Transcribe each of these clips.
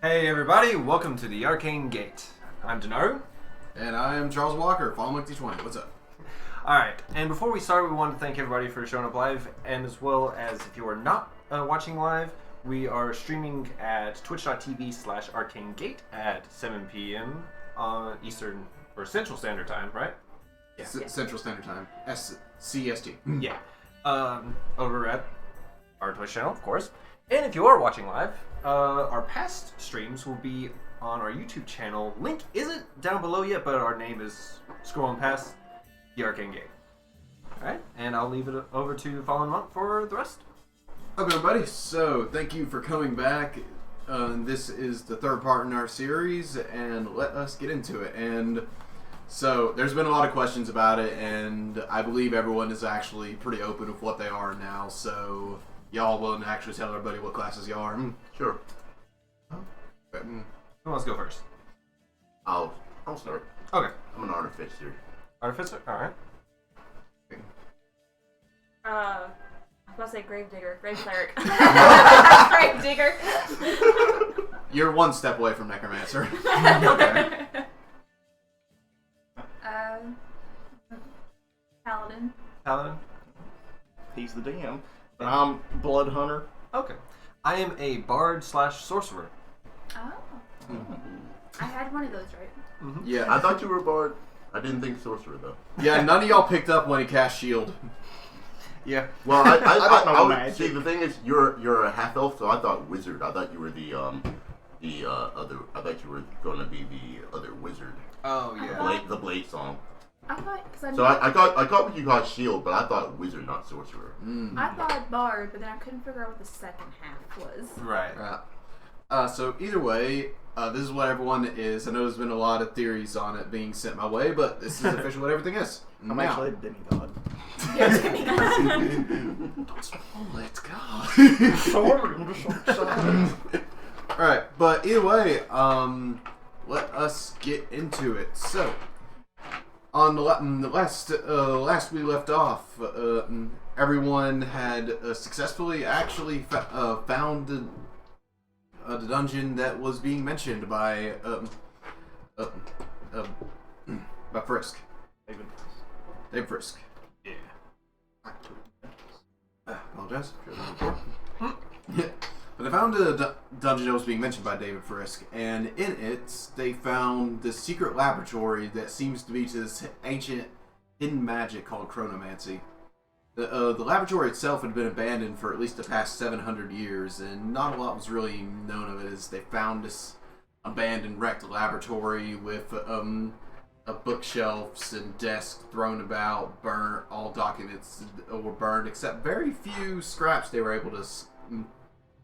Hey everybody, welcome to the Arcane Gate. I'm Denaru. And I am Charles Walker, Fall D20. What's up? Alright, and before we start, we want to thank everybody for showing up live, and as well as if you are not watching live, we are streaming at twitch.tv/arcanegate at 7 p.m. Eastern or Central Standard Time, right? Yeah. Central Standard Time. CST. Yeah. Over at our Twitch channel, of course. And if you are watching live, our past streams will be on our YouTube channel. Link isn't down below yet, but our name is scrolling past the Arcane Gate. Alright, and I'll leave it over to Fallen Monk for the rest. Okay, everybody. So, thank you for coming back. This is the third part in our series, and let us get into it. And so, there's been a lot of questions about it, and I believe everyone is actually pretty open with what they are now. So, y'all willing to actually tell everybody what classes y'all are? Sure. Who wants to go first? I'll start. Okay. I'm an artificer. Artificer? Alright. I was about to say Gravedigger. Grave Cleric. Gravedigger. You're one step away from Necromancer. Okay. Paladin. Paladin? He's the DM. But I'm Blood Hunter. Okay. I am a bard/sorcerer. Oh. I had one of those, right? Mm-hmm. Yeah. I thought you were a bard. I didn't think sorcerer though. Yeah, none of y'all picked up when he cast shield. Yeah. Well, I don't know magic. see. The thing is, you're a half elf, so I thought wizard. I thought you were the other. I thought you were going to be the other wizard. Oh, yeah. The Blade song. I thought, because So I got what you got shield, but I thought wizard, not sorcerer. I thought Bard, but then I couldn't figure out what the second half was. Right. So either way, this is what everyone is. I know there's been a lot of theories on it being sent my way, but this is officially what everything is. I'm actually a demigod. Don't spoil it, God. Sorry, I'm just so excited. Alright, but either way, let us get into it. So, on the last we left off, everyone had successfully actually found the dungeon that was being mentioned by Frisk. David Frisk. Yeah. Apologize. Yeah. But they found a dungeon that was being mentioned by David Frisk, and in it, they found this secret laboratory that seems to be to this ancient hidden magic called chronomancy. The laboratory itself had been abandoned for at least the past 700 years, and not a lot was really known of it, as they found this abandoned, wrecked laboratory with bookshelves and desks thrown about, burnt, all documents were burned, except very few scraps they were able to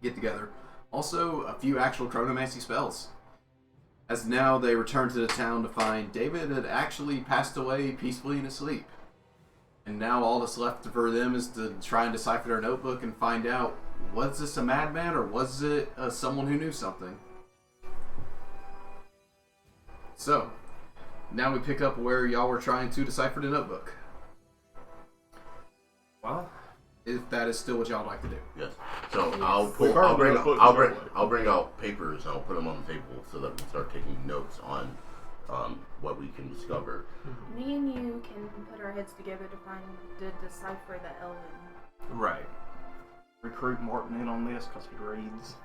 get together. Also, a few actual chronomancy spells. As now they return to the town to find David had actually passed away peacefully in his sleep. And now all that's left for them is to try and decipher their notebook and find out, was this a madman or was it someone who knew something? So, now we pick up where y'all were trying to decipher the notebook. Well, If that is still what y'all would like to do. Yes. So I'll bring out papers and I'll put them on the table so that we start taking notes on what we can discover. Me and you can put our heads together to decipher the Elven. right. Recruit Martin in on this because he reads.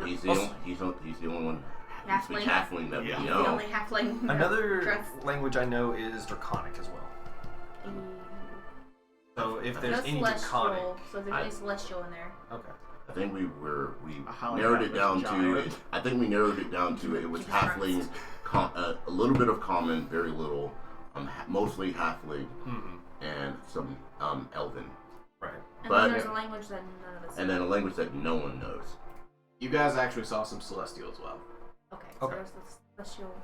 He's the only one. Halfling. Halfling that we The know. only halfling. Another language I know is Draconic as well. So if there's any Draconic... So there's any celestial in there. Okay. I think we highly narrowed it down average to. giant. I think we narrowed it down to it was halfling, a little bit of common, very little, mostly halfling, and some elven. Right. And But- then there's a language that none of us And then a language that no one knows. You guys actually saw some celestial as well. Okay, so Okay. there's the celestial.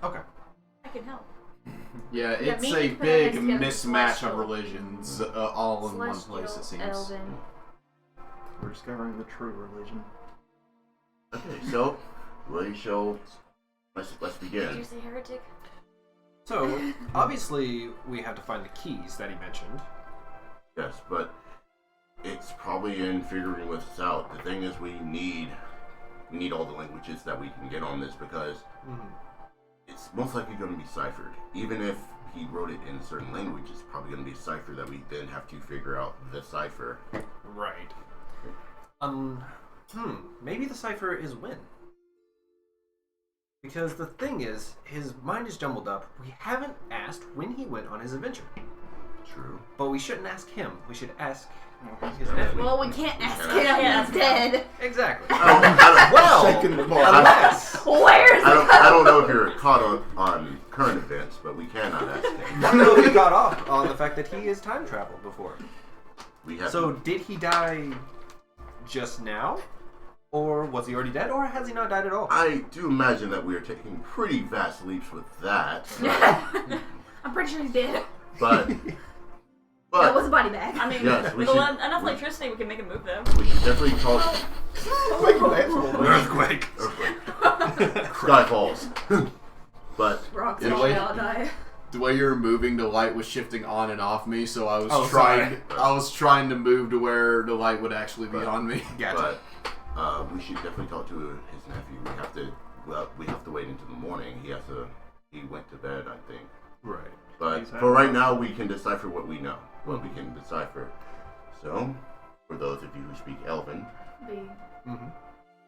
Okay. I can help. Yeah, it's me a and put our big heads together, mismatch of celestial. religions, all in one Celestial, place, it seems. Elven. We're discovering the true religion. Okay, so let's begin. Did you say heretic? So, obviously, we have to find the keys that he mentioned. Yes, but it's probably in figuring this out. The thing is, we need we need all the languages that we can get on this because it's most likely going to be ciphered. Even if he wrote it in a certain language, it's probably going to be a cipher that we then have to figure out the cipher. Right. Maybe the cipher is when. Because the thing is, his mind is jumbled up. We haven't asked when he went on his adventure. True. But we shouldn't ask him. We should ask his nephew. Well, we can't ask him. He's dead. Exactly. Shaking the ball. Unless... Where's I don't know if you're caught on current events, but we cannot ask him. I don't know if he got off on the fact that he has time traveled before. So did he die just now? Or was he already dead? Or has he not died at all? I do imagine that we are taking pretty vast leaps with that. I'm pretty sure he's dead. But That was a body bag. I mean, yes, we with should, enough electricity, we can make him move though. we should definitely talk. Earthquake. Sky falls. But Rocks in a all way- out, die. The way you were moving, the light was shifting on and off me, so I was sorry. I was trying to move to where the light would actually be on me. Gotcha. but we should definitely talk to his nephew. We have to wait until the morning. He went to bed, I think. Right. But for right now, we can decipher what we know. What we can decipher. So, for those of you who speak Elven,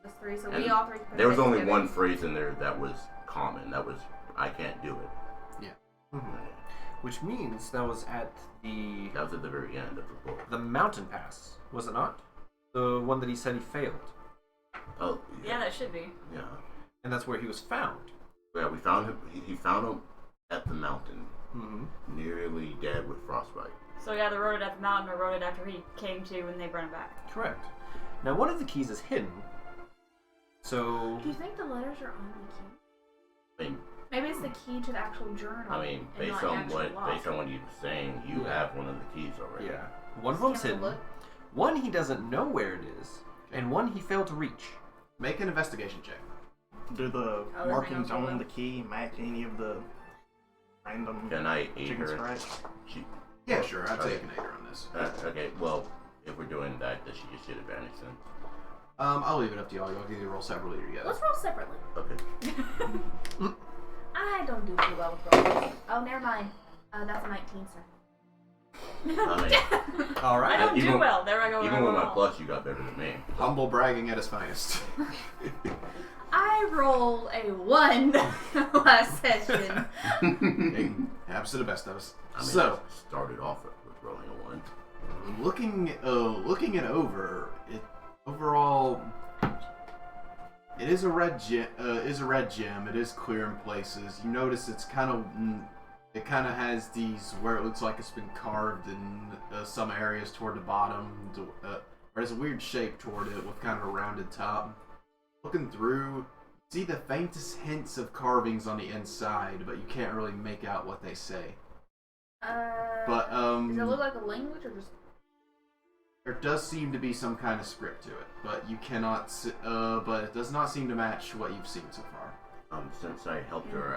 Us three, so and we all three. there was only one phrase in there that was common. That was, I can't do it. Which means that was at That was at the very end of the book. the mountain pass, was it not? The one that he said he failed. Oh, Yeah, that should be. yeah. And that's where he was found. Yeah, we found him. He found him at the mountain, nearly dead with frostbite. So yeah, they wrote it at the mountain, or wrote it after he came to, and they brought him back. Correct. Now, one of the keys is hidden. So... Do you think the letters are on the key? I mean, Maybe it's the key to the actual journal. based and not on actual what lock. based on what you were saying, you have one of the keys already. Yeah. One of them's Can't we hidden. look? One he doesn't know where it is. And one he failed to reach. Make an investigation check. Do the Oh, markings they know on the key match any of the random Can I aid chicken her? stripes? Yeah, sure. I'd take an 8 on this. Okay. Well, if we're doing that, does she just get advantage then? I'll leave it up to y'all. Y'all can either roll separately or together. Let's roll separately. Okay. I don't do too well with rolls. Oh, never mind. That's a 19, sir. I mean, All I right. don't do even- well. There I go. even with my plus, you got better than me. Humble bragging at his finest. I rolled a 1 last session. Hey, happens to the best of us. I mean, So, I started off with rolling a 1. looking it over, overall, it is a red gem. It is clear in places. You notice it kind of has these where it looks like it's been carved in some areas toward the bottom. There's a weird shape toward it with kind of a rounded top. Looking through, see the faintest hints of carvings on the inside, but you can't really make out what they say. But Does it look like a language or just? there does seem to be some kind of script to it, but you cannot. But it does not seem to match what you've seen so far. Since I helped her,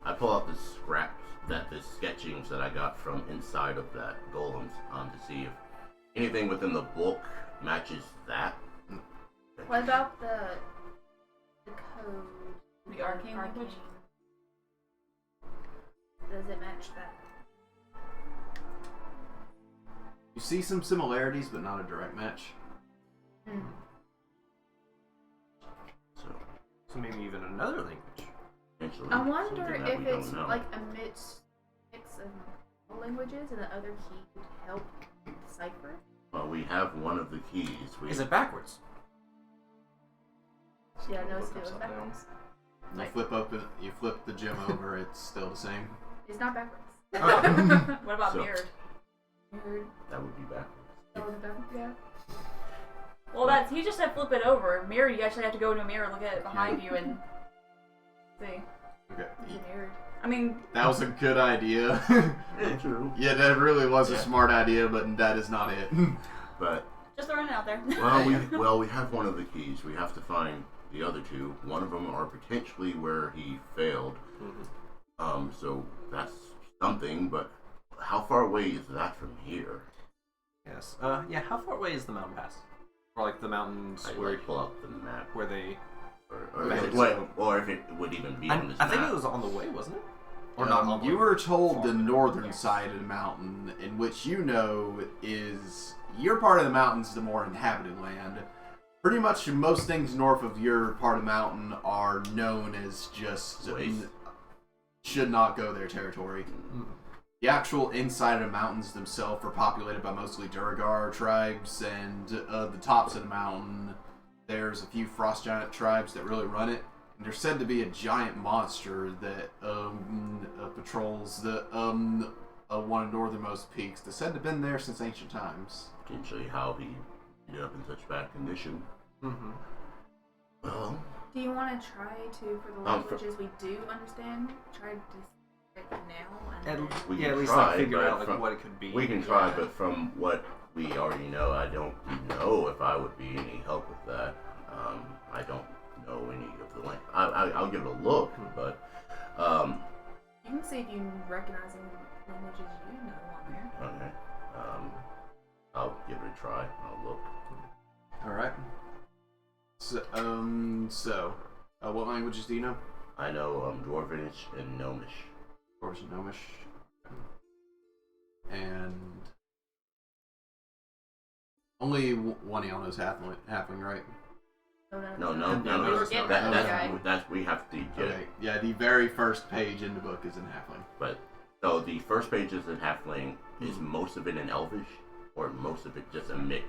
I pull out the scraps, the sketchings that I got from inside of that golem, to see if anything within the book matches that. What about the code? The arcane language? Does it match that? You see some similarities, but not a direct match. So maybe even another language. Potentially, I wonder something that if we don't it's know. like a mix of languages and the other key would help decipher. Well, we have one of the keys. Is it backwards? Yeah, no, it's Look still upside down. backwards. You flip the gem over, it's still the same. It's not backwards. What about So- mirrored? Weird. That would be backwards. Oh, is it backwards? Yeah. Well, he just said flip it over. Mirror, you actually have to go into a mirror, look at it behind you, and see. Okay. It's weird. I mean, That was a good idea. Yeah, true. Yeah, that really was a Yeah. smart idea, but that is not it. But just throwing it out there. we have one of the keys. We have to find the other two. One of them are potentially where he failed. So that's something. But how far away is that from here? Yes. Yeah, how far away is the mountain pass? Or like the mountains I'd where like pull up the map. where they. Or if it would even be on this I map. think it was on the way, wasn't it? Or not on the You way? were told the northern Yes. side of the mountain, in which you know is your part of the mountain's the more inhabited land. Pretty much most things north of your part of the mountain are known as just Waste. should not go their territory. The actual inside of the mountains themselves are populated by mostly Duragar tribes, and the tops of the mountain, there's a few frost giant tribes that really run it. And there's said to be a giant monster that patrols the one of the northernmost peaks. That's said to have been there since ancient times. Can show you how he ended up in such bad condition. Mm-hmm. Well, Do you want to try to, for the languages we do understand, try to speak now? And then... we Yeah, can at least try, like figure but out like from- what it could be. we can try, but from what we already know, I don't know if I would be any help with that. I don't know any of the language. I'll give it a look, but You can see if you recognize any languages you know on there. okay. I'll give it a try. I'll look. All right. So, what languages do you know? I know Dwarvish and Gnomish. Of course, Gnomish. And only one of y'all knows halfling, right? No. We were getting that guy. That's we have to get. Okay. Yeah, the very first page in the book is in halfling. But so the first page is in Halfling. Is most of it in Elvish, or most of it just a mix?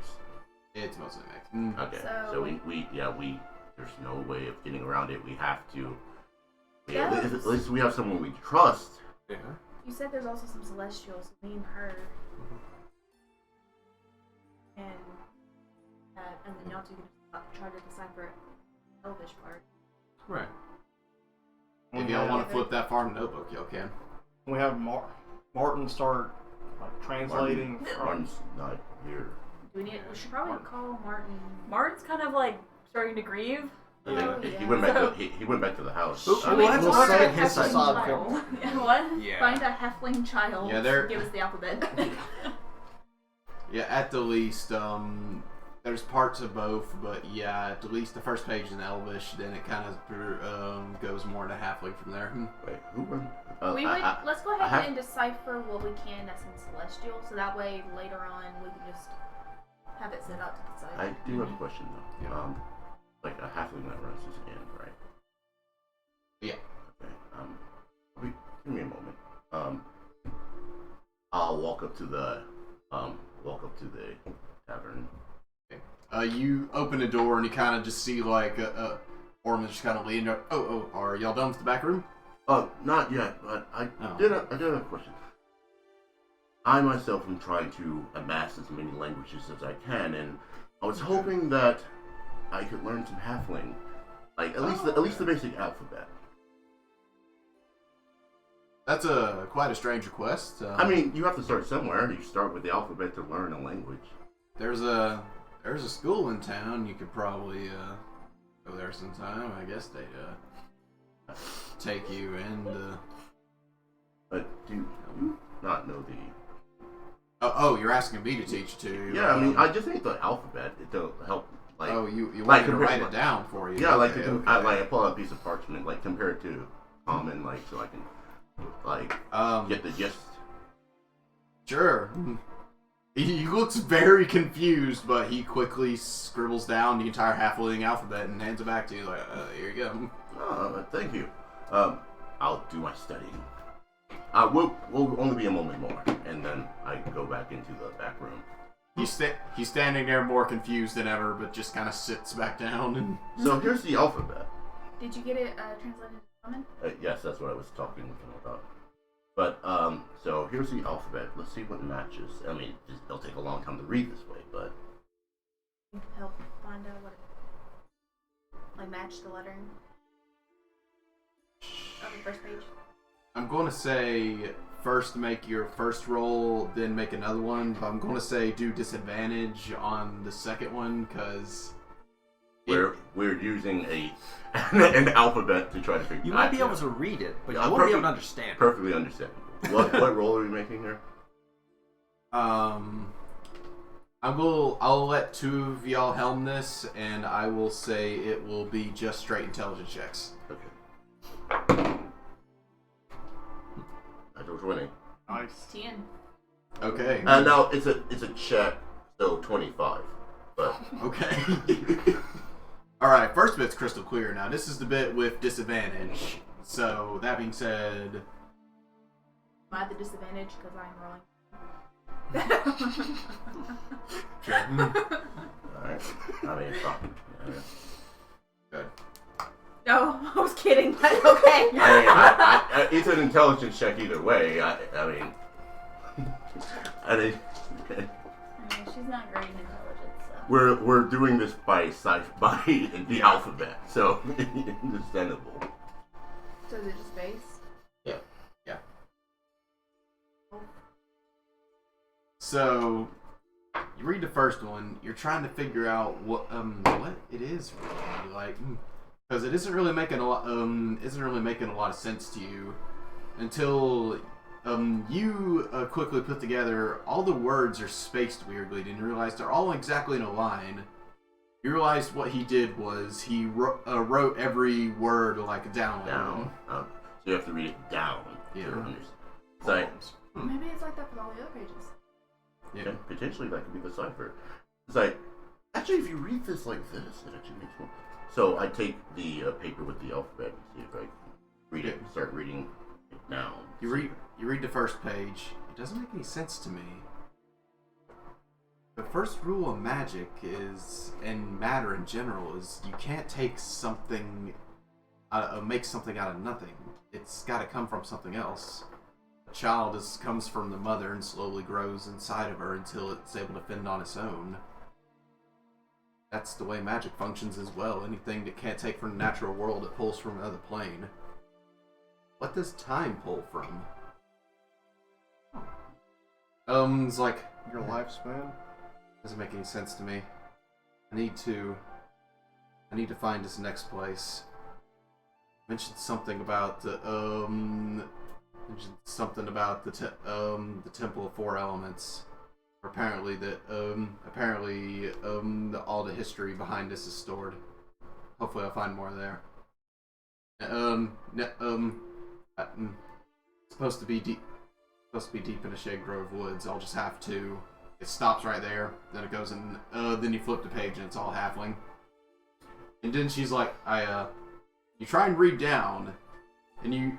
It's mostly mixed. Okay, so So- we there's no way of getting around it. We have to. Yeah. At least we have someone we trust. Yeah. You said there's also some celestials, me and her. And then y'all two can try to decipher Elvish part. Right. We If y'all have- want to flip that far in the notebook, y'all can. We have Martin start like translating. from- Martin's not here. We should probably call Martin. Martin's kind of like starting to grieve. Oh, He yeah. went back. So- He went back to the house. We'll have to We'll look say at his halfling side. child. Yeah, what? Yeah. Find a halfling child. Yeah, they're- Give us the alphabet. Yeah, at the least, there's parts of both, but yeah, at the least the first page is in Elvish, then it kind of goes more into halfling from there. Wait, who went? Let's go I ahead have- and decipher what we can that's in celestial, so that way later on we can just have it set out to the side. I do have a question though. Yeah. Like a halfling that runs his hand, right? Yeah. Okay. Give me a moment. I'll walk up to the tavern. You open the door and you kind of just see like Orman just kind of leaning up. Oh, are y'all done with the back room? Not yet, but I Oh. did have a question. I myself am trying to amass as many languages as I can, and I was hoping that I could learn some halfling, like at least the basic alphabet. That's quite a strange request. I mean, you have to start somewhere. You start with the alphabet to learn a language. There's a school in town. You could probably go there sometime. I guess they'd take you and. But do you not know the? Oh, you're asking me to teach you to? Yeah, I mean, I just think the alphabet it'll help. Like, Oh, you like want me to compare- write it down for you? yeah, like Okay, I pull out a piece of parchment, like compare it to common, like so I can like get the gist. Sure. He looks very confused, but he quickly scribbles down the entire halfling alphabet and hands it back to you. Like, here you go. Thank you. I'll do my studying. We'll only be a moment more, and then I go back into the back room. He's standing there more confused than ever, but just kind of sits back down. And So here's the alphabet. Did you get it translated to common? Yes, that's what I was talking with him about. But so here's the alphabet. Let's see what matches. I mean, it'll take a long time to read this way, but Help find out what it, like match the lettering of the first page. I'm going to say first make your first roll, then make another one. But I'm going to say do disadvantage on the second one because we're using an alphabet to try to figure. You might be able to read it, but you Yeah, won't be able perfect- to understand it. Perfectly understandable. What roll are we making here? I'll let two of y'all helm this, and I will say it will be just straight intelligence checks. Okay. I was winning. Nice. 10. Okay. Now it's a check, so 25. But Okay. Alright, first bit's crystal clear. Now, this is the bit with disadvantage. So, that being said... Am I at the disadvantage because I'm rolling? Sure. alright. I mean, it's fine. Yeah. Good. No, I was kidding, but okay. I mean, it's an intelligence check either way. I mean, I mean, I mean, she's not great in intelligence, so. we're doing this by the alphabet, so understandable. So is it just base? Yeah. So, you read the first one, you're trying to figure out what it is really like, because it isn't really making a lot of sense to you until you quickly put together all the words are spaced weirdly, and you realize they're all exactly in a line. You realize what he did was he wrote every word like down. So you have to read it down. Yeah. To understand. It's like, Maybe it's like that with all the other pages. Yeah. potentially that could be the cipher. It's like, actually, if you read this like this, it actually makes more. So I take the paper with the alphabet and see if I can read it and start reading it now. You read the first page. It doesn't make any sense to me. The first rule of magic is, and matter in general, is you can't take something, make something out of nothing. It's got to come from something else. A child comes from the mother and slowly grows inside of her until it's able to fend on its own. That's the way magic functions as well. Anything that can't take from the natural world, it pulls from another plane. What does time pull from? It's like... Your lifespan? Doesn't make any sense to me. I need to find this next place. Mentioned something about the Temple of Four Elements. Apparently all the history behind this is stored. Hopefully I'll find more there. It's supposed to be deep in the Shade Grove Woods. I'll just have to. It stops right there. Then it goes in. Then you flip the page and it's all halfling. And then she's like, you try and read down, and you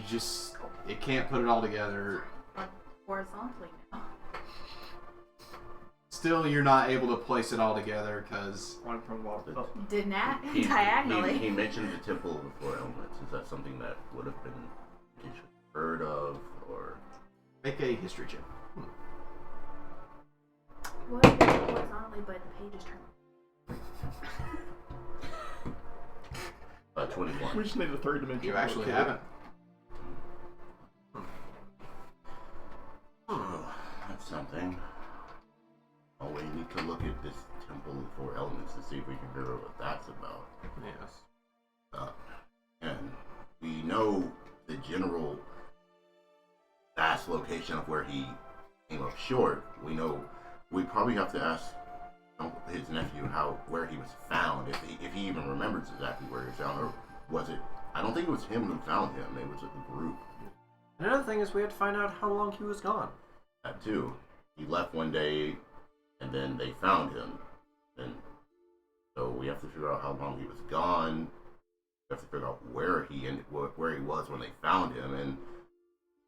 just it can't put it all together. Like horizontally now. Still, you're not able to place it all together because Run from water. Oh. Diagonally. He mentioned the Temple of the Four Elements. Is that something that would have been heard of, or make a history check. What if it's horizontally, but the pages turn? 21? We just need a third dimension. You actually haven't. That's something. Oh, we need to look at this Temple of the Four Elements to see if we can figure out what that's about. Yes. And we know the general vast location of where he came up short. We know we probably have to ask his nephew where he was found, if he even remembers exactly where he was found, or was it? I don't think it was him who found him. It was the group. Another thing is we have to find out how long he was gone. That too. He left one day, and then they found him, and so we have to figure out how long he was gone. We have to figure out where he was when they found him, and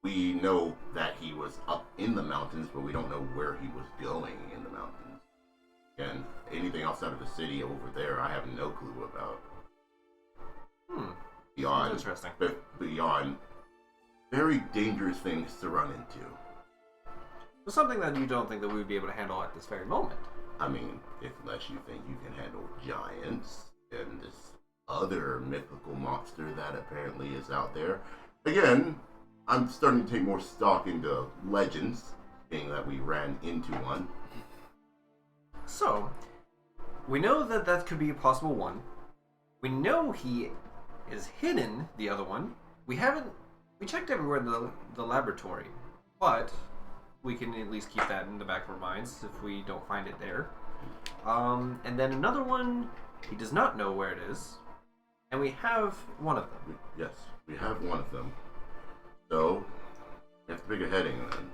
we know that he was up in the mountains, but we don't know where he was going in the mountains. And anything outside of the city over there, I have no clue about. Beyond, interesting. But beyond very dangerous things to run into. But something that you don't think that we would be able to handle at this very moment. I mean, unless you think you can handle giants and this other mythical monster that apparently is out there. Again, I'm starting to take more stock into legends, being that we ran into one. So, we know that that could be a possible one. We know he is hidden, the other one. We checked everywhere in the laboratory, but we can at least keep that in the back of our minds if we don't find it there. And then another one, he does not know where it is, and we have one of them. Yes, we have one of them. So, we have to pick a heading then.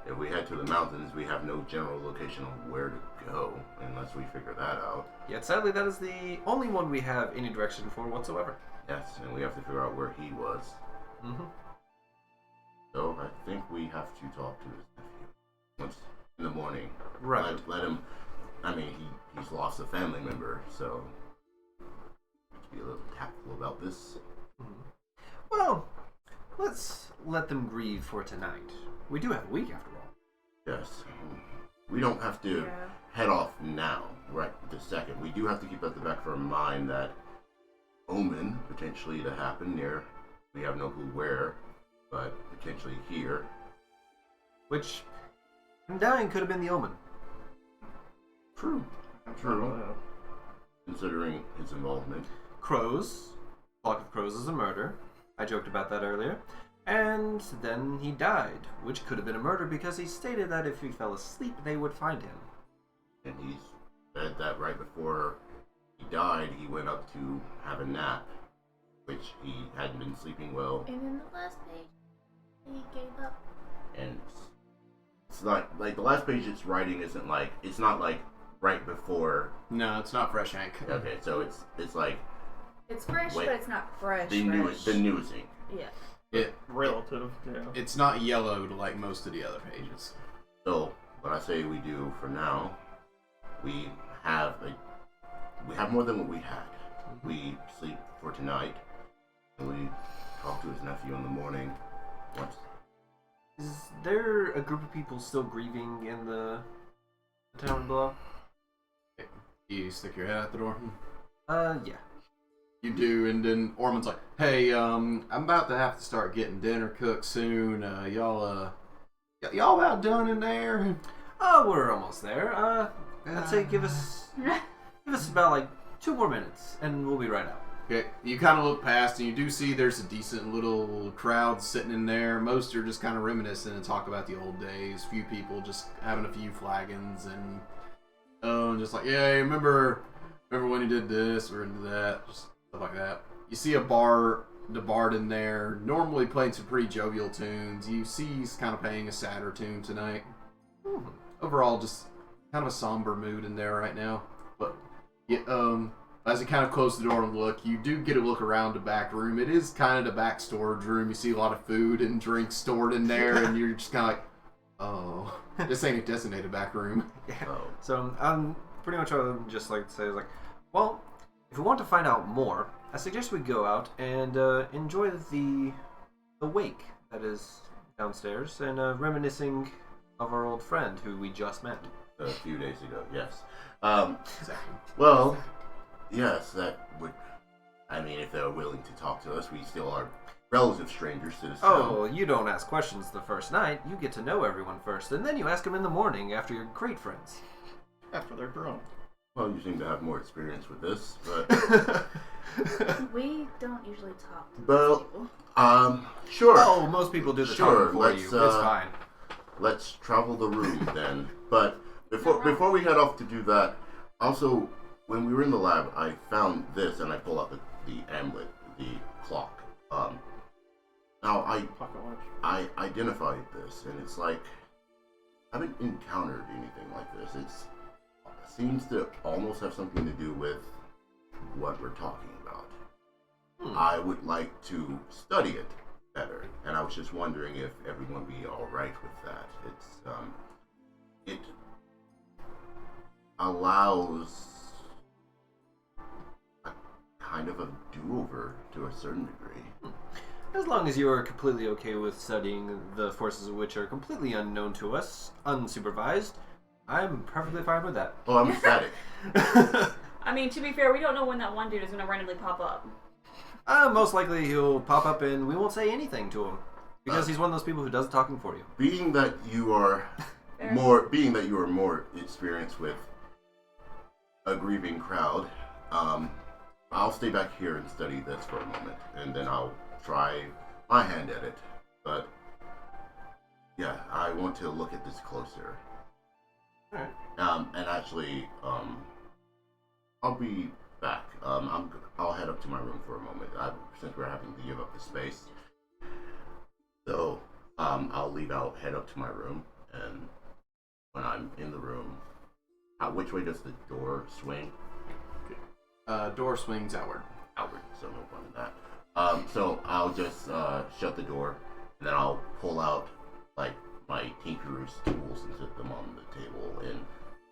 If we head to the mountains, we have no general location on where to go, unless we figure that out. Yet sadly, that is the only one we have any direction for whatsoever. Yes, and we have to figure out where he was. Mm-hmm. So, I think we have to talk to his nephew. Once in the morning. Right. Let him... I mean, he's lost a family member, so... Let's be a little tactful about this. Mm-hmm. Well, let's let them grieve for tonight. We do have a week after all. Yes. We don't have to head off now, right this second. We do have to keep at the back of our mind that omen potentially to happen near. We have no clue where, but potentially here. Which, him dying could have been the omen. True. True. Considering his involvement. Crows. Flock of crows is a murder. I joked about that earlier. And then he died, which could have been a murder because he stated that if he fell asleep, they would find him. And he said that right before he died, he went up to have a nap, which he hadn't been sleeping well. And in the last page, he gave up. And it's not like the last page it's writing isn't like, it's not like right before. No, it's not fresh ink. Okay, so it's like It's fresh, Wait. but it's not fresh. the newest ink. Yeah. Relative, yeah. It's not yellowed like most of the other pages. So what I say we do for now, we have more than what we had. We sleep for tonight, and we talk to his nephew in the morning. Once. Is there a group of people still grieving in the town below? You stick your head out the door. Yeah. You do, and then Ormond's like, "Hey, I'm about to have to start getting dinner cooked soon. Y'all about done in there?" Oh, we're almost there. I'd say give us about like 2 more minutes, and we'll be right out. Okay, you kind of look past, and you do see there's a decent little crowd sitting in there. Most are just kind of reminiscing and talk about the old days. Few people just having a few flagons, and just like, "Yeah, remember when you did this or into that," just stuff like that. You see the bard in there, normally playing some pretty jovial tunes. You see he's kind of playing a sadder tune tonight. Overall, just kind of a somber mood in there right now. But yeah, as you kind of close the door and look, you do get a look around the back room. It is kind of the back storage room. You see a lot of food and drinks stored in there, and you're just kind of like, oh, this ain't a designated back room. Yeah. Oh. So pretty much what I'd just like to say is like, well, if we want to find out more, I suggest we go out and enjoy the wake that is downstairs and reminiscing of our old friend who we just met. A few days ago, yes. Exactly. Well, yes, that would. I mean, if they're willing to talk to us, we still are relative strangers to this town. Oh, you don't ask questions the first night. You get to know everyone first, and then you ask them in the morning after you're great friends. After they're grown. Well, you seem to have more experience with this, but We don't usually talk to Well, these people. sure. Oh, most people do the Sure, talking for you. let's, It's fine. Let's travel the room then. But before we head off to do that, also when we were in the lab, I found this and I pulled out the amulet, the clock. Now Pocket watch. I identified this, and it's like I haven't encountered anything like this. It seems to almost have something to do with what we're talking about. I would like to study it better, and I was just wondering if everyone would be all right with that. It allows a kind of a do-over to a certain degree. As long as you are completely okay with studying the forces of which are completely unknown to us, unsupervised, I'm perfectly fine with that. Oh, I'm ecstatic. I mean, to be fair, we don't know when that one dude is going to randomly pop up. Most likely he'll pop up and we won't say anything to him. Because he's one of those people who does the talking for you. Being that you are more experienced with a grieving crowd, I'll stay back here and study this for a moment, and then I'll try my hand at it. But Yeah, I want to look at this closer. Alright. And actually, I'll be back. I'll head up to my room for a moment. Since we're having to give up the space. So, I'll head up to my room, and when I'm in the room, which way does the door swing? Door swings outward. Outward, so no fun in that. So I'll just shut the door, and then I'll pull out like my tinkerer's tools and sit them on the table, and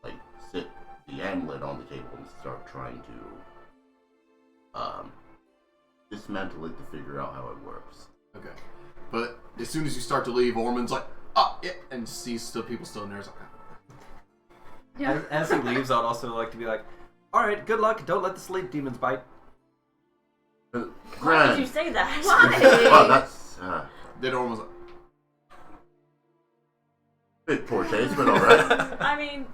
like sit the amulet on the table and start trying to dismantle it to figure out how it works. Okay. But as soon as you start to leave, Ormond's like, oh, yeah, and sees people still in there. He's like, Yeah. As he leaves, I'd also like to be like, alright, good luck, don't let the sleep demons bite. Why Grand. did you say that? Well, that's then Ormond's like, bit poor taste, but alright. I mean,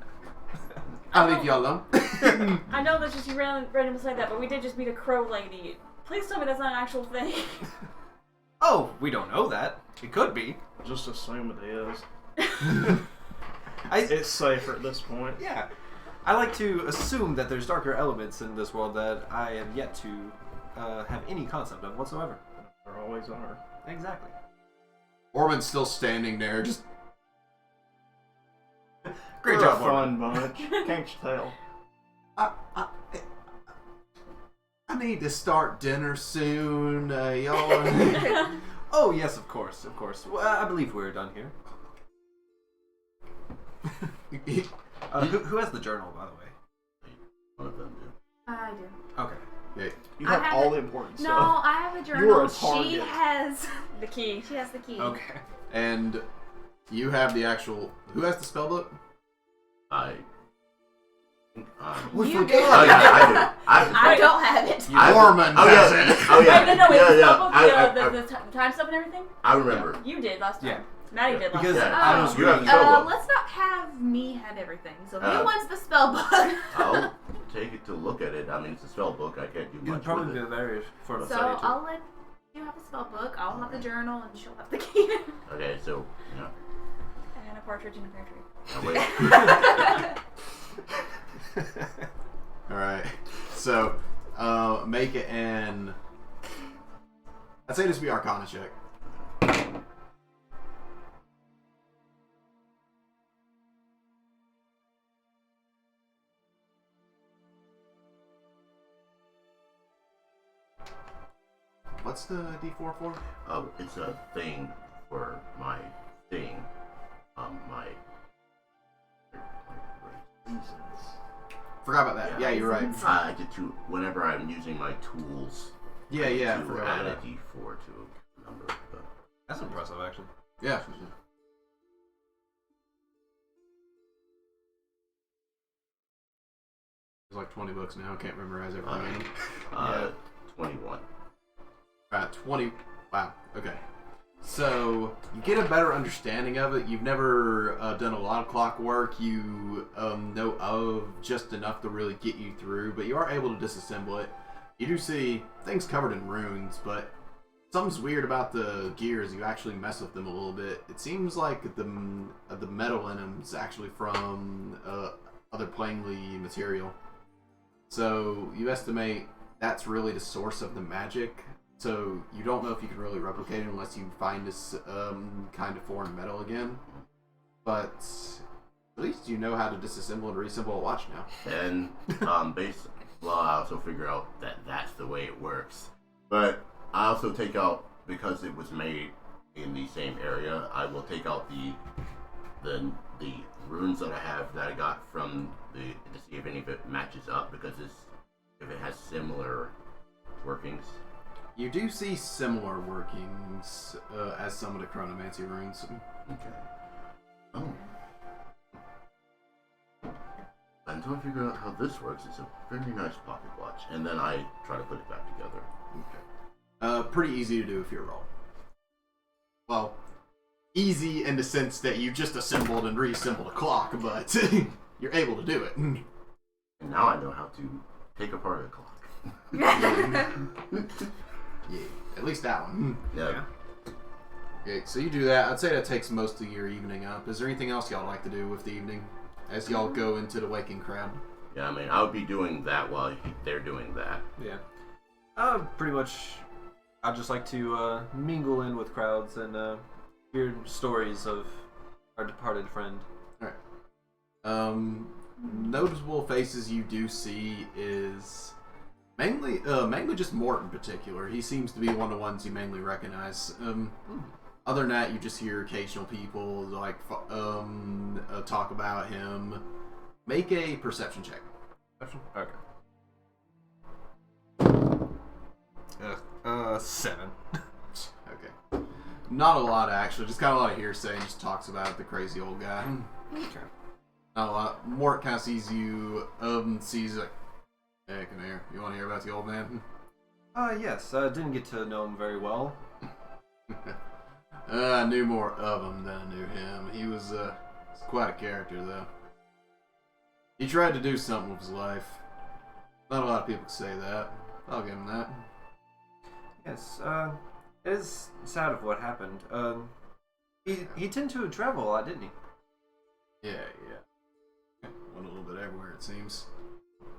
I'll leave you alone. I know that's just you randomly said that, but we did just meet a crow lady. Please tell me that's not an actual thing. Oh, we don't know that. It could be. Just assume it is. I, It's safer at this point. yeah. I like to assume that there's darker elements in this world that I have yet to have any concept of whatsoever. There always are. Exactly. Ormond's still standing there, just Great We're job, a Morgan. fun bunch. Can't you tell? I need to start dinner soon. Y'all. Oh, yes, of course, of course. Well, I believe we're done here. Who has the journal, by the way? One of them do. I do. Okay. Yeah. You I have have all it- the important No, stuff. I have a You journal. are a She target. has. The key. She has the key. Okay. And you have the actual. Who has the spell book? I. We You forgot. do. Oh yeah, I do. I don't have it. Ormond Oh has yeah. it. Oh yeah. Wait, no, wait, yeah, the yeah. spell book, the time stuff and everything? I remember. You did last time. Yeah. Maddie did last Because time. I was You have reading. the spell book. Let's not have me have everything. So who Uh, wants the spell book? I'll take it to look at it. I mean, it's a spell book. I can't do You'd much probably with be it. very for the So study too. I'll let you have the spell book. I'll have the journal, and she'll have the key. Okay, so yeah. And a partridge in a pear tree. Now, wait. Alright. So, make it an. I'd say this would be Arcana check. What's the D4 for? It's a thing for my thing. My. Forgot about that. Yeah, you're right. I get to whenever I'm using my tools. Yeah, I get yeah. To Forgot add about a that. D4 to a number. But That's impressive, actually. Yeah. It's like 20 books now. I can't memorize every name. Yeah. 21. 20. Wow. Okay. So you get a better understanding of it. You've never done a lot of clock work. You know of just enough to really get you through, but you are able to disassemble it. You do see things covered in runes, but something's weird about the gears. You actually mess with them a little bit. It seems like the metal in them is actually from other planely material. So you estimate that's really the source of the magic. So you don't know if you can really replicate it unless you find this kind of foreign metal again. But at least you know how to disassemble and reassemble a watch now. And well, I also figure out that that's the way it works. But I also take out, because it was made in the same area, I will take out the runes that I have that I got from to see if any of it matches up, because if it has similar workings. You do see similar workings as some of the chronomancy runes. Okay. Oh. Until I figure out how this works, it's a very nice pocket watch. And then I try to put it back together. Okay. Pretty easy to do if you roll. Well, easy in the sense that you just assembled and reassembled a clock, but you're able to do it. And now I know how to take apart a clock. Yeah, at least that one. Yeah. Okay, so you do that. I'd say that takes most of your evening up. Is there anything else y'all like to do with the evening as y'all go into the waking crowd? Yeah, I mean, I would be doing that while they're doing that. Yeah. Pretty much, I'd just like to mingle in with crowds and hear stories of our departed friend. Noticeable faces you do see is mainly just Mort in particular. He seems to be one of the ones you mainly recognize. Other than that, you just hear occasional people like talk about him. Make a perception check. Okay. 7. Okay. Not a lot actually, just kind of a lot of hearsay and just talks about the crazy old guy. Okay. Not a lot. Mort kind of sees you, sees like, hey, come here. You want to hear about the old man? Yes. I didn't get to know him very well. I knew more of him than I knew him. He was quite a character, though. He tried to do something with his life. Not a lot of people can say that. I'll give him that. Yes. It is sad of what happened. He tended to travel a lot, didn't he? Yeah. Went a little bit everywhere, it seems.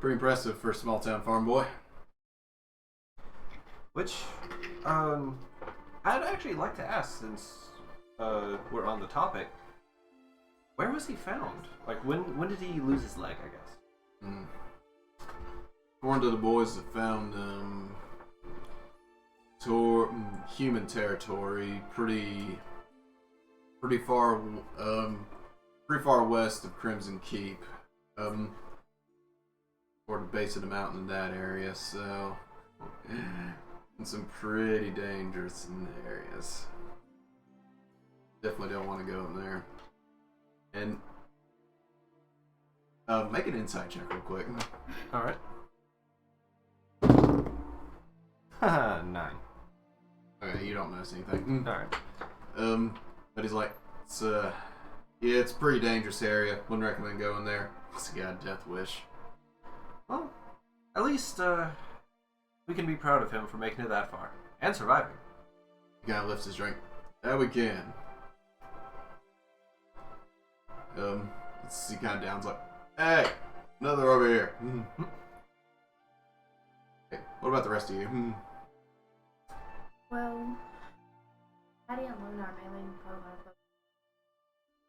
Pretty impressive for a small town farm boy. Which, I'd actually like to ask, since we're on the topic, where was he found? Like, when did he lose his leg, I guess? According to the boys that found human territory, pretty far west of Crimson Keep, or the base of the mountain in that area. So, and some pretty dangerous areas. Definitely don't want to go in there. And make an insight check real quick. All right. 9. Okay, you don't notice anything. All right. But he's like, yeah, it's a pretty dangerous area. Wouldn't recommend going there. It's a god death wish. Well, at least we can be proud of him for making it that far and surviving. He kind of lifts his drink. That we can. He kind of downs like, hey, another over here. Okay, what about the rest of you? Well, Patty and Luna are mainly probably going to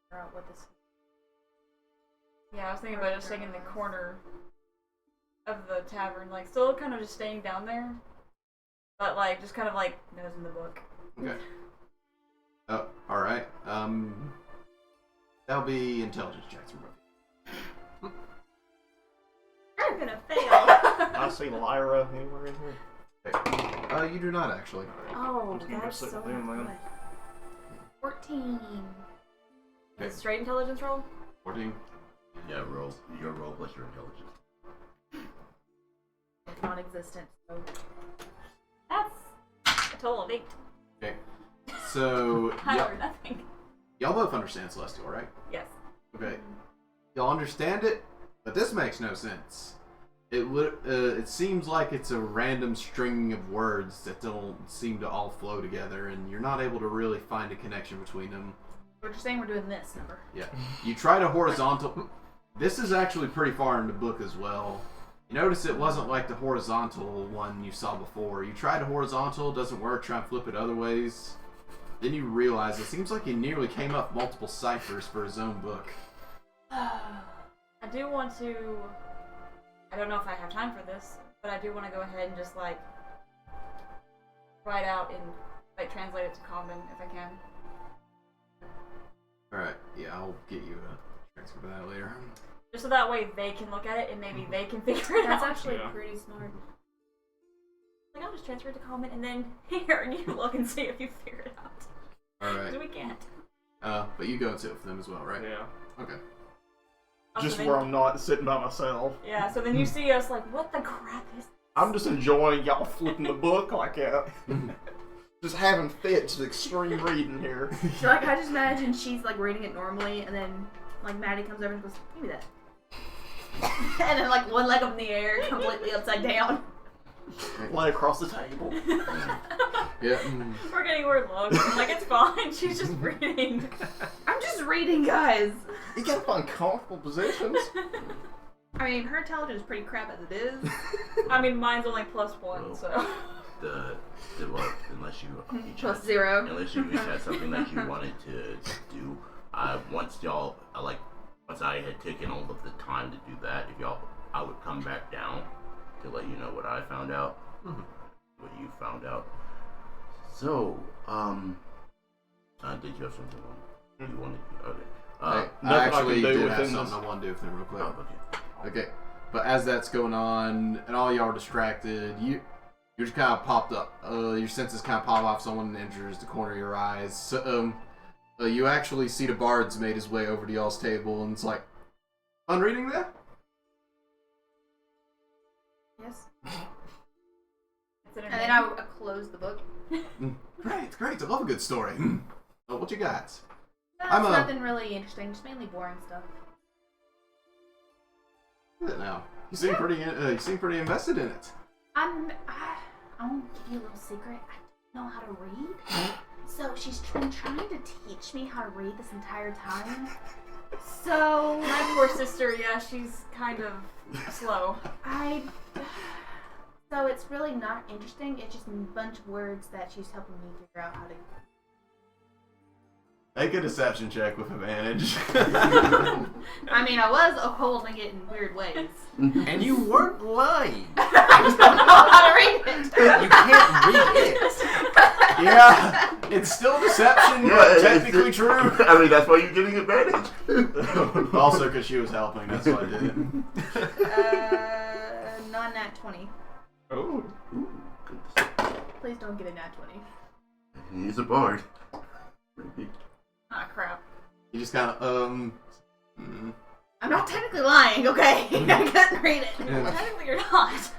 figure out what this. Yeah, I was thinking about just staying in the corner of the tavern, like still kind of just staying down there, but like just kind of like nose in the book. Okay. Oh, all right. That'll be intelligence checks for both. I'm gonna fail. I see Lyra anywhere in here. Okay. You do not actually. Oh, Just gonna go that's sit so with them, man. good. 14. Okay. Is it straight intelligence roll? 14. Yeah, your roll plus your intelligence. It's non-existent. So. That's a total of 8. Okay. So High or nothing. y'all both understand Celestial, right? Yes. Okay. Y'all understand it, but this makes no sense. It seems like it's a random string of words that don't seem to all flow together, and you're not able to really find a connection between them. We're just saying we're doing this number. Yeah. You try to horizontal. This is actually pretty far in the book as well. You notice it wasn't like the horizontal one you saw before. You tried a horizontal, doesn't work, try and flip it other ways. Then you realize it seems like he nearly came up multiple ciphers for his own book. I do want to. I don't know if I have time for this, but I do want to go ahead and just like write out and like translate it to Common if I can. Alright, yeah, I'll get you a transfer for that later. Just so that way they can look at it and maybe they can figure it That's out. actually Yeah. pretty smart. Like I'll just transfer it to Common and then here and you look and see if you figure it out. Alright. Because we can't. But you go and sit with them as well, right? Yeah. Okay. Also, Just then- where I'm not sitting by myself. Yeah, so then you see us like, what the crap is I'm just enjoying y'all flipping the book like that. Just having fits of extreme reading here. So like I just imagine she's like reading it normally, and then like Maddie comes over and goes, "Give me that," and then like one leg up in the air, completely upside down. Lay across the table. Yeah. We're getting word logs. I'm like, it's fine. She's just reading. I'm just reading, guys. You gotta find comfortable positions. I mean, her intelligence is pretty crap as it is. I mean, mine's only +1, so. The what? Unless you each Plus had, 0. unless you each had something that you wanted to do. Once I had taken all of the time to do that, I would come back down to let you know what I found out, what you found out. So, did you have something you wanted? Okay. I Nothing I actually can do did within have something this. I want to do with them real quick. Oh, okay. Okay, but as that's going on, and all y'all are distracted, you just kind of popped up. Your senses kind of pop off. Someone enters the corner of your eyes. So, you actually see the bard's made his way over to y'all's table, and it's like, "Fun reading that?" Yes. It's And then I close the book. Great. I love a good story. What you got? No, I'm it's a- nothing really interesting. Just mainly boring stuff. Look at it now. You seem pretty invested in it. I won't give you a little secret. I don't know how to read. So she's been trying to teach me how to read this entire time. So My poor sister, yeah, she's kind of slow. So it's really not interesting. It's just a bunch of words that she's helping me figure out how to. Make a deception check with advantage. I mean, I was holding it in weird ways. And you weren't lying. I just don't know how to read it. You can't read it. Yeah, it's still deception, but technically true. I mean, that's why you're getting advantage. Also, because she was helping, that's why I did it. Non-nat 20. Oh. Please don't get a nat 20. He's a bard. Ah, crap. You just kind of, I'm not technically lying, okay? I couldn't read it. Yeah. Technically, you're not.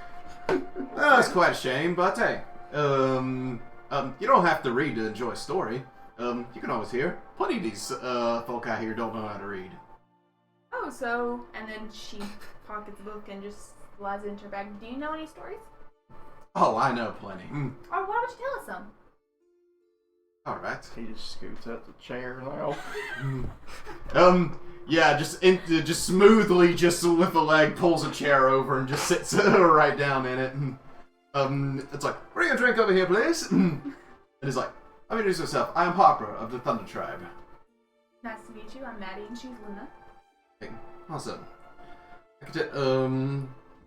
That's quite a shame, but hey, you don't have to read to enjoy a story. You can always hear. Plenty of these folk out here don't know how to read. Oh, so... And then she pockets the book and just slides it into her bag. Do you know any stories? Oh, I know plenty. Or why would you tell us some? All right. He just scoots out the chair now. Yeah, just smoothly, just with a leg, pulls a chair over and just sits right down in it. It's like, bring a drink over here, please. And he's like, let me introduce myself. I am Harper of the Thunder Tribe. Nice to meet you. I'm Maddie and she's Luna. Hey, awesome.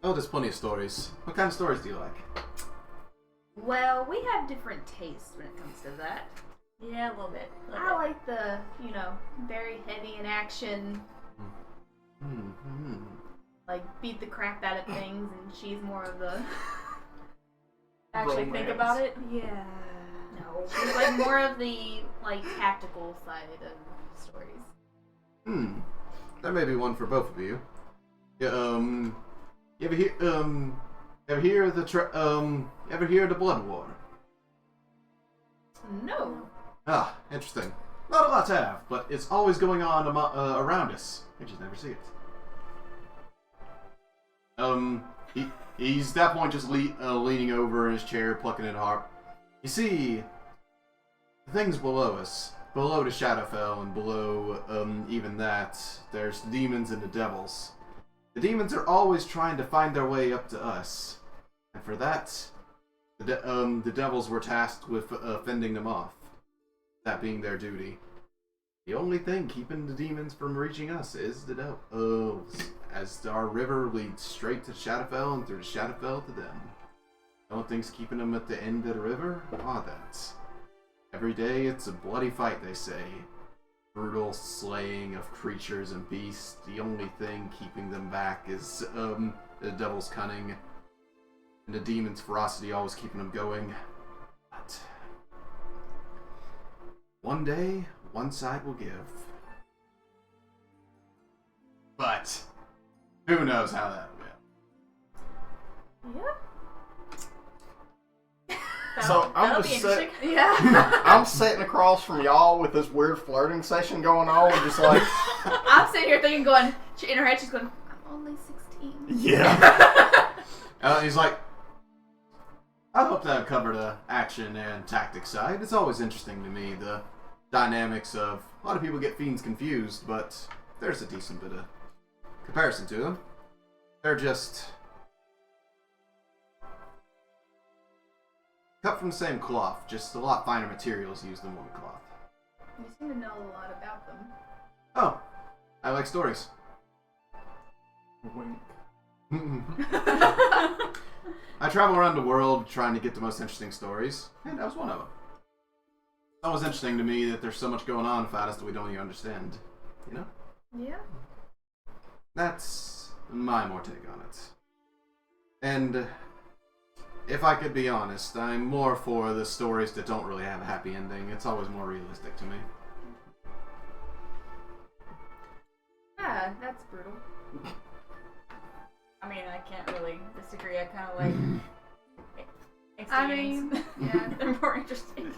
Oh, there's plenty of stories. What kind of stories do you like? Well, we have different tastes when it comes to that. Yeah, a little bit. I like the, very heavy in action, like beat the crap out of things, and she's more of the... Actually think about it. Yeah. No. She's like more of the, tactical side of stories. That may be one for both of you. Yeah, you ever hear of the Blood War? No. Ah, interesting. Not a lot to have, but it's always going on around us. We just never see it. He's at that point just leaning over in his chair, plucking at a harp. You see, the things below us, below the Shadowfell, and below even that, there's the demons and the devils. The demons are always trying to find their way up to us, and for that, the devils were tasked with fending them off. That being their duty. The only thing keeping the demons from reaching us is the devils, as our river leads straight to Shadowfell and through the Shadowfell to them. The only thing's keeping them at the end of the river are that. Every day it's a bloody fight, they say. Brutal slaying of creatures and beasts. The only thing keeping them back is the devil's cunning and the demon's ferocity always keeping them going. But one day, one side will give. But who knows how that will. Yep. So I'm That'll just be sitting. interesting. Yeah. I'm sitting across from y'all with this weird flirting session going on, just like, I'm sitting here thinking, in her head, she's going, I'm only 16. yeah. He's like, I hope that covered the action and tactics side. It's always interesting to me, the dynamics of... A lot of people get fiends confused, but there's a decent bit of comparison to them. They're just... cut from the same cloth, just a lot finer materials used than one cloth. You seem to know a lot about them. Oh, I like stories. Wink. I travel around the world trying to get the most interesting stories, and that was one of them. It's always interesting to me that there's so much going on about us that we don't even understand. You know? Yeah. That's my more take on it. And if I could be honest, I'm more for the stories that don't really have a happy ending. It's always more realistic to me. Yeah, that's brutal. I mean, I can't really disagree. I kind of like. I mean, yeah. They're more interesting.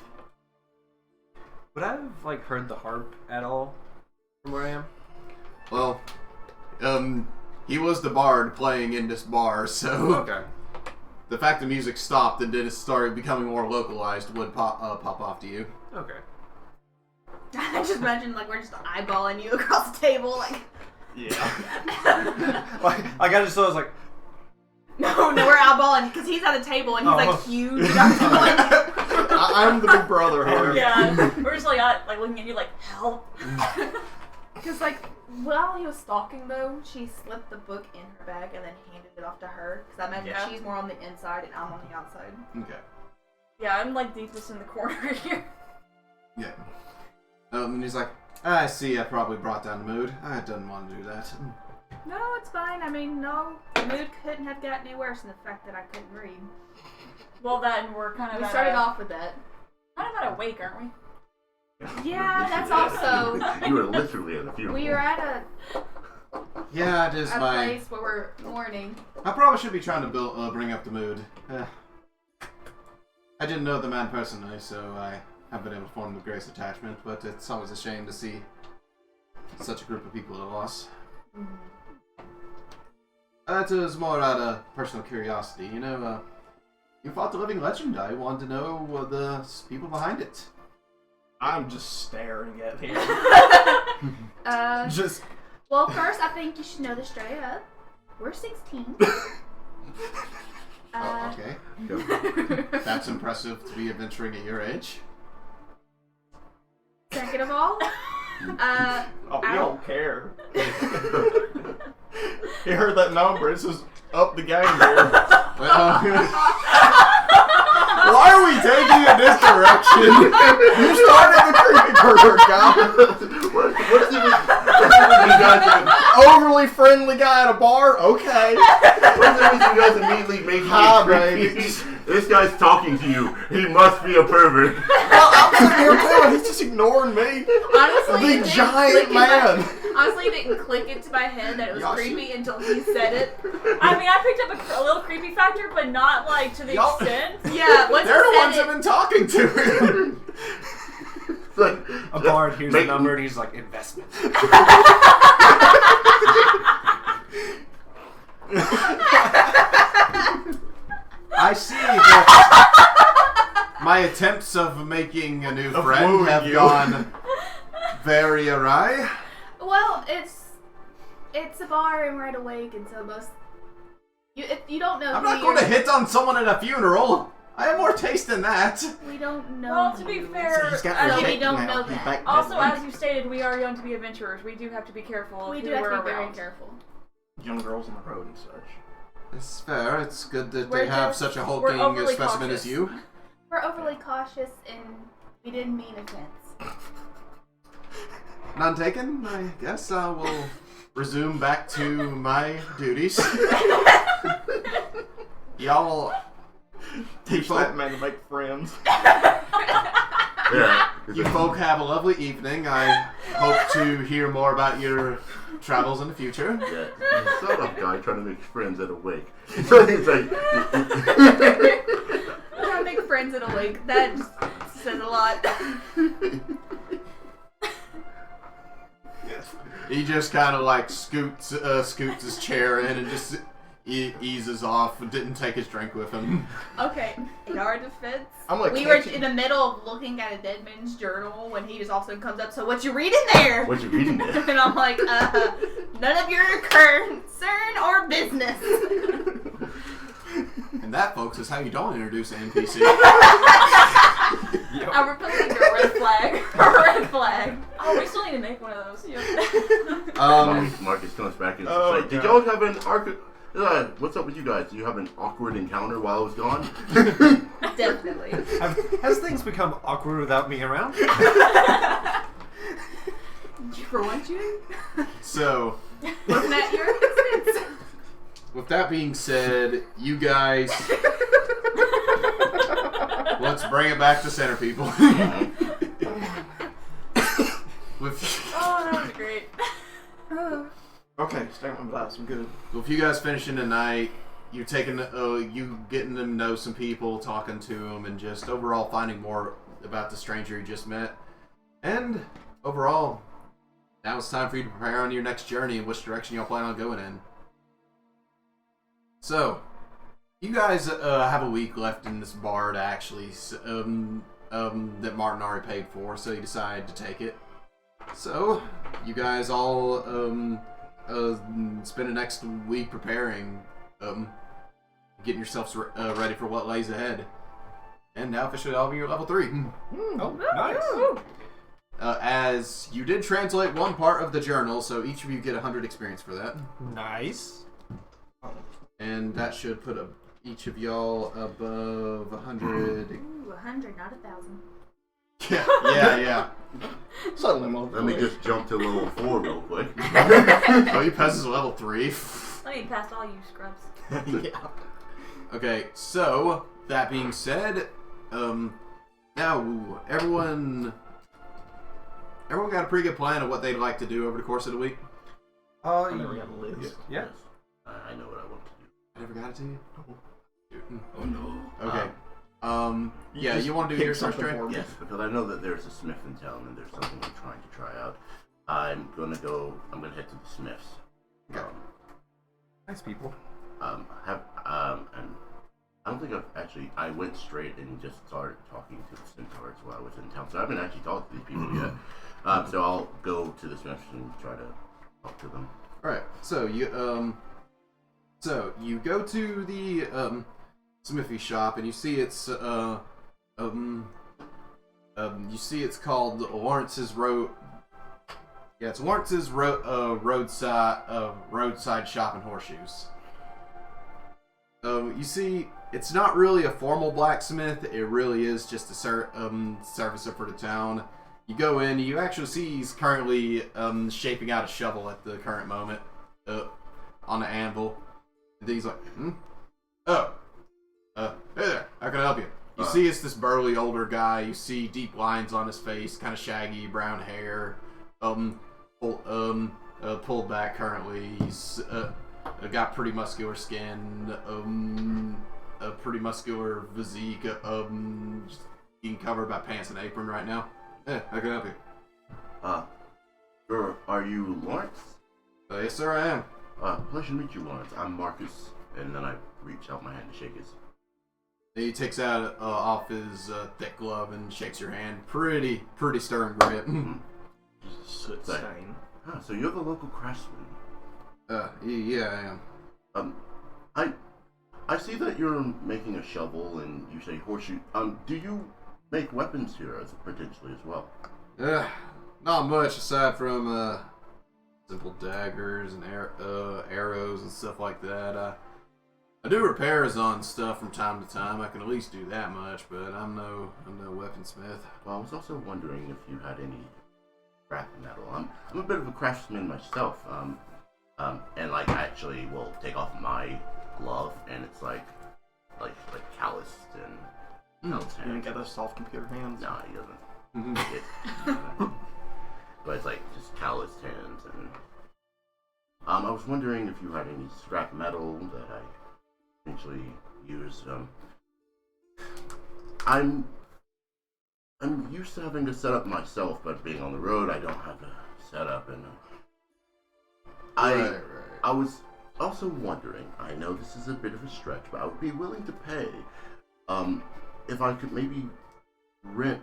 Would I have like heard the harp at all from where I am? Well, he was the bard playing in this bar, so Okay. the fact the music stopped and then it started becoming more localized would pop off to you. Okay. I just imagine like we're just eyeballing you across the table, like. Yeah. Like I just thought I was like, No, we're eyeballing because he's at a table and he's like huge. I'm the big brother here. Yeah, we're just like looking at you like, help. Because like while he was stalking though, she slipped the book in her bag and then handed it off to her. Because I imagine Yeah. she's more on the inside and I'm on the outside. Okay. Yeah, I'm like deepest in the corner here. Yeah. And he's like, I see I probably brought down the mood. I didn't want to do that. No, it's fine. I mean, no, the mood couldn't have gotten any worse than the fact that I couldn't read. Well, that and we're kind of We started off with that. kind of at a wake, aren't we? Yeah, that's also. You were literally at a funeral. We were at Yeah, it is a my... place where we're mourning. I probably should be trying to bring up the mood. I didn't know the man personally, so I haven't been able to form the greatest attachment, but it's always a shame to see such a group of people at a loss. That was more out of personal curiosity, you know. You fought the living legend. I wanted to know the people behind it. I'm just staring at him. Just... Well, first, I think you should know this straight up. We're 16. okay. That's impressive to be adventuring at your age. Second of all, Oh, we don't care. He heard that number. It's just up the game there. Why are we taking in this direction? You started the creepy burger guy. What's you guys? Overly friendly guy at a bar? Okay. What's the reason you guys immediately make Hi, me baby. This guy's talking to you. He must be a pervert. Well, I'm sitting here too, and he's just ignoring me. honestly, The it didn't giant click man. Honestly, it didn't click into my head that it was Yoshi. creepy until he said it. I mean, I picked up a little creepy factor, but not like to the Y'all- extent. Yeah, once They're the he ones said that have it, been talking to him. Like, a bard hears make- the number and he's like, investment. I see that my attempts of making a new Of friend wooing have you. gone very awry. well, it's a bar and we're at a wake, and so most you don't know. I'm who not going to you're- hit on someone at a funeral. I have more taste than that. We don't know. Well, to be you. fair, He's got as So the we shake don't now. know He's that. back also, then. as you stated, we are young to be adventurers. We do have to be careful. We of do who have to we're be very around. careful. Young girls on the road and such. It's fair. It's good that We're they have just- such a we're hulking overly specimen cautious. as you. We're overly cautious, and we didn't mean offense. None taken. I guess I will resume back to my duties. Y'all, Teach that man to make friends. yeah. you folk have a lovely evening. I hope to hear more about your travels in the future. Yeah. Son of a guy trying to make friends at a wake. So he's like, Trying to make friends at a wake. That just says a lot. He just kind of like scoots his chair in and just eases off, didn't take his drink with him. Okay, in our defense, I'm gonna we were catch in you. the middle of looking at a dead man's journal when he just all of a sudden comes up, so what you reading there? What you reading there? And I'm like, none of your concern or business. And that, folks, is how you don't introduce an NPC. I'm repeating a red flag. A red flag. Oh, we still need to make one of those. Yep. Marcus comes back and Oh, says, "Did God. y'all have an what's up with you guys? Do you have an awkward encounter while I was gone?" Definitely. Has things become awkward without me around? For one, June? So, Wasn't that your expense? with that being said, you guys, let's bring it back to center, people. with Oh, that was great. Okay, stay on my glass. I'm good. With you guys finishing tonight, you're taking, you getting to know some people, talking to them, and just overall finding more about the stranger you just met. And overall, now it's time for you to prepare on your next journey and which direction y'all plan on going in. So, you guys have a week left in this bar to actually, that Martin already paid for, so you decide to take it. So, you guys all, spend the next week preparing, getting yourselves ready for what lays ahead. And now officially all of you are level 3. Oh, nice. As you did translate one part of the journal, so each of you get 100 experience for that. Nice. And that should put each of y'all above 100. Ooh, 100, not 1,000. Yeah. Suddenly, I'm Let me just jump to level 4 real quick. Oh, you passed as level 3. Let me pass all you scrubs. Yeah. Okay, so, that being said, now, everyone got a pretty good plan of what they'd like to do over the course of the week? I never got a list. Yeah. I know what I want to do. I never got it to you? Oh no. Okay. Yeah, just you want to do pick your first something trade? for me. Yes, because I know that there's a smith in town and there's something I'm trying to try out. I'm gonna head to the smiths. Okay. Nice people. And I don't think I went straight and just started talking to the centaurs while I was in town, so I haven't actually talked to these people yet. So I'll go to the smiths and try to talk to them. Alright, so you go to the smithy shop and you see it's called Lawrence's Road. Yeah, it's Lawrence's roadside shop and horseshoes. You see, it's not really a formal blacksmith. It really is just a servicer for the town. You go in, you actually see he's currently shaping out a shovel at the current moment on the anvil. And then he's like, hey there, how can I help you? You see it's this burly older guy. You see deep lines on his face, kind of shaggy brown hair, pulled back currently. He's got pretty muscular skin, a pretty muscular physique, just being covered by pants and apron right now. Yeah, how can I help you? Sir, are you Lawrence? Yes, sir, I am. Pleasure to meet you, Lawrence. I'm Marcus. And then I reach out my hand to shake his. He takes out off his thick glove and shakes your hand. Pretty stern grip. Soot Say. stain. So you're the local craftsman. Yeah, I am. I see that you're making a shovel and you say horseshoe. Do you make weapons here potentially as well? Not much aside from simple daggers and arrows and stuff like that. I do repairs on stuff from time to time. I can at least do that much, but I'm no weaponsmith. Well, I was also wondering if you had any scrap metal. I'm a bit of a craftsman myself. And like I actually will take off my glove and it's like calloused and calloused You didn't hands. get those soft computer hands? No, he doesn't. But it's like just calloused hands and I was wondering if you had any scrap metal that I potentially use. I'm used to having to set up myself, but being on the road, I don't have a setup, and Right. I was also wondering, I know this is a bit of a stretch, but I would be willing to pay, if I could maybe rent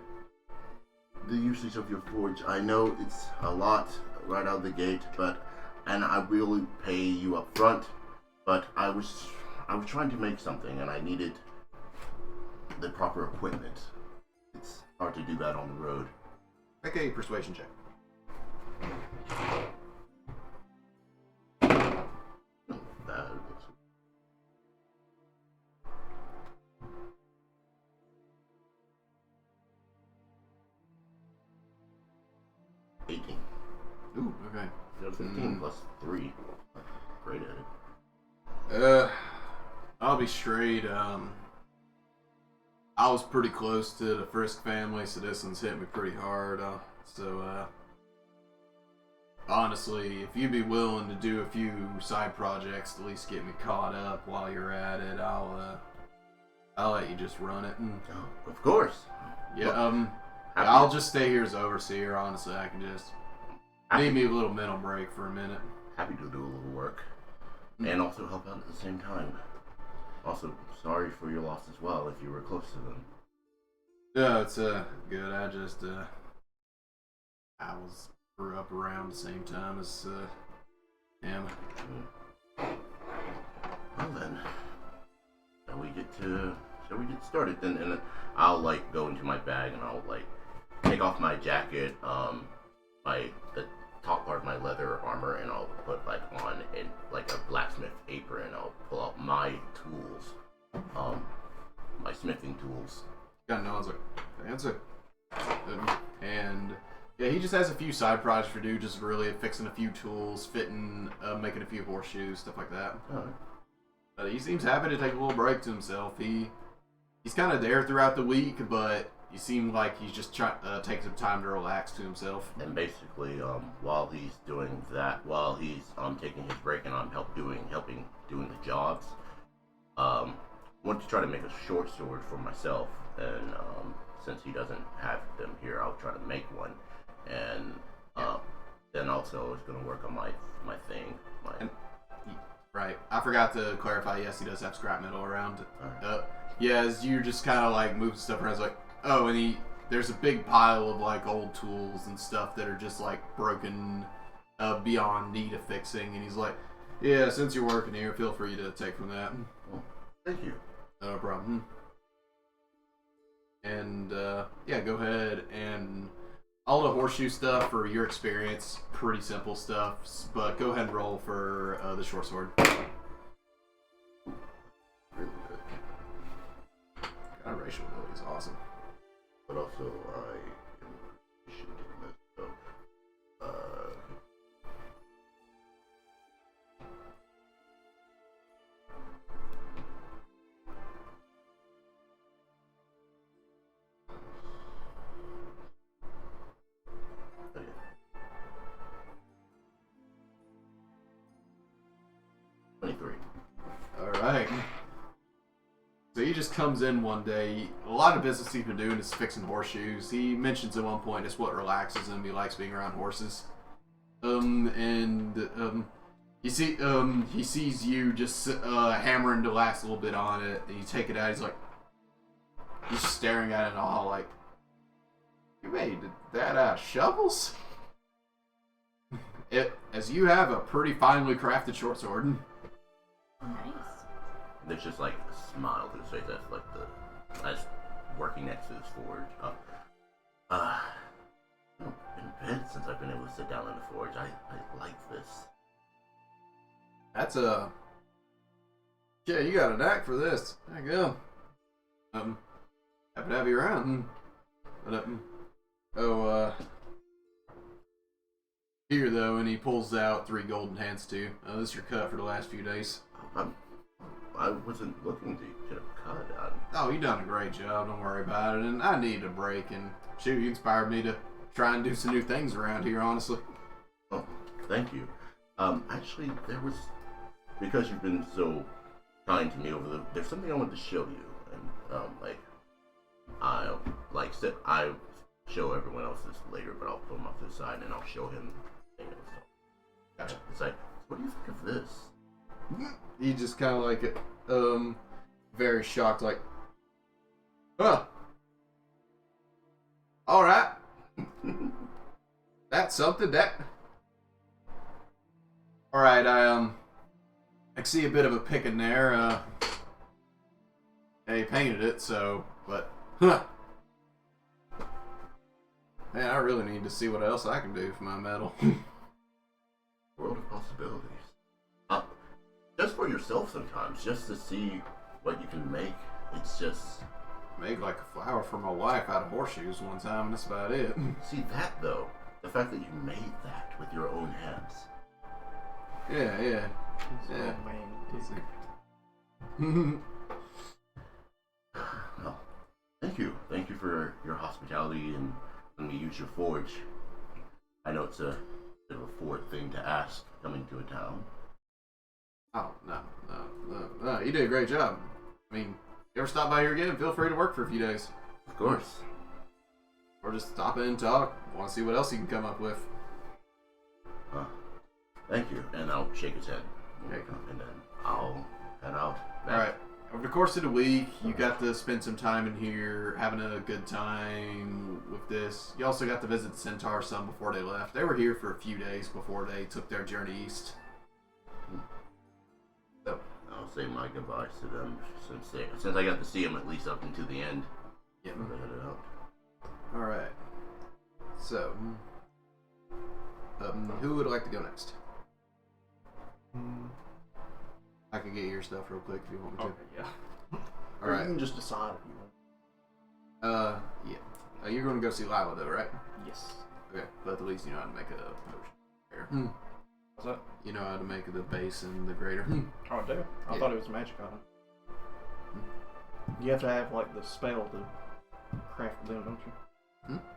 the usage of your forge. I know it's a lot right out of the gate, and I will pay you up front, but I was trying to make something and I needed the proper equipment. It's hard to do that on the road. Make a persuasion check. That 18. Ooh, okay. 15 plus 3. Great at it. I'll be straight. I was pretty close to the Frisk family, so this one's hit me pretty hard. Honestly, if you'd be willing to do a few side projects to at least get me caught up while you're at it, I'll let you just run it. Oh, of course. Yeah, Happy I'll just stay here as overseer. Honestly, I can just need me a little mental break for a minute. happy to do a little work and also help out at the same time. Also, sorry for your loss as well if you were close to them. No, it's good. I just I grew up around the same time as him. Well then, shall we get started then? And I'll like go into my bag and I'll like take off my jacket, the top part of my leather armor, and I'll put like on like a blacksmith apron. I'll pull out my tools, my smithing tools. Kind of nods like, fancy. And yeah, he just has a few side projects to do, just really fixing a few tools, fitting, making a few horseshoes, stuff like that. Alright. But he seems happy to take a little break to himself. He's kind of there throughout the week, but he seems like he's just trying take some time to relax to himself. And basically, while he's doing that, while he's taking his break and I'm helping doing the jobs, want to try to make a short sword for myself. And since he doesn't have them here, I'll try to make one. And then also I was gonna work on my thing. Right. I forgot to clarify. Yes, he does have scrap metal around. Alright. Yeah, as you just kind of like move stuff around, it's like, oh, and there's a big pile of like old tools and stuff that are just like broken beyond need of fixing. And he's like, yeah, since you're working here, feel free to take from that. Well, thank you. No problem. And yeah, go ahead and all the horseshoe stuff for your experience, pretty simple stuff, but go ahead and roll for the short sword. Really good. God, racial ability is awesome. But also, I am efficient in this, so, okay. 23. Alright. So he just comes in one day. A lot of business he's been doing is fixing horseshoes. He mentions at one point it's what relaxes him. He likes being around horses. He sees you just hammering the last little bit on it, and you take it out. He's like, he's staring at it all like, you made that out of shovels? As you have a pretty finely crafted short sword. Nice. There's just like a smile to his face that's like as working next to this forge. I've been in bed since I've been able to sit down in the forge. I like this. That's yeah, you got a knack for this. There you go. Happy to have you around. But here though, and he pulls out 3 golden hands too. This is your cut for the last few days. I wasn't looking to get a cut. Oh, you done a great job. Don't worry about it. And I need a break. And shoot, you inspired me to try and do some new things around here. Honestly. Oh, thank you. Actually, there was, because you've been so kind to me there's something I wanted to show you, and I'll show everyone else this later, but I'll pull him off to the side and I'll show him the thing. Gotcha. It's like, what do you think of this? he just kind of like, very shocked, like, huh. All right. That's something. All right. I see a bit of a pick in there. Yeah, he painted it, so, but, huh. Man, I really need to see what else I can do for my metal. World of possibilities. Just for yourself sometimes, just to see what you can make. It's just... Made like a flower for my wife out of horseshoes one time, and that's about it. See that though, the fact that you made that with your own hands. Yeah. Well, thank you for your hospitality and letting me use your forge. I know it's a bit of a forward thing to ask coming to a town. Oh, no, you did a great job. I mean, you ever stop by here again, feel free to work for a few days. Of course. Or just stop in and talk. Want to see what else you can come up with. Thank you, and I'll shake his head. Okay. And then I'll head out. Alright, over the course of the week, you got to spend some time in here, having a good time with this. You also got to visit the Centaur some before they left. They were here for a few days before they took their journey east. So, I'll say my goodbyes to them since I got to see them at least up until the end. yeah. I'm gonna head out. Alright. So, who would like to go next? I could get your stuff real quick if you want me to. Okay, yeah. All right. You can just decide if you want. Yeah. You're going to go see Lila though, right? Yes. Okay. But at least you know how to make a potion. What's that? You know how to make the base and the greater. Oh, I do. I thought it was magic item. You have to have like the spell to craft them, don't you?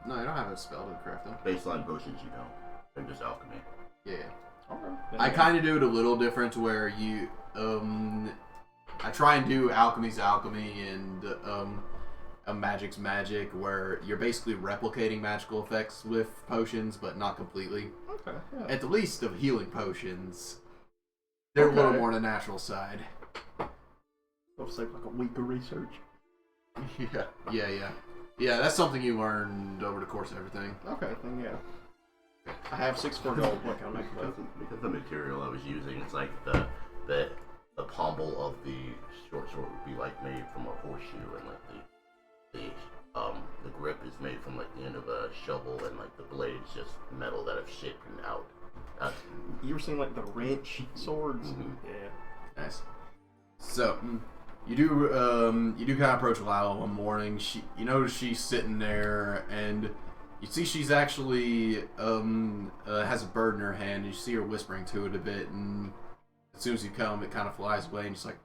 No, you don't have a spell to craft them. Baseline potions, you know. They're just alchemy. Yeah. Okay. I kind of do it a little different to where you, I try and do alchemy's alchemy and, a magic's magic, where you're basically replicating magical effects with potions, but not completely. Okay. Yeah. At the least of healing potions, they're a little Okay. more on the natural side. It'll save like a week of research. Yeah, that's something you learned over the course of everything. Okay, then yeah. I have 64 gold. What can I make with that? Because the material I was using, it's like the pommel of the short sword would be like made from a horseshoe, and like the grip is made from like the end of a shovel, and like the blade is just metal that I've shaped out. You ever seen like the wrench swords? Yeah. Nice. So, you do kind of approach Lila one morning. You notice she's sitting there, and you see she's actually has a bird in her hand. And you see her whispering to it a bit, and as soon as you come, it kind of flies away, and she's like,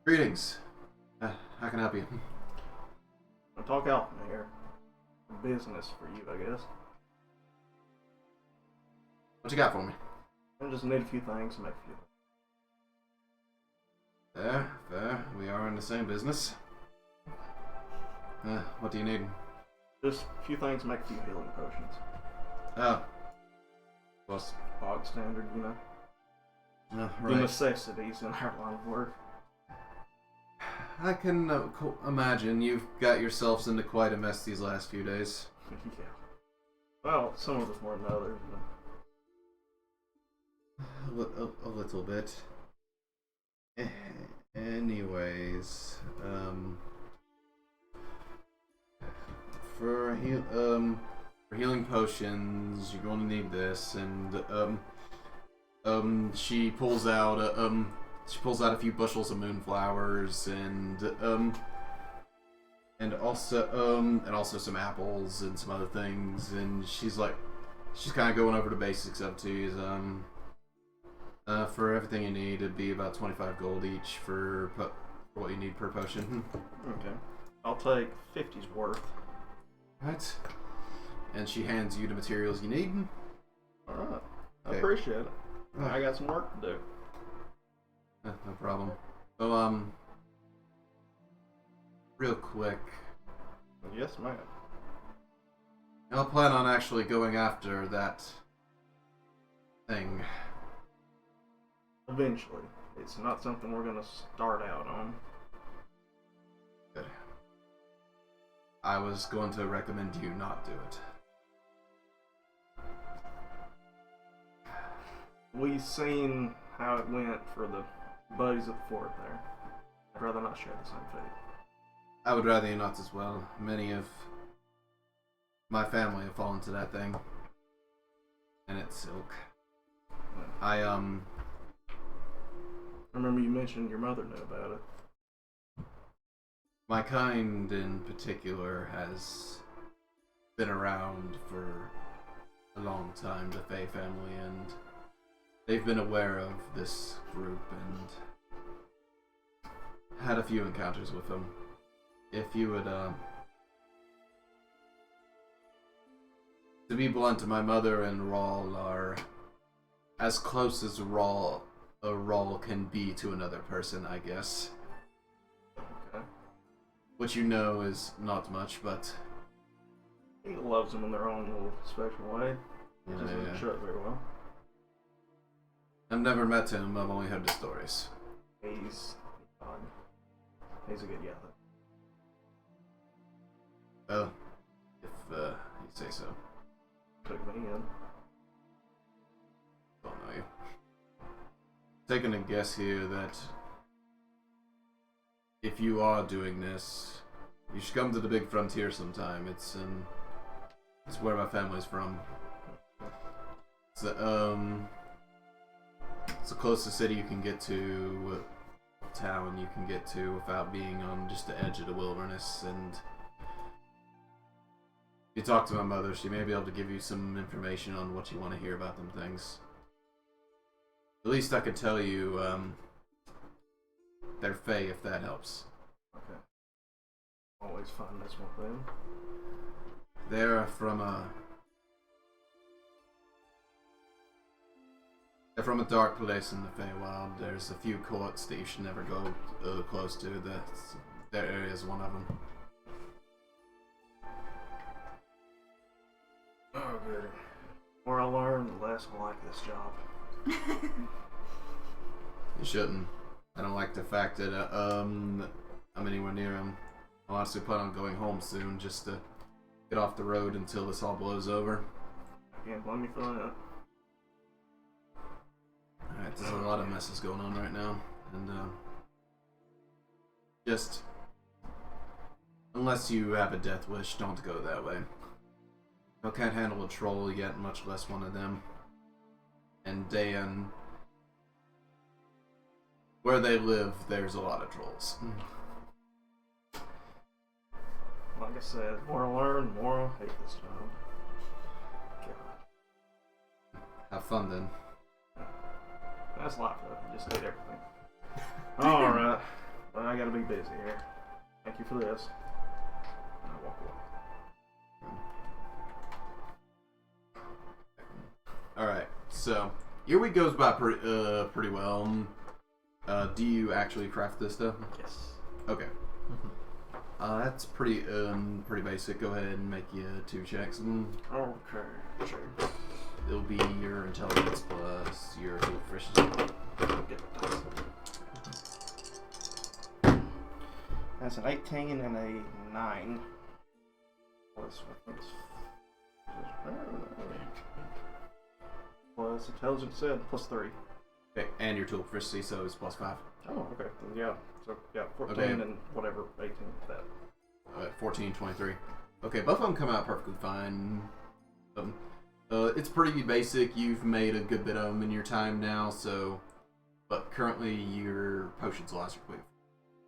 "Greetings. How can I help you?" I'll talk alchemy here. Business for you, I guess. What you got for me? I just need a few things to make a few. Fair. We are in the same business. What do you need? Just a few things to make a few healing potions. Oh. What's... Bog standard, you know. The right. necessities in our line of work. I can imagine you've got yourselves into quite a mess these last few days. Yeah. Well, some of us more than others. A little bit. Anyways, for healing potions, you're going to need this, and she pulls out a few bushels of moonflowers, and also some apples and some other things, and she's kind of going over the basics of it to you. For everything you need, it'd be about 25 gold each for what you need per potion. Okay. I'll take 50's worth. Right. And she hands you the materials you need. Alright. I Okay. appreciate it. I got some work to do. No problem. So, real quick, Yes, ma'am. I'll plan on actually going after that thing. Eventually. It's not something we're gonna start out on. Good. I was going to recommend you not do it. We've seen how it went for the buddies at the fort there. I'd rather not share the same fate. I would rather you not as well. Many of my family have fallen to that thing. And it's silk. I remember you mentioned your mother knew about it. My kind in particular has been around for a long time, the Fae family, and they've been aware of this group and had a few encounters with them. If you would, to be blunt, my mother and Rawl are as close as a Rawl can be to another person, I guess. Okay. What you know is not much, but He loves them in their own little special way. He just doesn't yeah. show it very well. I've never met him, I've only heard the stories. He's odd. He's a good guy. Well, if you say so. Took me in. Don't know you. Taking a guess here that if you are doing this, you should come to the big frontier sometime. It's where my family's from. It's the closest city you can get to, town you can get to without being on just the edge of the wilderness. And if you talk to my mother, she may be able to give you some information on what you want to hear about them things. The least I could tell you, they're Fae, if that helps. Okay. Always find this one thing. They're from a dark place in the Feywild. There's a few courts that you should never go close to. Their area is one of them. Oh, goody. The more I learn, the less I like this job. You shouldn't. I don't like the fact that I'm anywhere near him. I honestly plan on going home soon just to get off the road until this all blows over. I can't blame you for that. Alright, there's a lot of messes going on right now, and just unless you have a death wish, don't go that way. I can't handle a troll yet, much less one of them. And Dan, where they live, there's a lot of trolls. Like I said, the more I learn, the more I hate this job. God. Have fun then. That's life though. You just hate everything. Alright. Well, I gotta be busy here. Thank you for this. And I walk away. Alright, so your week goes by pretty well. Do you actually craft this stuff? Yes. Okay. That's pretty basic. Go ahead and make you 2 checks. Okay. Sure. It'll be your intelligence plus your proficiency. That's an 18 and a 9. Plus, I think it's... Plus intelligence said plus 3. Okay, and your tool proficiency, so it's plus 5. Oh, okay. Yeah. So, yeah, 14 Okay. and whatever, 18 with that. 14, 23. Okay, both of them come out perfectly fine. It's pretty basic. You've made a good bit of them in your time now, so... But currently, your potions last your quick.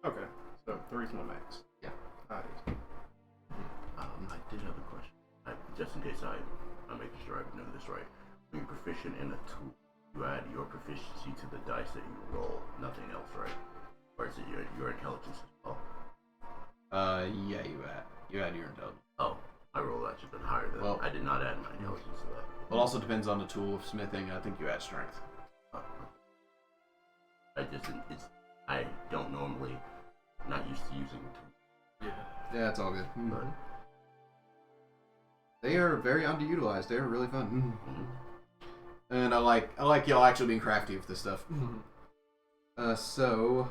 Okay. So, 3's my max. Yeah. Alright. I did have a question. Just in case I'm making sure I know this right. When you're proficient in a tool, you add your proficiency to the dice that you roll, nothing else, right? Or is it your intelligence as well? Yeah, you add your intelligence. Oh, I rolled that should have been higher than Well- I did not add my intelligence to that. Well, it also depends on the tool of smithing. I think you add strength. I don't normally, not used to using tools. Yeah, it's all good. But, They are very underutilized. They are really fun. And I like y'all actually being crafty with this stuff. So,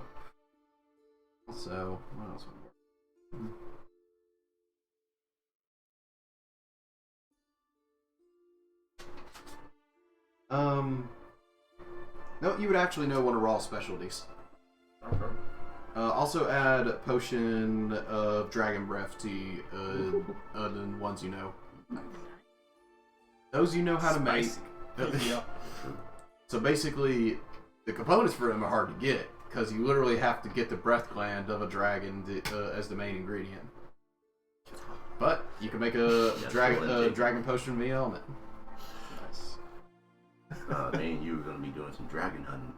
what else would work? No, you would actually know one of Raw's specialties. Okay. Also add potion of dragon breath to the ones you know. Those you know how to make. Yeah. So basically, the components for them are hard to get because you literally have to get the breath gland of a dragon as the main ingredient. But you can make a dragon potion via element. Nice. Me and you are going to be doing some dragon hunting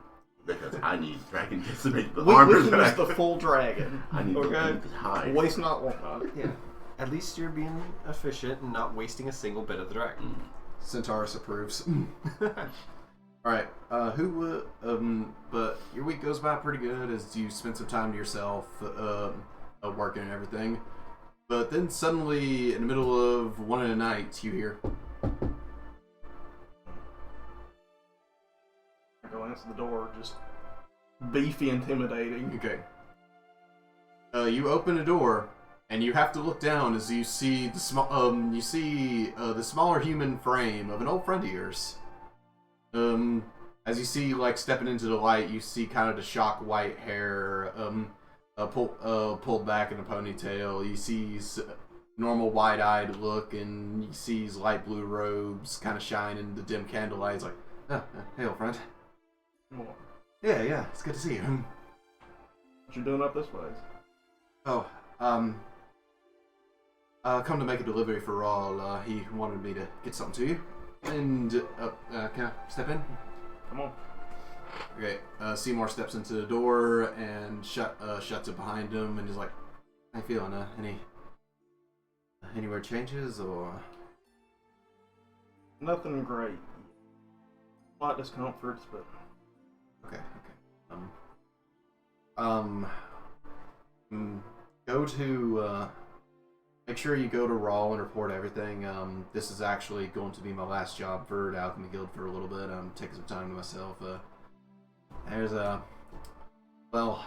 because I need dragon bits to make the We armor can that I use the full dragon. I need Okay. to hide. Waste not, want not. Yeah. At least you're being efficient and not wasting a single bit of the dragon. Centaurus approves. Alright, but your week goes by pretty good as you spend some time to yourself, working and everything. But then suddenly, in the middle of one of the nights, you hear, I go answer the door, just beefy, intimidating. okay. You open the door, and you have to look down as you see the the smaller human frame of an old friend of yours. As you see, like, stepping into the light, you see kind of the shock white hair, pulled back in a ponytail. You see his normal wide-eyed look, and you see his light blue robes kind of shine in the dim candlelight. He's like, hey, old friend. Come on. Yeah, it's good to see you. What you doing up this way? Oh, come to make a delivery for Rawl. He wanted me to get something to you. And, can I step in? Come on. Okay, Seymour steps into the door and shuts it behind him and is like, how you feeling? Any weird changes or? Nothing great. A lot of discomforts, but Okay. Go to, make sure you go to Raw and report everything. This is actually going to be my last job for the Alchemy Guild for a little bit. I'm taking some time to myself. Well,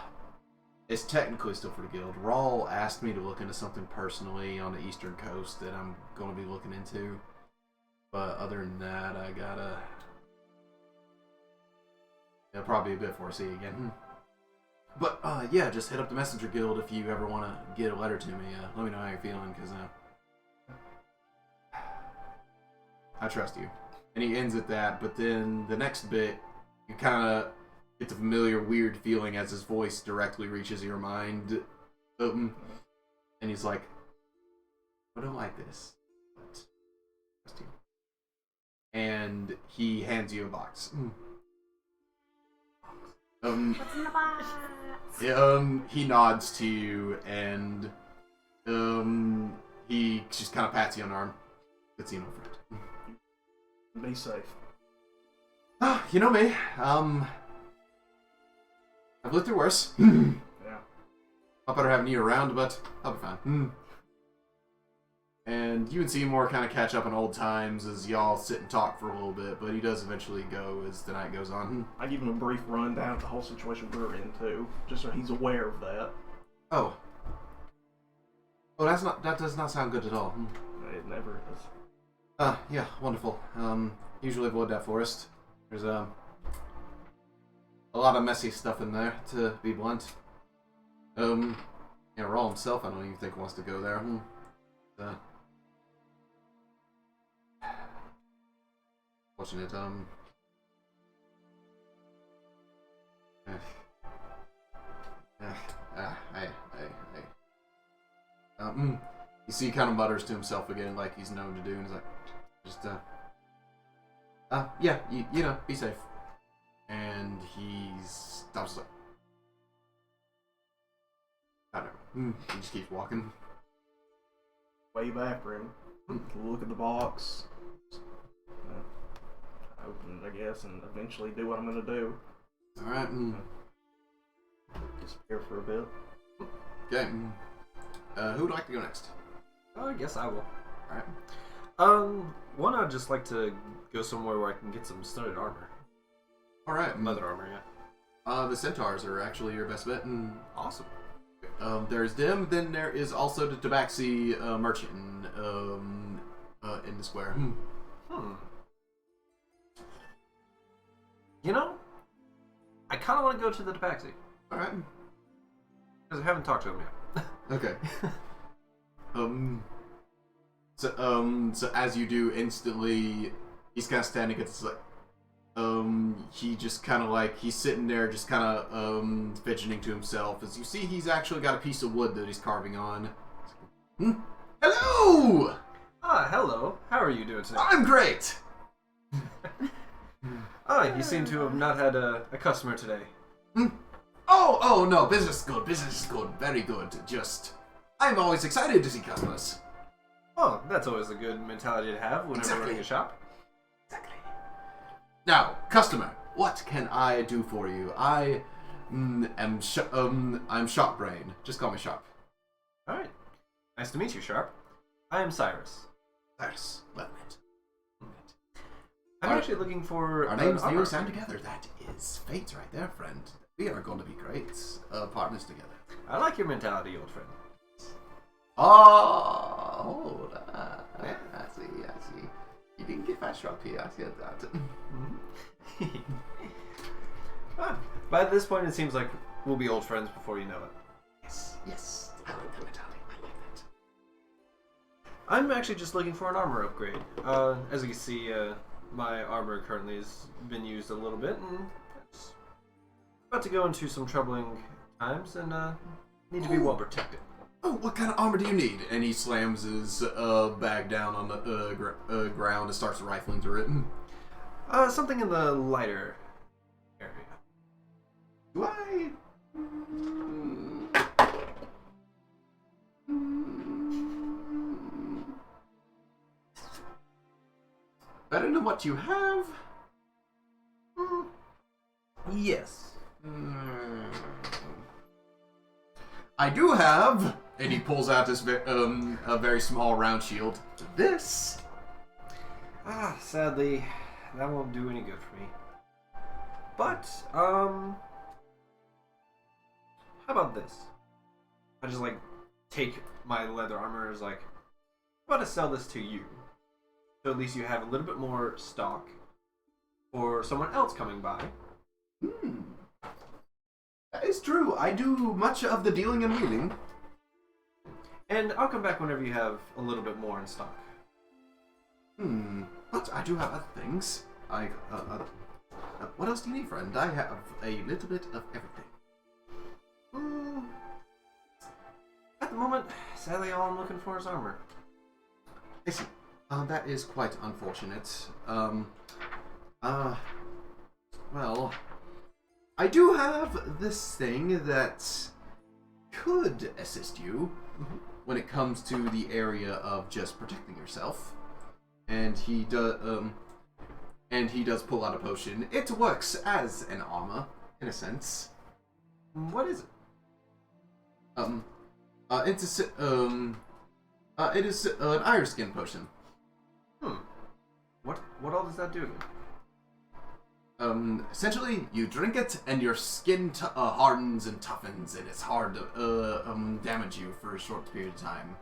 it's technically still for the guild. Rawl asked me to look into something personally on the eastern coast that I'm going to be looking into. But other than that, I gotta... It'll probably be a bit before I see you again. But, yeah, just hit up the Messenger Guild if you ever want to get a letter to me. Let me know how you're feeling, because I trust you. And he ends at that, but then the next bit, you kind of get the familiar weird feeling as his voice directly reaches your mind. And he's like, I don't like this, but I trust you. And he hands you a box. What's in the box? He nods to you, and he just kind of pats you on the arm. Good seeing, old friend. be safe. You know me. I've lived through worse. Yeah. Not better having you around, but I'll be fine. And you and Seymour kind of catch up on old times as y'all sit and talk for a little bit, but he does eventually go as the night goes on. I give him a brief rundown of the whole situation we're in too, just so he's aware of that. Oh, that does not sound good at all. It never is. Yeah, wonderful. Usually avoid that forest. There's a lot of messy stuff in there, to be blunt. Rawl himself, I don't even think wants to go there. Fortunate, you see, he kind of mutters to himself again, like he's known to do, and he's like, yeah, you know, be safe. And he stops, like, I don't know, he just keeps walking. Wave after him. Look at the box. Open it, I guess, and eventually do what I'm gonna do. Alright. Disappear for a bit. Okay. Who would like to go next? Oh, I guess I will. Alright. One, I'd just like to go somewhere where I can get some studded armor. Alright. Leather armor, yeah. The centaurs are actually your best bet. Awesome. There's them. Then there is also the Tabaxi merchant in the square. You know, I kind of want to go to the Tabaxi. All right. Because I haven't talked to him yet. Okay. So as you do, instantly, he's kind of standing. It's like, he just kind of like he's sitting there, just kind of fidgeting to himself. As you see, he's actually got a piece of wood that he's carving on. Hello. Hello. How are you doing today? I'm great. You seem to have not had a customer today. Oh no, business is good. Business is good. Very good. I'm always excited to see customers. Oh, that's always a good mentality to have whenever running a shop. Exactly. Now, customer, what can I do for you? I'm Sharp Brain. Just call me Sharp. All right. Nice to meet you, Sharp. I am Cyrus. Cyrus, well met. I'm actually looking for... Our names do sound together. That is fate right there, friend. We are going to be great partners together. I like your mentality, old friend. Oh, I see. You didn't get that sharp here, I see that. By this point, it seems like we'll be old friends before you know it. Yes. I like that mentality. I like that. I'm actually just looking for an armor upgrade. As you can see, my armor currently has been used a little bit, and it's about to go into some troubling times, and need to be well protected. Oh, what kind of armor do you need? And he slams his bag down on the ground and starts rifling through it. Something in the lighter area. Do I? Better than what you have? Yes. I do have, and he pulls out this a very small round shield. This. Sadly, that won't do any good for me. But, how about this? I just take my leather armor as I'm about to sell this to you. So at least you have a little bit more stock for someone else coming by. That is true. I do much of the dealing and wheeling. And I'll come back whenever you have a little bit more in stock. But I do have other things. What else do you need, friend? I have a little bit of everything. At the moment, sadly, all I'm looking for is armor. I see. That is quite unfortunate. Well, I do have this thing that could assist you when it comes to the area of just protecting yourself. And he does pull out a potion. It works as an armor, in a sense. What is it? It is an iron skin potion. What all does that do? Essentially, you drink it, and your skin hardens and toughens, and it's hard to damage you for a short period of time.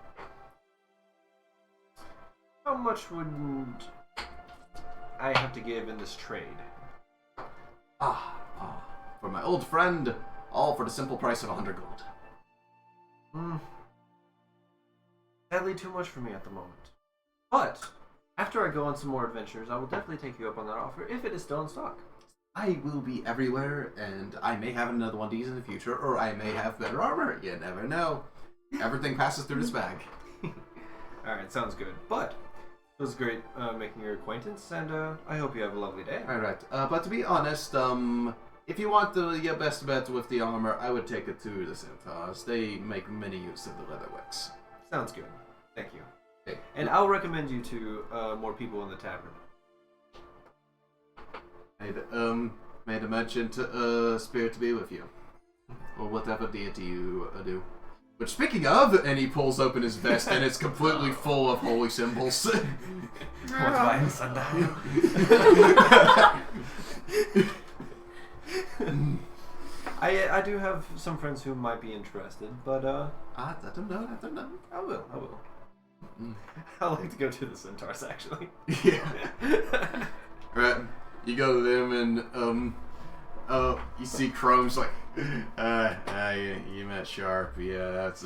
How much would I have to give in this trade? For my old friend, all for the simple price of 100 gold. Sadly, too much for me at the moment. But after I go on some more adventures, I will definitely take you up on that offer if it is still in stock. I will be everywhere, and I may have another one of these in the future, or I may have better armor. You never know. Everything passes through this bag. Alright, sounds good. But it was great making your acquaintance, and I hope you have a lovely day. Alright, but to be honest, if you want your best bet with the armor, I would take it to the centaurs. They make many use of the leather wicks. Sounds good. Thank you. Okay. And I'll recommend you to more people in the tavern. May the merchant spirit be with you. Or whatever deity you do. Which, speaking of, and he pulls open his vest and it's completely full of holy symbols. I do have some friends who might be interested, but I don't know. I will. Mm. I like to go to the centaurs actually. Yeah. Right. You go to them and you see Chrome's like, you met Sharp. Yeah, that's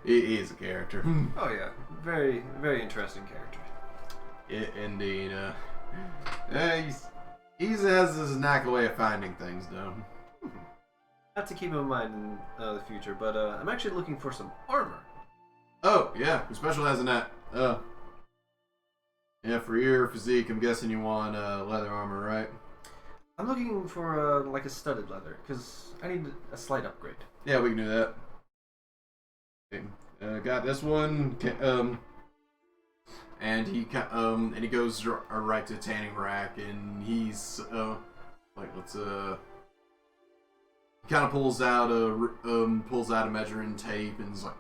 he's a character. Oh yeah, very very interesting character. Indeed. He has this knack way of finding things, though. Have to keep in mind in the future, but I'm actually looking for some armor. Oh yeah, who specializes in that? Yeah, for your physique, I'm guessing you want leather armor, right? I'm looking for like a studded leather because I need a slight upgrade. Yeah, we can do that. Okay. Got this one. And he goes right to the tanning rack, and he's like, let's he kind of pulls out a measuring tape, and he's like,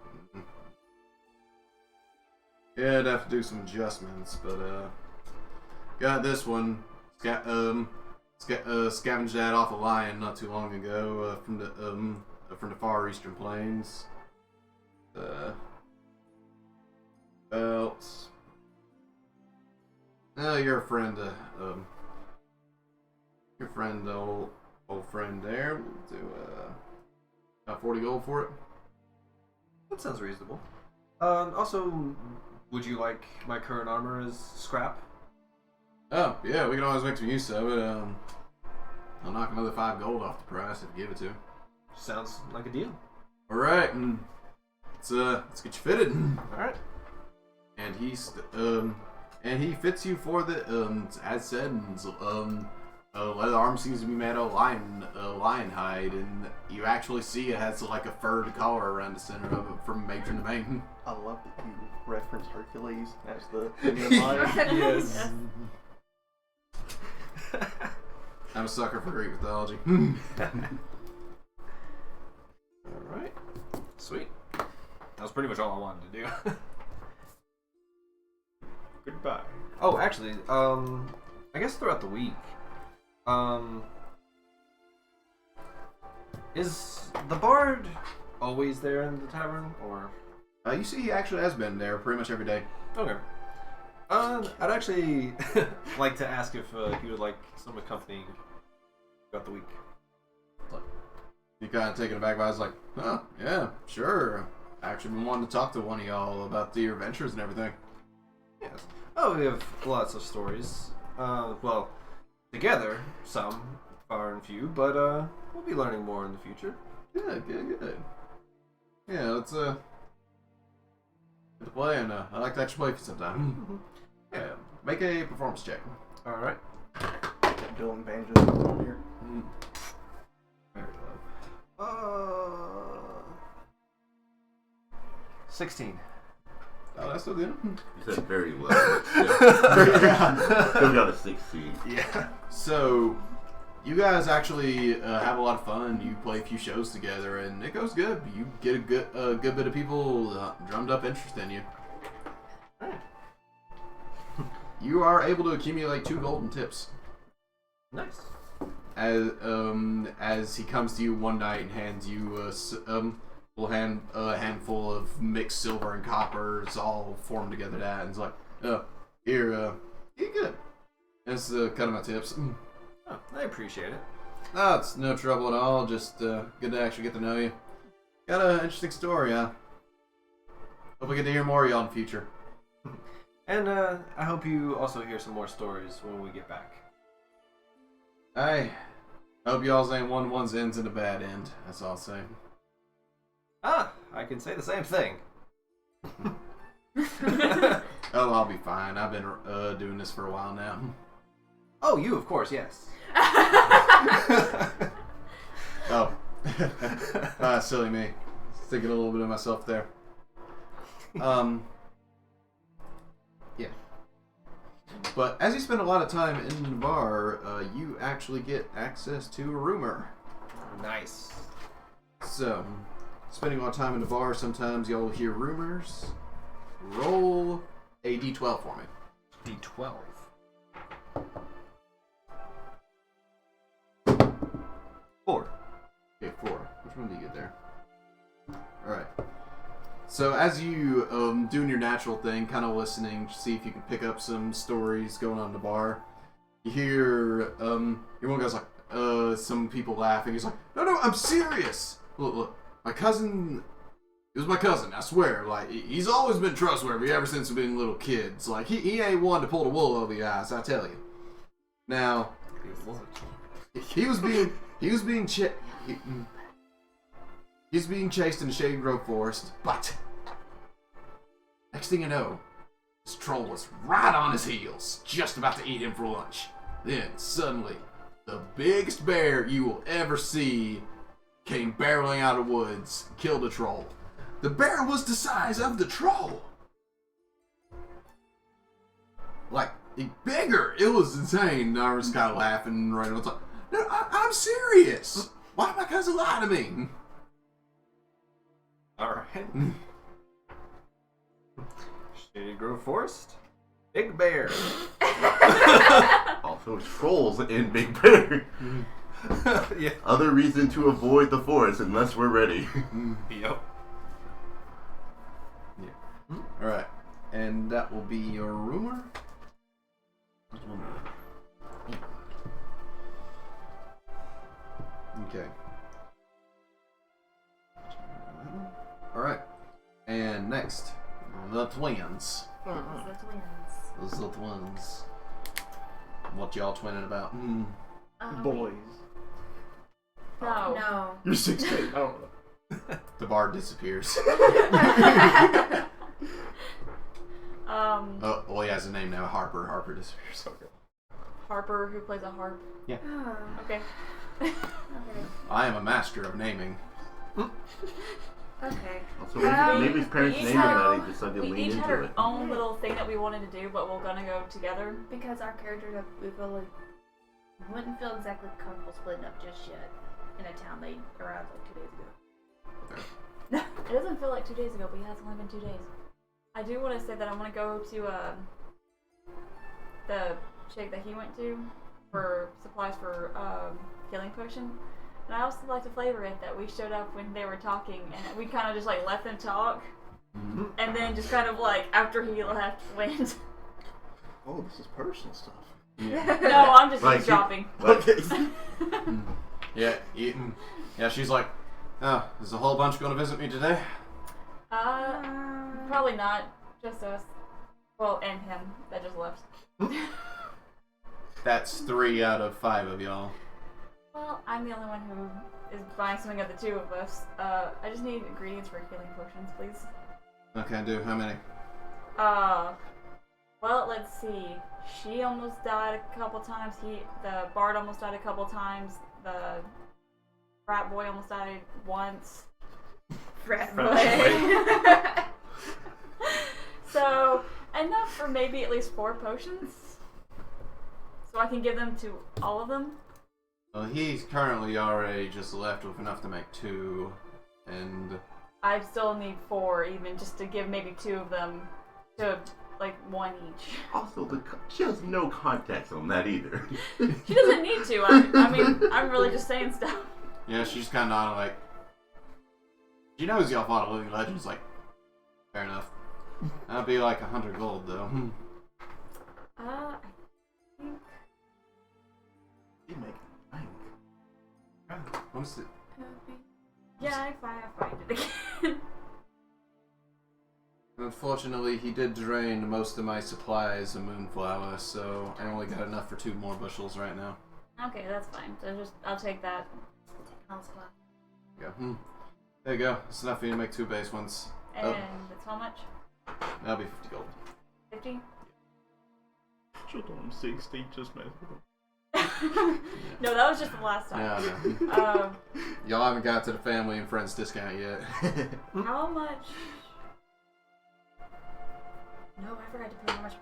yeah, I'd have to do some adjustments, but got this one. Scavenged that off a lion not too long ago from the far eastern plains. Belts. Your friend, old friend there. We'll do 40 gold for it. That sounds reasonable. Also, would you like my current armor as scrap? Oh yeah, we can always make some use of it. I'll knock another 5 gold off the price if you give it to. Sounds like a deal. All right, and let's get you fitted. All right. And he fits you for the as said. Leather arm seems to be made of lion hide, and you actually see it has like a furred collar around the center of it from matron to main. I love that you reference Hercules as the Indian lion. Yes. I'm a sucker for Greek mythology. All right. Sweet. That was pretty much all I wanted to do. Goodbye. Oh, actually, I guess throughout the week, is the bard always there in the tavern, or? You see, he actually has been there pretty much every day. Okay. I'd actually like to ask if he would like some accompanying throughout the week. You kind of taken aback by it, like, oh, yeah, sure. I actually been wanting to talk to one of y'all about your adventures and everything. Yes. Oh, we have lots of stories. Well, together, some, far and few, but we'll be learning more in the future. Good. Yeah, let's get to play, and I'd like to actually play for some time. Yeah, make a performance check. All right. Dylan banjos on here. Very low. 16. Oh, that's still good. You said very low. Still got a 16. Yeah. So, you guys actually have a lot of fun. You play a few shows together, and it goes good. You get a good bit of people drummed up interest in you. You are able to accumulate 2 golden tips. Nice. As he comes to you one night and hands you a handful of mixed silver and copper. It's all formed together. That and it's like, here, eat good. That's kind of my tips. Oh, I appreciate it. No, it's no trouble at all. Just good to actually get to know you. Got an interesting story, huh? Hope we get to hear more of y'all in the future. And I hope you also hear some more stories when we get back. I hope y'all's ain't one's ends in a bad end. That's all I'm saying. Ah, I can say the same thing. Oh, I'll be fine. I've been doing this for a while now. Oh, you, of course, yes. Oh. Silly me. Thinking a little bit of myself there. Yeah. But as you spend a lot of time in the bar, you actually get access to a rumor. Nice. So, spending a lot of time in the bar, sometimes y'all hear rumors. Roll a d12 for me. D12. 4. Okay, 4. Which one do you get there? Alright. So as you doing your natural thing, kind of listening, see if you can pick up some stories going on in the bar, you hear your one guy's like, some people laughing. He's like, no, I'm serious. Look, my cousin, it was my cousin, I swear. Like, he's always been trustworthy ever since we've been little kids. Like, he ain't one to pull the wool over your eyes, I tell you. Now, he was being chased in the Shady Grove Forest, but next thing you know, this troll was right on his heels, just about to eat him for lunch. Then, suddenly, the biggest bear you will ever see came barreling out of the woods and killed a troll. The bear was the size of the troll. Like, bigger. It was insane. I was kind of laughing right on top. No, I'm serious. Why my cousin lie to me? Alright. Shady Grove Forest. Big bear. Also, trolls in Big Bear. Yeah. Other reason to avoid the forest unless we're ready. Yep. Yeah. Alright. And that will be your rumor? Okay. Alright. And next, the twins. The twins. Those little twins. What y'all twinning about? Boys. No. No. You're 16. I don't know. The bard disappears. Oh, he has a name now. Harper. Harper disappears. Okay. Harper, who plays a harp. Oh, Okay. okay. I am a master of naming. Okay. Also, maybe his parents we named him that each he decided to We lean each had into our it. own little thing that we wanted to do, but we're gonna go together. Because our characters, we feel like, wouldn't feel exactly comfortable splitting up just yet in a town they arrived like 2 days ago. It doesn't feel like 2 days ago, but yeah, it's only been 2 days. I do want to say that I want to go to the chick that he went to for supplies for healing potion. And I also like to flavor it that we showed up when they were talking and we kind of just like let them talk. Mm-hmm. And then just kind of like after he left went. Oh, this is personal stuff. Yeah. No, I'm just Like, eavesdropping. Okay. Yeah, Eaton. Yeah, she's like, oh, is a whole bunch going to visit me today? Probably not. Just us. Well, and him that just left. That's 3 out of 5 of y'all. Well, I'm the only one who is buying something of the 2 of us. I just need ingredients for healing potions, please. Okay, I do. How many? Well, let's see. She almost died a couple times. The bard almost died a couple times. The frat boy almost died once. Frat boy. So, enough for maybe at least 4 potions. So I can give them to all of them. Well, he's currently already just left with enough to make 2, and... I still need 4 even just to give maybe 2 of them to like 1 each. Also, she has no context on that either. She doesn't need to. I mean, I'm really just saying stuff. Yeah, she's kind of like... She knows y'all fought a living legends, like... Fair enough. That'd be like 100 gold, though. I think... You make bank. What's it? Yeah, if I find it again. Unfortunately, he did drain most of my supplies of moonflower, so I only got enough for 2 more bushels right now. Okay, that's fine. So I'll take that. Yeah. There you go. It's enough for you to make 2 base ones. And it's how much? That'll be 50 gold. 50? Should have done 60, just mess with them. No, that was just the last time. Yeah, y'all haven't got to the family and friends discount yet. How much? No, I forgot to put how much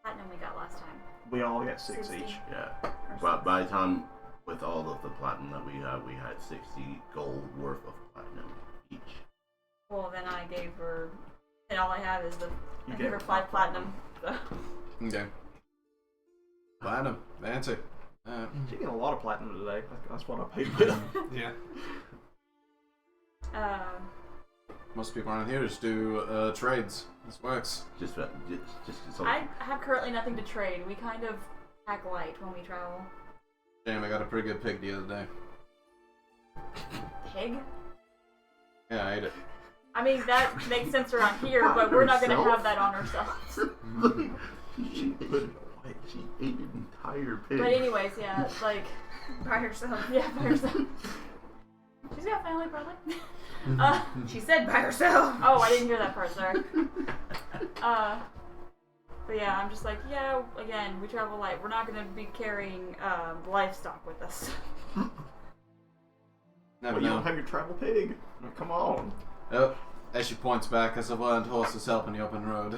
platinum we got last time. We all got 6 60. each. Yeah. But by the time, with all of the platinum that we had 60 gold worth of platinum each. Well, then I gave her, and all I have is I gave gave her her 5 platinum. So. Okay. Platinum. Fancy. She getting a lot of platinum today. That's what I paid with. Yeah. Most people around here just do trades. This works. Just consult. I have currently nothing to trade. We kind of pack light when we travel. Damn, I got a pretty good pig the other day. Pig? Yeah, I ate it. I mean, that makes sense around here, but we're not going to have that on ourselves. She ate an entire pig. But anyways, yeah, like... By herself. Yeah, by herself. She's got family, probably. She said by herself. Oh, I didn't hear that part, sorry. But yeah, I'm just like, yeah, again, we travel light. We're not going to be carrying livestock with us. Never Well, you know. don't have your travel pig. Come on. Oh, as she points back, as a blind horse is helping the open road.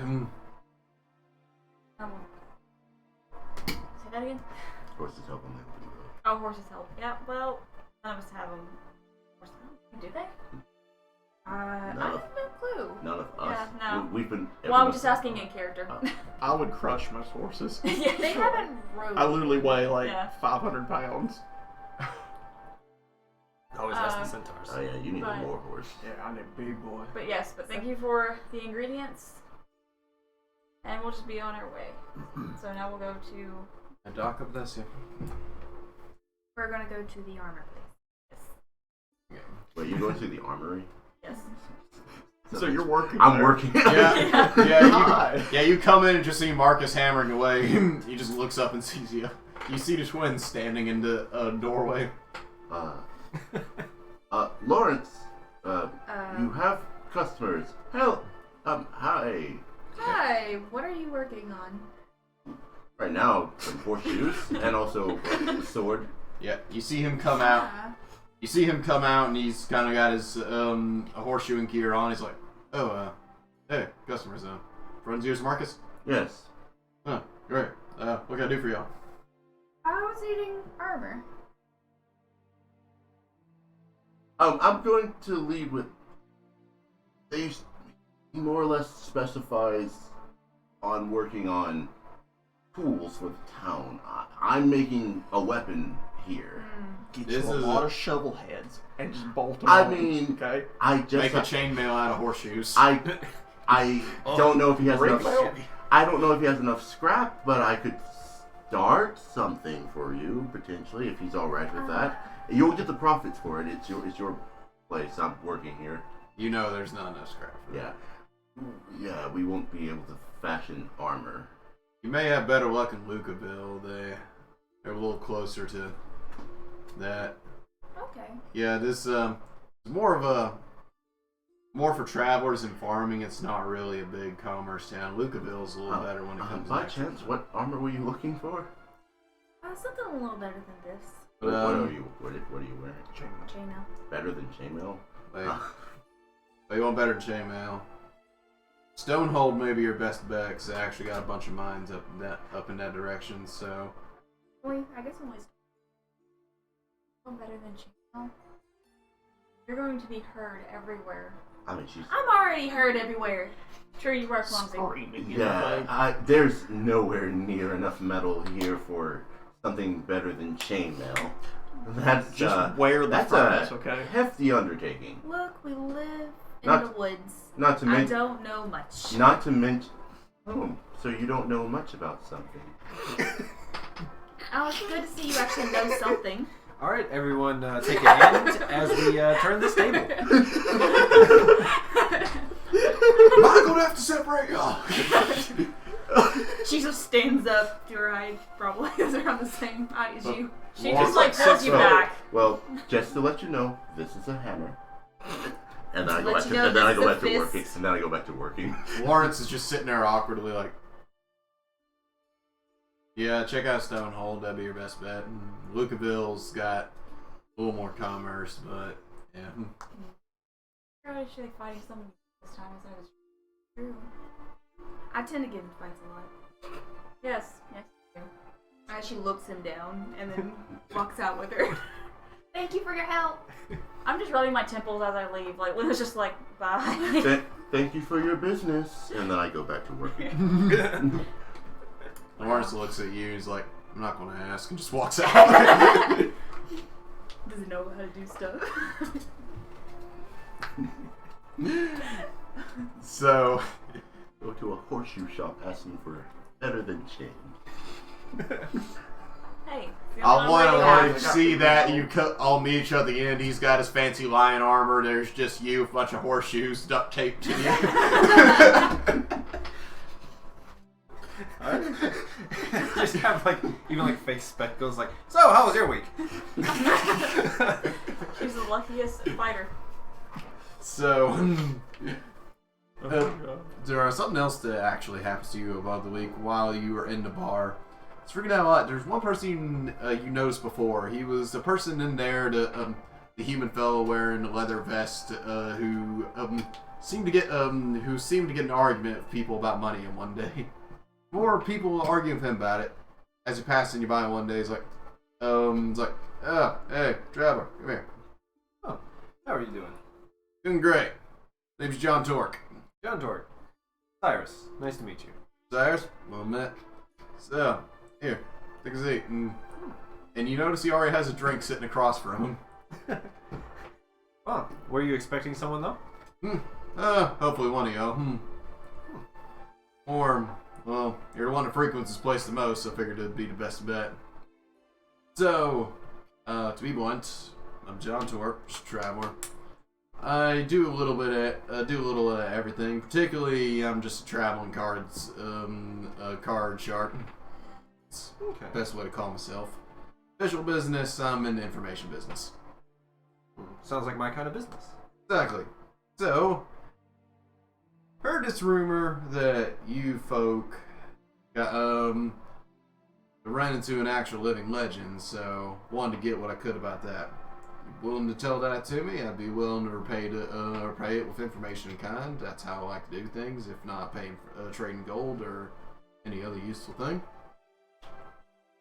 Say that again? Horses help on the open road. Oh, horses help. Yeah, well, none of us have them. Horses help? Do they? I No. have no clue. None of us. Yeah, no. We've been. Well, I'm just asking in character. I would crush most horses. Yeah, They sure. haven't rode. I literally weigh like Yeah. 500 pounds. Always ask the centaurs. Oh yeah, you need a But- war horse. Yeah, I need a big boy. But yes, but thank you for the ingredients. And we'll just be on our way. So now we'll go to... A dock of this, yeah. We're gonna go to the armor place. Yes. Wait, you going to the armory? Yes. So you're working I'm there. working. Yeah, you come in and just see Marcus hammering away. He just looks up and sees you. You see the twins standing in the doorway. Lawrence, you have customers. Hell, hi. Hi, what are you working on? Right now, some horseshoes and also a sword. Yeah, you see him come out. You see him come out, and he's kind of got his horseshoeing gear on. He's like, "Oh, hey, customers, friends of yours, Marcus? Yes. Huh, great. What can I do for y'all?" I was eating armor. I'm going to lead with. He more or less specifies on working on tools for the town. I'm making a weapon here. Get This you a is lot a- of shovel heads and just bolt them I on, mean, okay? I just Make a chainmail out of horseshoes. I don't know if he has Ring enough. bell? I don't know if he has enough scrap, but I could start something for you potentially if he's all right with that. You'll get the profits for it. It's your place. I'm working here. You know there's not enough scrap for Yeah, yeah. We won't be able to fashion armor. You may have better luck in Lucaville. They're a little closer to that. Okay. Yeah, this is more for travelers and farming. It's not really a big commerce town. Lucaville's a little better when it comes By to chance, what armor were you looking for? Something a little better than this. But, what are you wearing? Chainmail. Better than chainmail? They want better than chainmail. Stonehold may be your best bet because they actually got a bunch of mines up in that direction. So Wait, I guess I'm always. Better than chainmail. You're going to be heard everywhere. I mean, she's. I'm already heard everywhere. Sure, you are clumsy. Screaming. Yeah, there's nowhere near enough metal here for something better than chainmail. That's Just wear the that's furnace, a okay? hefty undertaking. Look, we live in Not- the woods. Not to I mention. don't know much. Not to mention. Oh, so you don't know much about something. Oh, it's good to see you actually know something. All right, everyone, take a hand as we turn this table. I'm gonna have to separate y'all. She just stands up. Your eye probably is around the same height as you. She Well, just like pulls you so- back. Well, just to let you know, this is a hammer. And then I go Let back you to know and then I this go is back a to working. fist. And then I go back to working. Lawrence is just sitting there awkwardly like, yeah, check out Stonehold. That'd be your best bet. And Lucaville's got a little more commerce, but yeah. You're actually fighting someone this time instead of True. I tend to give him fights a lot. Yes, yes. She looks him down and then walks out with her. Thank you for your help. I'm just rubbing my temples as I leave. Like, Luna's just like, bye. Thank you for your business. And then I go back to working. Lawrence looks at you. He's like, I'm not going to ask, and just walks out. Doesn't know how to do stuff. So, Go to a horseshoe shop asking for better than change. Hey, I want to ready. like see that you all meet each other at the end. He's got his fancy lion armor. There's just you, a bunch of horseshoes duct taped to you. Just have like even like fake speckles. Like, so how was your week? She's the luckiest fighter. So, there is something else that actually happens to you about the week while you were in the bar. It's freaking out a lot. There's one person you noticed before. He was a person in there, the human fellow wearing a leather vest, who seemed to get in an argument with people about money in one day. More people arguing with him about it. As you're passing you by one day, he's like, oh, hey, traveler, come here. Oh, how are you doing? Doing great. Name's John Torque. John Torque. Cyrus, nice to meet you. Cyrus, well met. So, here, take a seat. And you notice he already has a drink sitting across from him. Oh, were you expecting someone though? Hopefully one of y'all. Or, well, you're the one that frequents this place the most, so I figured it'd be the best bet. So, to be blunt, I'm John Torque, just a traveler. I do a little bit of everything. Particularly, I'm just a traveling card shark. It's Okay. the best way to call myself. Official business, I'm in the information business. Sounds like my kind of business. Exactly. So, heard this rumor that you folk got ran into an actual living legend, so wanted to get what I could about that. Willing to tell that to me? I'd be willing to repay it with information in kind. That's how I like to do things. If not paying trading gold or any other useful thing.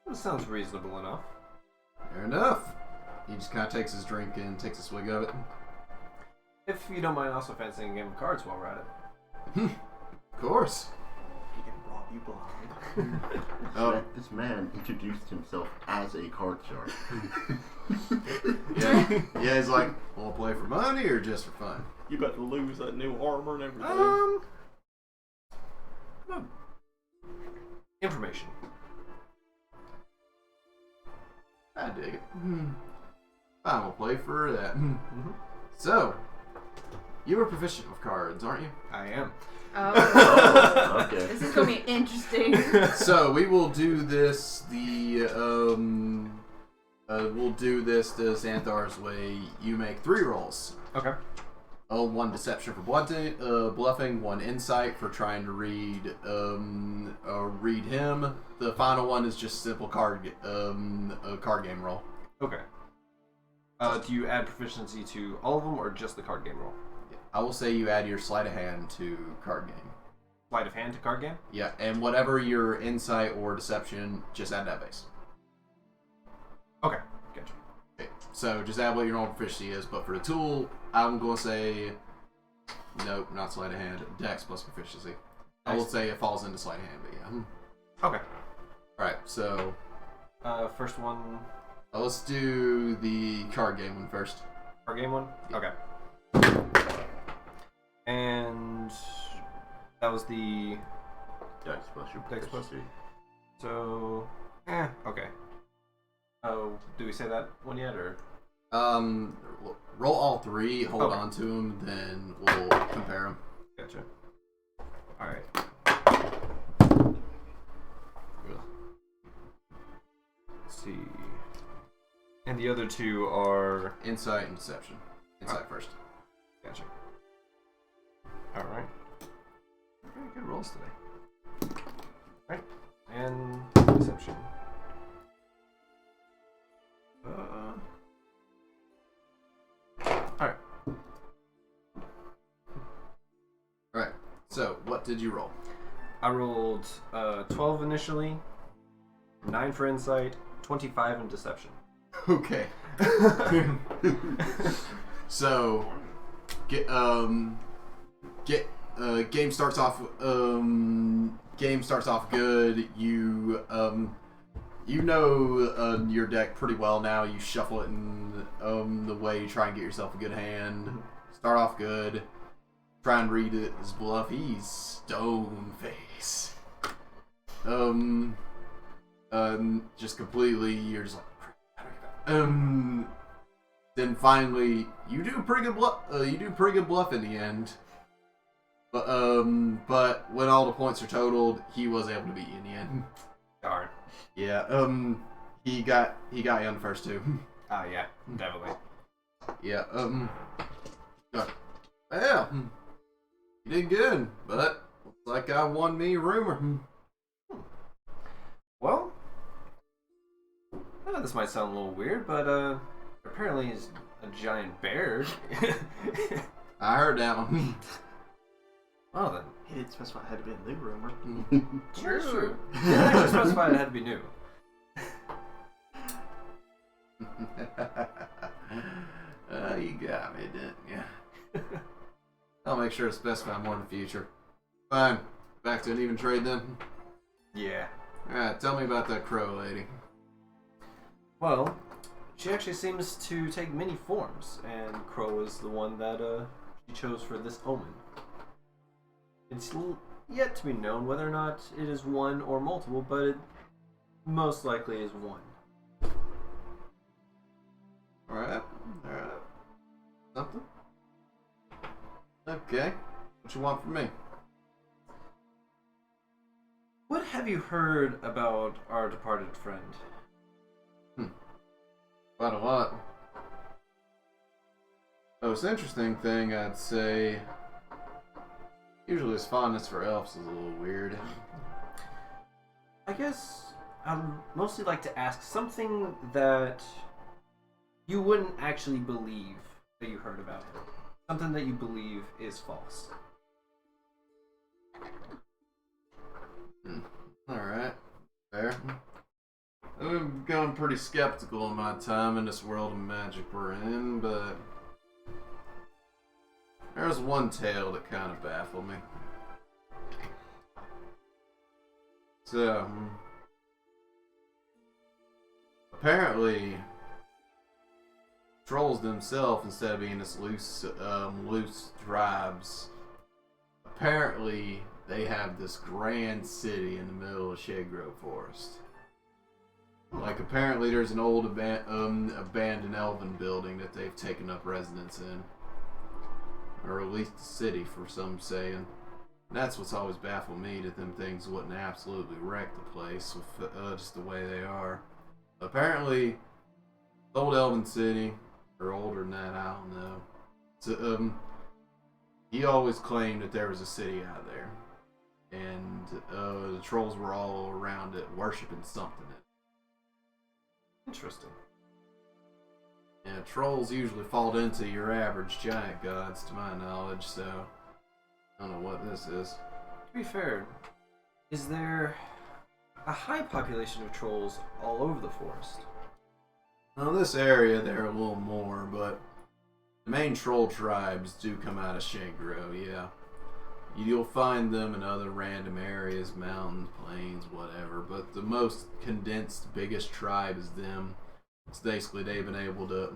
That sounds reasonable enough. Fair enough. He just kind of takes his drink and takes a swig of it. If you don't mind also fancying a game of cards while we're at it. Of course. He can rob you blind. Oh, This man introduced himself as a card shark. yeah. Yeah, he's like, want to play for money or just for fun? You about to lose that new armor and everything. No. Information. I dig it. I will play for that. Mm-hmm. So, you were proficient with cards, aren't you? I am. Oh. Okay. This is gonna be interesting. So we will do this we'll do this the Xanthar's way. You make 3 rolls. Okay. One deception for bluffing, 1 insight for trying to read him. The final one is just simple a card game roll. Okay. Do you add proficiency to all of them or just the card game roll? I will say you add your sleight of hand to card game. Sleight of hand to card game? Yeah, and whatever your insight or deception, just add that base. Okay, gotcha. Okay, so just add what your normal proficiency is, but for the tool, I'm going to say, nope, not sleight of hand, dex plus proficiency. I will say it falls into sleight of hand, but yeah. Okay. Alright, so First one, let's do the card game one first. card game one? Yeah. Okay. And that was the Dex plus your Dex plus- proficiency. so okay. Oh, do we say that one yet or? Roll all 3, hold Okay. on to them, then we'll compare them. Gotcha. All right. Let's see. And the other 2 are Insight and deception. Insight first. gotcha. All right. Okay, good rolls today. All right, and deception. All right. Alright, so what did you roll? I rolled 12 initially, 9 for insight, 25 in deception. Okay. So, game starts off good. You know your deck pretty well now. You shuffle it in the way you try and get yourself a good hand. start off good. Try and read his bluff. He's stone face. Just completely, you're just like, then finally, you do pretty good bluff. You do pretty good bluff in the end. But when all the points are totaled, he was able to beat you in the end. Darn. Yeah. He got you on the first two. Oh yeah, definitely. Yeah. Well, you did good, but looks like I won me rumor. Well, this might sound a little weird, but apparently he's a giant bear. I heard that one. Well then. He didn't specify it had to be a new rumor. True. Yeah, actually specified it had to be new. You got me, didn't you? I'll make sure to specify more in the future. Fine. Back to an even trade then. Yeah. Alright, tell me about that crow lady. Well, she actually seems to take many forms, and Crow is the one that she chose for this omen. It's yet to be known whether or not it is one or multiple, but it most likely is one. Alright. Something? Okay. What you want from me? What have you heard about our departed friend? Quite a lot. Most interesting thing, I'd say, usually his fondness for elves is a little weird. I guess I'd mostly like to ask something that you wouldn't actually believe that you heard about him. Something that you believe is false. Alright. Fair. I've gone pretty skeptical in my time in this world of magic we're in, but there's one tale that kind of baffled me. So, apparently, trolls themselves, instead of being this loose tribes, apparently they have this grand city in the middle of Shade Grove Forest. Like, apparently there's an old abandoned elven building that they've taken up residence in. Or at least a city, for some saying. And that's what's always baffled me, that them things wouldn't absolutely wreck the place with just the way they are. Apparently, the old elven city, or older than that, I don't know. So, he always claimed that there was a city out there. And the trolls were all around it, worshipping something. Interesting. Yeah, trolls usually fall into your average giant gods, to my knowledge, so I don't know what this is. To be fair, is there a high population of trolls all over the forest? Now, in this area, there are a little more, but the main troll tribes do come out of Shangro, yeah. You'll find them in other random areas, mountains, plains, whatever, but the most condensed, biggest tribe is them. It's basically they've been able to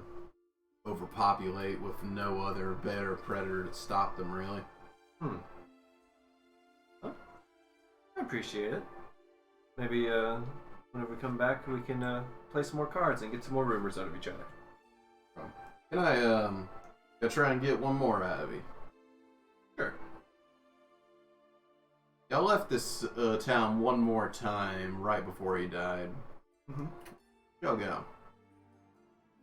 overpopulate with no other better predator to stop them, really. Well, I appreciate it. Maybe whenever we come back, we can play some more cards and get some more rumors out of each other. Can I try and get one more out of you? Sure. Y'all left this town one more time right before he died. Mm-hmm. Y'all go.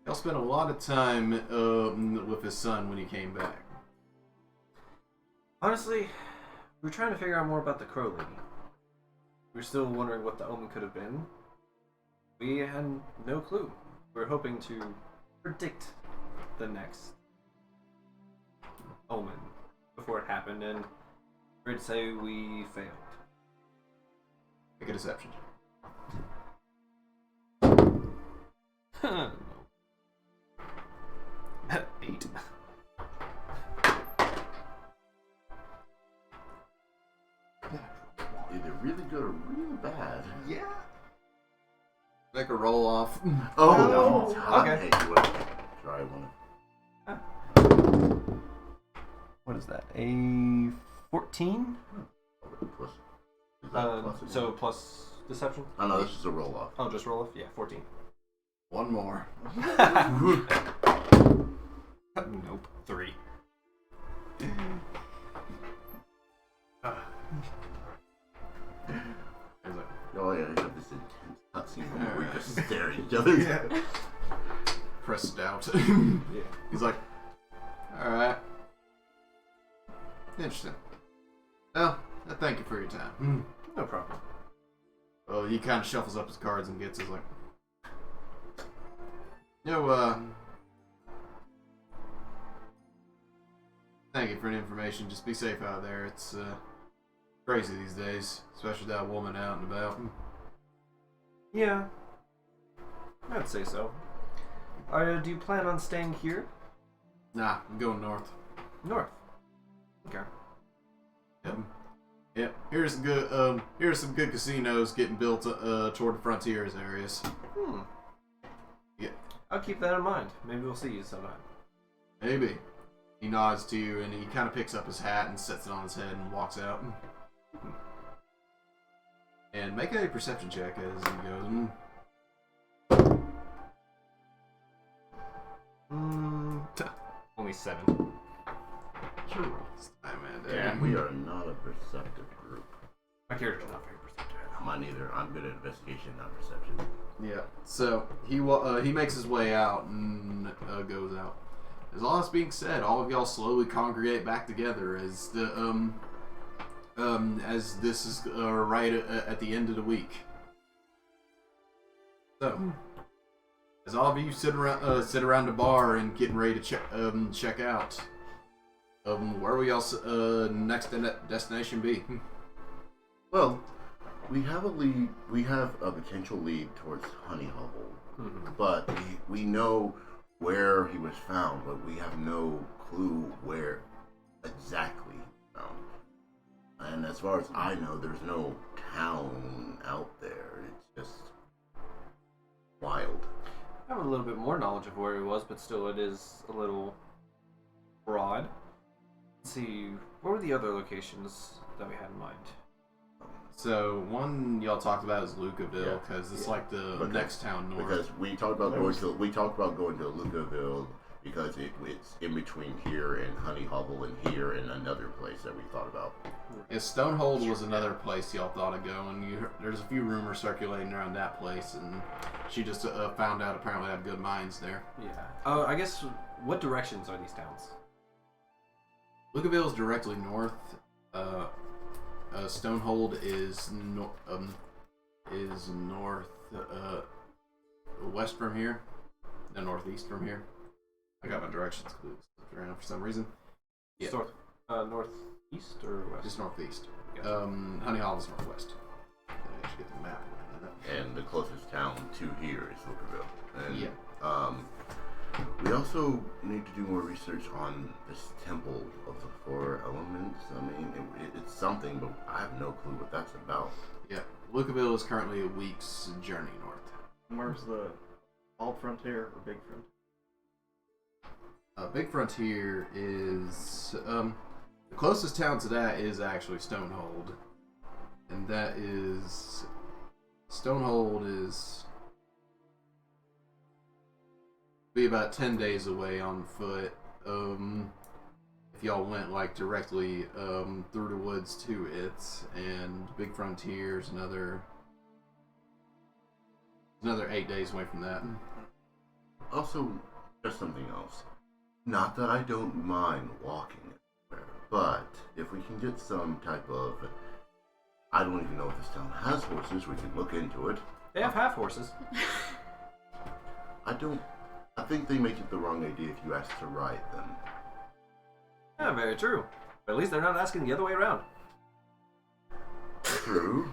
Y'all spent a lot of time with his son when he came back. Honestly, we were trying to figure out more about the Crow Lady. We were still wondering what the omen could have been. We had no clue. We were hoping to predict the next omen before it happened, and I'd say we failed. Make a deception. No. 8. Either really good or really bad. Yeah. Make a roll off. Oh, no. Okay. Hey, you want to try one? What is that? A 14? Plus, is that plus again? So plus deception? Oh no, this is a roll off. Oh, just roll off? Yeah, 14. One more. Nope. 3. Oh yeah, you have this intense cutscene where we just stare at each other. Yeah. Pressed out. Yeah. He's like, alright. Interesting. Well, thank you for your time. No problem. Well, he kind of shuffles up his cards and gets his like, thank you for the information. Just be safe out there. It's crazy these days, especially that woman out and about. Yeah. I'd say so. Do you plan on staying here? Nah, I'm going north. North. Okay. Yep. Here's some good casinos getting built toward the frontiers areas. Yeah. I'll keep that in mind. Maybe we'll see you sometime. Maybe. He nods to you and he kind of picks up his hat and sets it on his head and walks out. And make a perception check as he goes. Only 7. And we are not a perceptive group. My character's not very perceptive. Mine either. I'm good at investigation, not perception. Yeah. So he makes his way out and goes out. As all that's being said, all of y'all slowly congregate back together as the as this is right at the end of the week. So, as all of you sit around the bar and getting ready to check out, where will y'all's next destination be? Well, we have a lead. We have a potential lead towards Honey Hovel, but we know where he was found, but we have no clue where exactly he found. And as far as I know, there's no town out there. It's just wild. I have a little bit more knowledge of where he was, but still it is a little broad. Let's see, what were the other locations that we had in mind? So one y'all talked about is Lucaville because it's like the next town north. Because we talked about going to Lucaville because it's in between here and Honey Hovel and here and another place that we thought about. Yeah, Stonehold was another place y'all thought of going. There's a few rumors circulating around that place, and she just found out apparently have good mines there. Yeah. I guess, what directions are these towns? Lucaville is directly north. Stonehold is north west from here, and northeast from here. I got my directions clues around for some reason. Yeah. Northeast or west? Just northeast. Gotcha. Honey Hall is northwest. I should get the map. And the closest town to here is Lucaville. And, yeah. We also need to do more research on this temple of the 4 elements. I mean, it's something, but I have no clue what that's about. Yeah. Lucaville is currently a week's journey north. Where's the Alt Frontier or Big Frontier? Big Frontier is the closest town to that is actually Stonehold, and that is Stonehold is be about 10 days away on foot. If y'all went like directly through the woods to it, and Big Frontier is another 8 days away from that. Also, just something else. Not that I don't mind walking anywhere, but if we can get some type of... I don't even know if this town has horses. We can look into it. They have half horses. I think they make it the wrong idea if you ask to ride them. Yeah, very true. But at least they're not asking the other way around. True.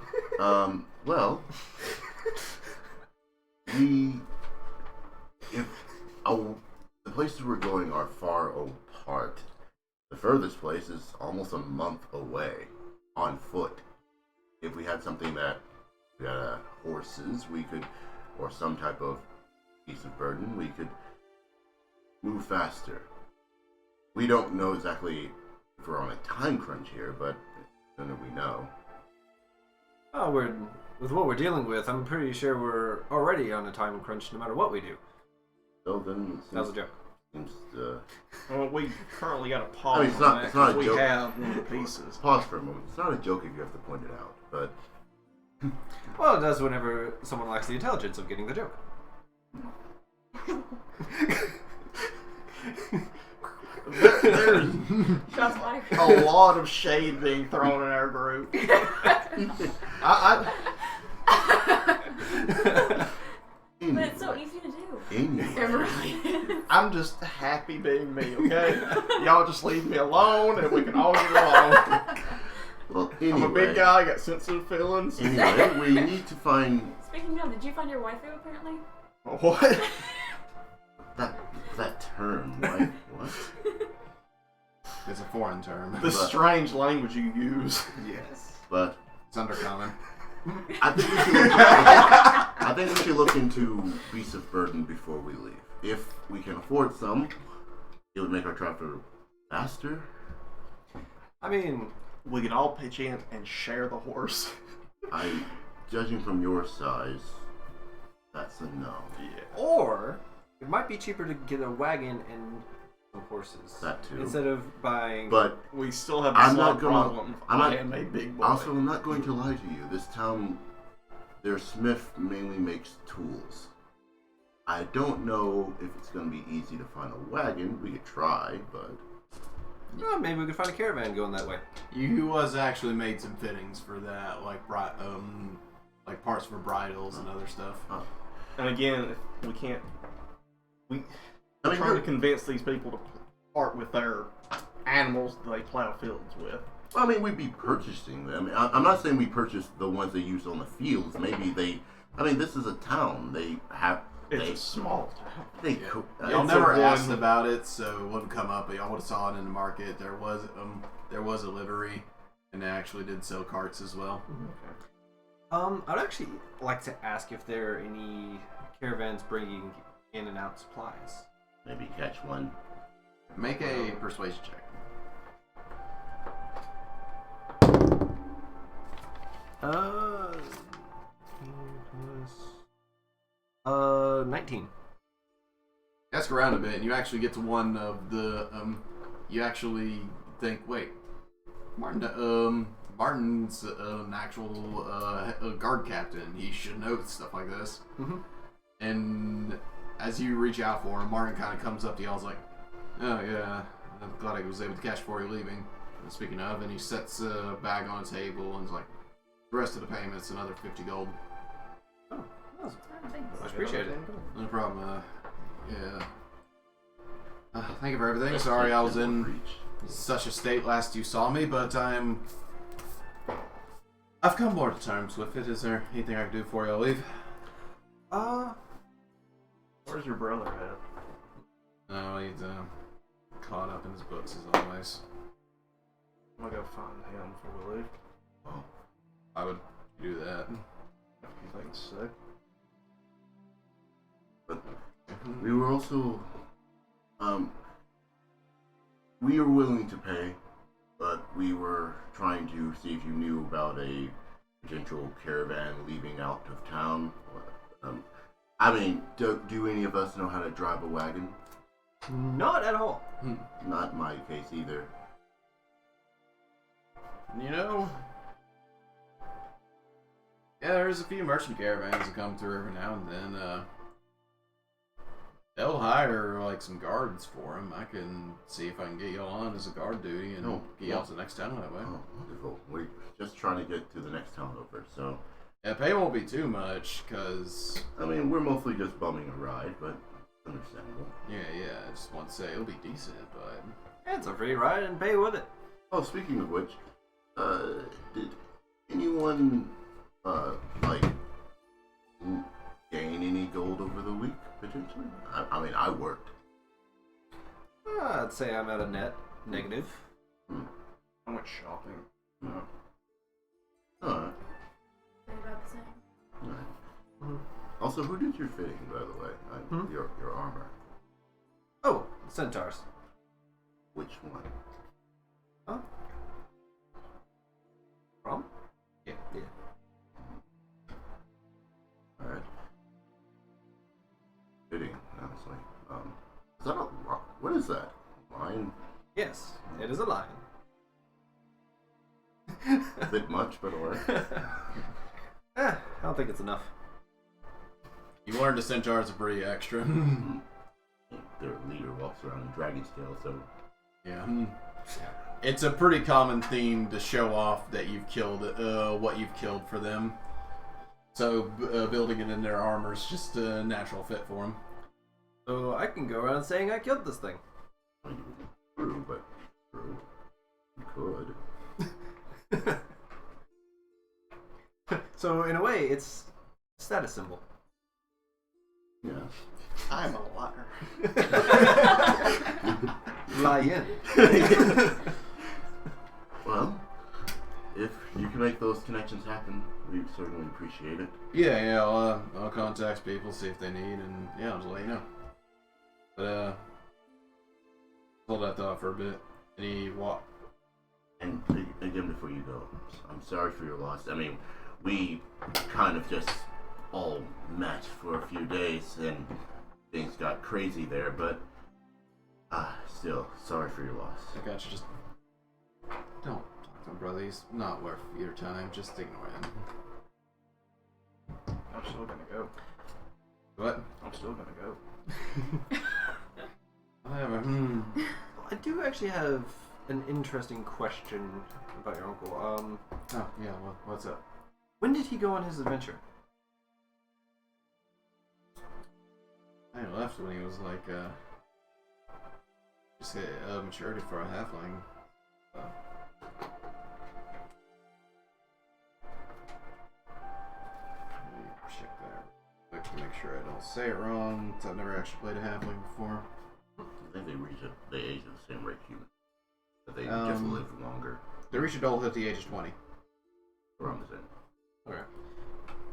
Well, the places we're going are far apart. The furthest place is almost a month away on foot. If we had something that we had horses, we could, or some type of piece of burden, we could move faster. We don't know exactly if we're on a time crunch here, but the sooner we know. Oh, with what we're dealing with, I'm pretty sure we're already on a time crunch no matter what we do. So then, That was a joke. seems Well, we currently got a pause. I mean, it's not- it's not a we joke. have one of the pieces. pause for a moment. It's not a joke if you have to point it out, but Well, it does whenever someone lacks the intelligence of getting the joke. There's Shots fired. a lot of shade being thrown in our group. But it's so easy to do. I'm just happy being me, okay? Y'all just leave me alone and we can all get along. Well, anyway, I'm a big guy, I got sensitive feelings. Anyway, we need to find Speaking of, did you find your waifu apparently? What? that term. Like, what? It's a foreign term. The strange language you use. Yes. But It's undercommon. I think we should. I think we should look into beasts of burden before we leave. If we can afford some, it would make our travel faster. I mean, We could all pitch in and share the horse. Judging from your size, that's a no. Yeah. or it might be cheaper to get a wagon and some horses. That too. Instead of buying. But We still have the I'm small not gonna- problem. I'm not- I am a big boy. also, I'm not going to lie to you. This town, their smith mainly makes tools. I don't know if it's going to be easy to find a wagon. We could try, but Oh, maybe we could find a caravan going that way. You was actually made some fittings for that, like like parts for bridles and other stuff. And again, we can't. I We're mean, trying to convince these people to part with their animals that they plow fields with. I mean, we'd be purchasing them. I'm not saying we purchase the ones they use on the fields. Maybe they. I mean, this is a town. They have. It's a small town. They. Yeah. co- Y'all It's never a asked one- about it, so it wouldn't come up. But y'all would have saw it in the market. There was a livery, and they actually did sell carts as well. I'd actually like to ask if there are any caravans bringing in and out supplies. Maybe catch one. Make a persuasion check. Uh, 19. Ask around a bit, and you actually get to one of the. You actually think, wait, Martin's an actual a guard captain. He should know stuff like this. Mm-hmm. And as you reach out for him, Martin kind of comes up to y'all, like, "Oh yeah, I'm glad I was able to catch before you leaving." And speaking of, and he sets a bag on the table and is like, "The rest of the payments, another 50 gold." Oh, that's Thanks. much appreciated. No problem. Yeah. Thank you for everything. Sorry I was in Reach. such a state last you saw me, but I've come more to terms with it. Is there anything I can do for you? I'll leave. Where's your brother at? No, he's caught up in his books as always. I'm gonna go find him before we leave. Oh, I would do that. If you think he's sick. but we were also. We were willing to pay, but we were trying to see if you knew about a potential caravan leaving out of town. I mean, do any of us know how to drive a wagon? Not at all. Not my case either. You know, yeah, there's a few merchant caravans that come through every now and then. They'll hire like some guards for them. I can see if I can get y'all on as a guard duty and get y'all to the next town that way. Oh, wonderful. We're just trying to get to the next town over, so... Yeah, pay won't be too much, cause I mean, we're mostly just bumming a ride, but understandable. yeah, I just want to say it'll be decent, but It's a free ride and pay with it. Oh, speaking of which, did anyone, gain any gold over the week, potentially? I mean, I worked. I'd say I'm at a net negative. I went shopping. Alright, They're about the same. alright. Mhm. Also, who did your fitting, by the way? Your armor. Oh, centaurs. Which one? What is that? Lion? Yes, it is a lion. A bit much, but alright. I don't think it's enough. You learned the centaurs are pretty extra. Their leader walks around in dragon's tail, so Yeah. It's a pretty common theme to show off that you've killed what you've killed for them. So building it in their armor is just a natural fit for them. So I can go around saying I killed this thing. I mean, true, but true. You could. So in a way, it's a status symbol. Yeah. I'm a liar. Lion. Well, if you can make those connections happen, we'd certainly appreciate it. Yeah, I'll contact people, see if they need, and yeah, I'll just let you know. But hold that thought for a bit. Any walk? And again, before you go, I'm sorry for your loss. I mean, we kind of just all met for a few days, and things got crazy there, but still, sorry for your loss. I got you. Just don't talk to him, brother. He's not worth your time. Just ignore him. I'm still gonna go. What? I'm still gonna go. Whatever. I do actually have an interesting question about your uncle. Oh, yeah. Well, what's up? When did he go on his adventure? I left when he was like, just hit maturity for a halfling. Let me check that quick to make sure I don't say it wrong, 'cause I've never actually played a halfling before. I think they reach the age of the same rate human, but they just live longer. They reach adulthood at the age of 20. Around the same. Okay.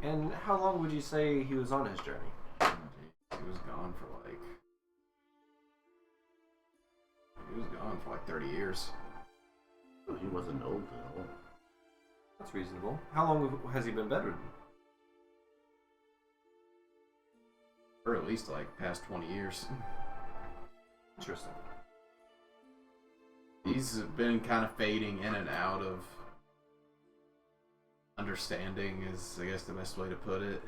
And how long would you say he was on his journey? He was gone for like 30 years. So he wasn't old at all. That's reasonable. How long has he been bedridden? Or at least like past 20 years. Interesting. He's been kind of fading in and out of understanding is, I guess, the best way to put it.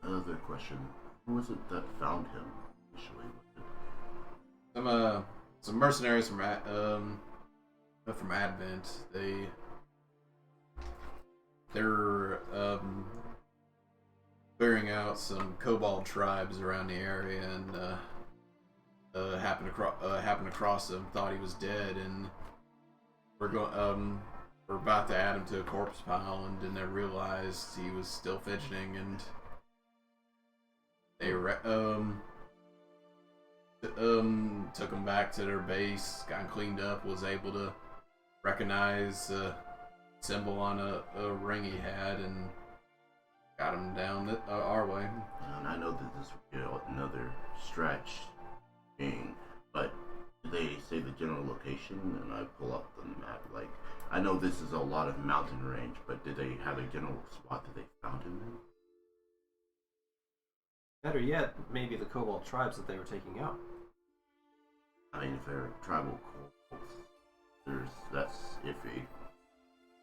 Another question. Who was it that found him initially? Some mercenaries from Advent. They're clearing out some kobold tribes around the area, and happened across him. Thought he was dead, and we're about to add him to a corpse pile, and then they realized he was still fidgeting, and they took him back to their base, got him cleaned up, was able to recognize a symbol on a ring he had, and got him down our way. And I know that this would be another stretch thing, but did they say the general location? And I pull up the map. Like, I know this is a lot of mountain range, but did they have a general spot that they found him in? Better yet, maybe the kobold tribes that they were taking out. I mean, if they're tribal cults, that's iffy.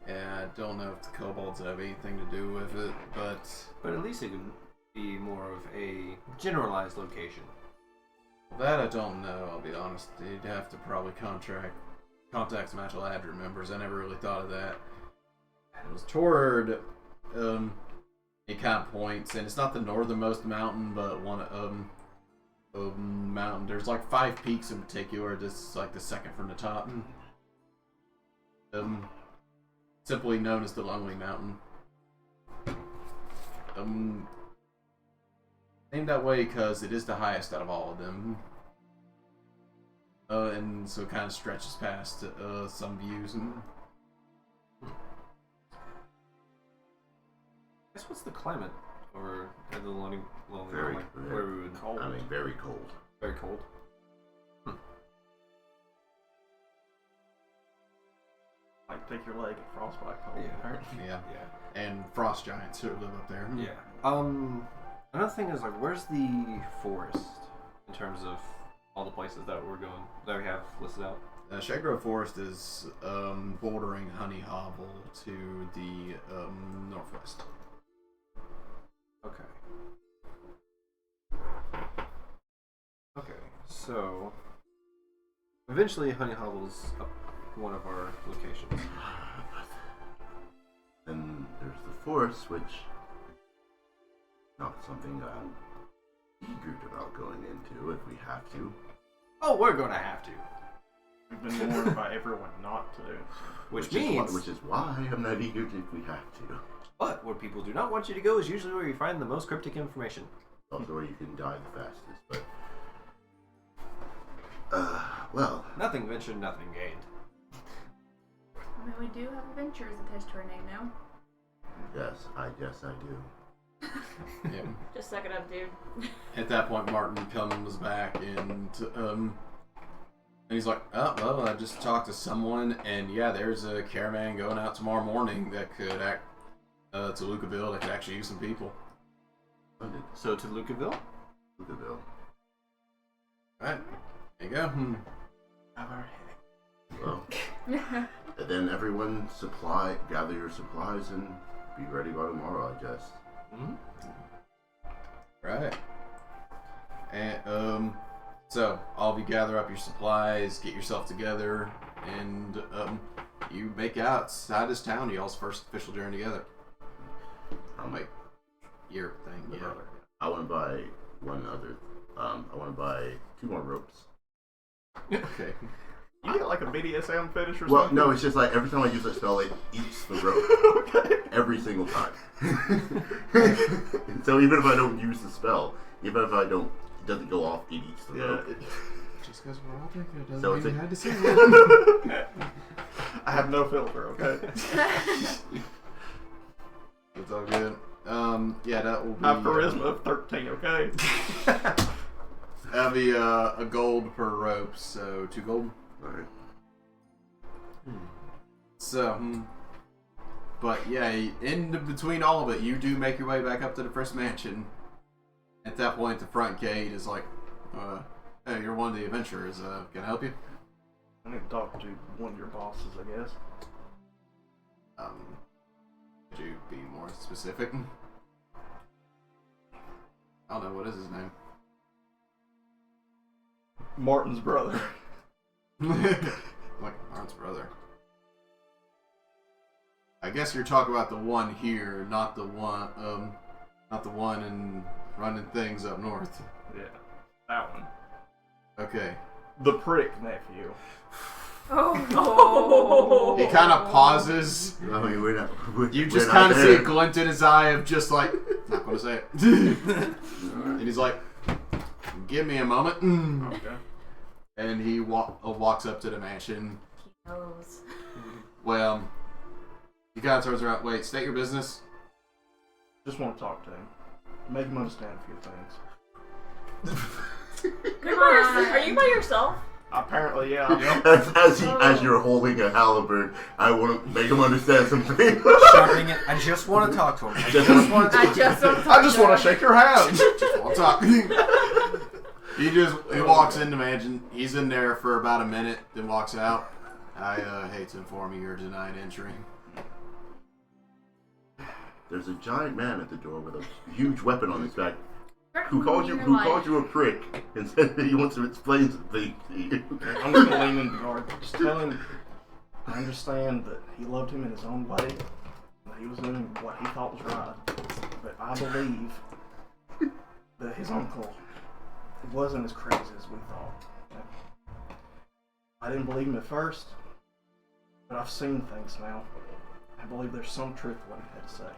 Yeah, I don't know if the kobolds have anything to do with it, but at least it could be more of a generalized location. that I don't know, I'll be honest. You'd have to probably contact some actual Adra members. I never really thought of that. It was toward a kind of points, and it's not the northernmost mountain, but one mountain. There's like 5 peaks in particular. This is like the second from the top. Simply known as the Lonely Mountain. Named that way because it is the highest out of all of them. And so it kind of stretches past some views. Guess what's the climate or at the lonely Very, like, where we would Cold. I mean, very cold. very cold. Like, take your leg at frostbite cold. Yeah. Yeah. Yeah. And frost giants who live up there. Yeah. Another thing is like, where's the forest in terms of all the places that we're going that we have listed out? Shade Grove Forest is bordering Honey Hovel to the northwest. Okay. Okay, so eventually Honey Hovel's up one of our locations. Then there's the forest, which not something I'm eager about going into if we have to. Oh, we're gonna have to. We've been warned by everyone not to. Which means... Which is why I'm not eager if we have to. But where people do not want you to go is usually where you find the most cryptic information. Also where you can die the fastest, but... well... Nothing ventured, nothing gained. I mean, we do have adventures attached to our name now. Yes, I do. Yep. Just suck it up, dude. At that point, Martin comes back and he's like, "Oh, well, I just talked to someone, and yeah, there's a caravan going out tomorrow morning that could act to Lucaville that could actually use some people." So to Lucaville? Lucaville. Right, there you go. Well, and then everyone gather your supplies and be ready by tomorrow, I guess. Mm-hmm. Right. And so all of you gather up your supplies, get yourself together, and you make out outside this town. Y'all's first official journey together. I'll make your thing. Yeah. I want to buy I want to buy 2 more ropes. Okay. You get like a BDSM fetish or Well, something? no, it's just like every time I use that spell, it eats the rope. Okay. Every single time. So even if I don't use the spell, even if it doesn't go off, it eats the rope. Just because we're all drinking, it doesn't So mean it's you a- had to say it. I have no filter, okay? It's all good. Yeah, that will be... I have charisma of 13, okay? That'll be a gold per rope, so 2 gold. Alright. So, but yeah, in between all of it, you do make your way back up to the first mansion. At that point, the front gate is like, hey, you're one of the adventurers, can I help you? I need to talk to one of your bosses, I guess. Could you be more specific? I don't know, what is his name? Martin's brother. Like Arn's brother. I guess you're talking about the one here, not the one in running things up north. Yeah, that one. Okay. The prick nephew. Oh. He kind of pauses. I mean, You we're just not kind of see there. a glint in his eye of just like, not going to say it. And he's like, give me a moment. Okay. And he walks up to the mansion. He knows. Well, he kind of turns around. Wait, state your business. Just want to talk to him. Make him understand a few things. Come on. Are you by yourself? Apparently, yeah. As you're holding a halberd, I want to make him understand something. Shouting it. I just want to talk to him. I just want to I just don't I just want to shake your hand. Just won't talk. He walks in the mansion. He's in there for about a minute, then walks out. I hate to inform you, you're denied entry. There's a giant man at the door with a huge weapon on his back. Who called you a prick and said that he wants to explain something to you. I'm just gonna lean in the yard. Just tell him I understand that he loved him in his own way. That he was doing what he thought was right. But I believe that his uncle wasn't as crazy as we thought. I didn't believe him at first, but I've seen things now. I believe there's some truth to what he had to say.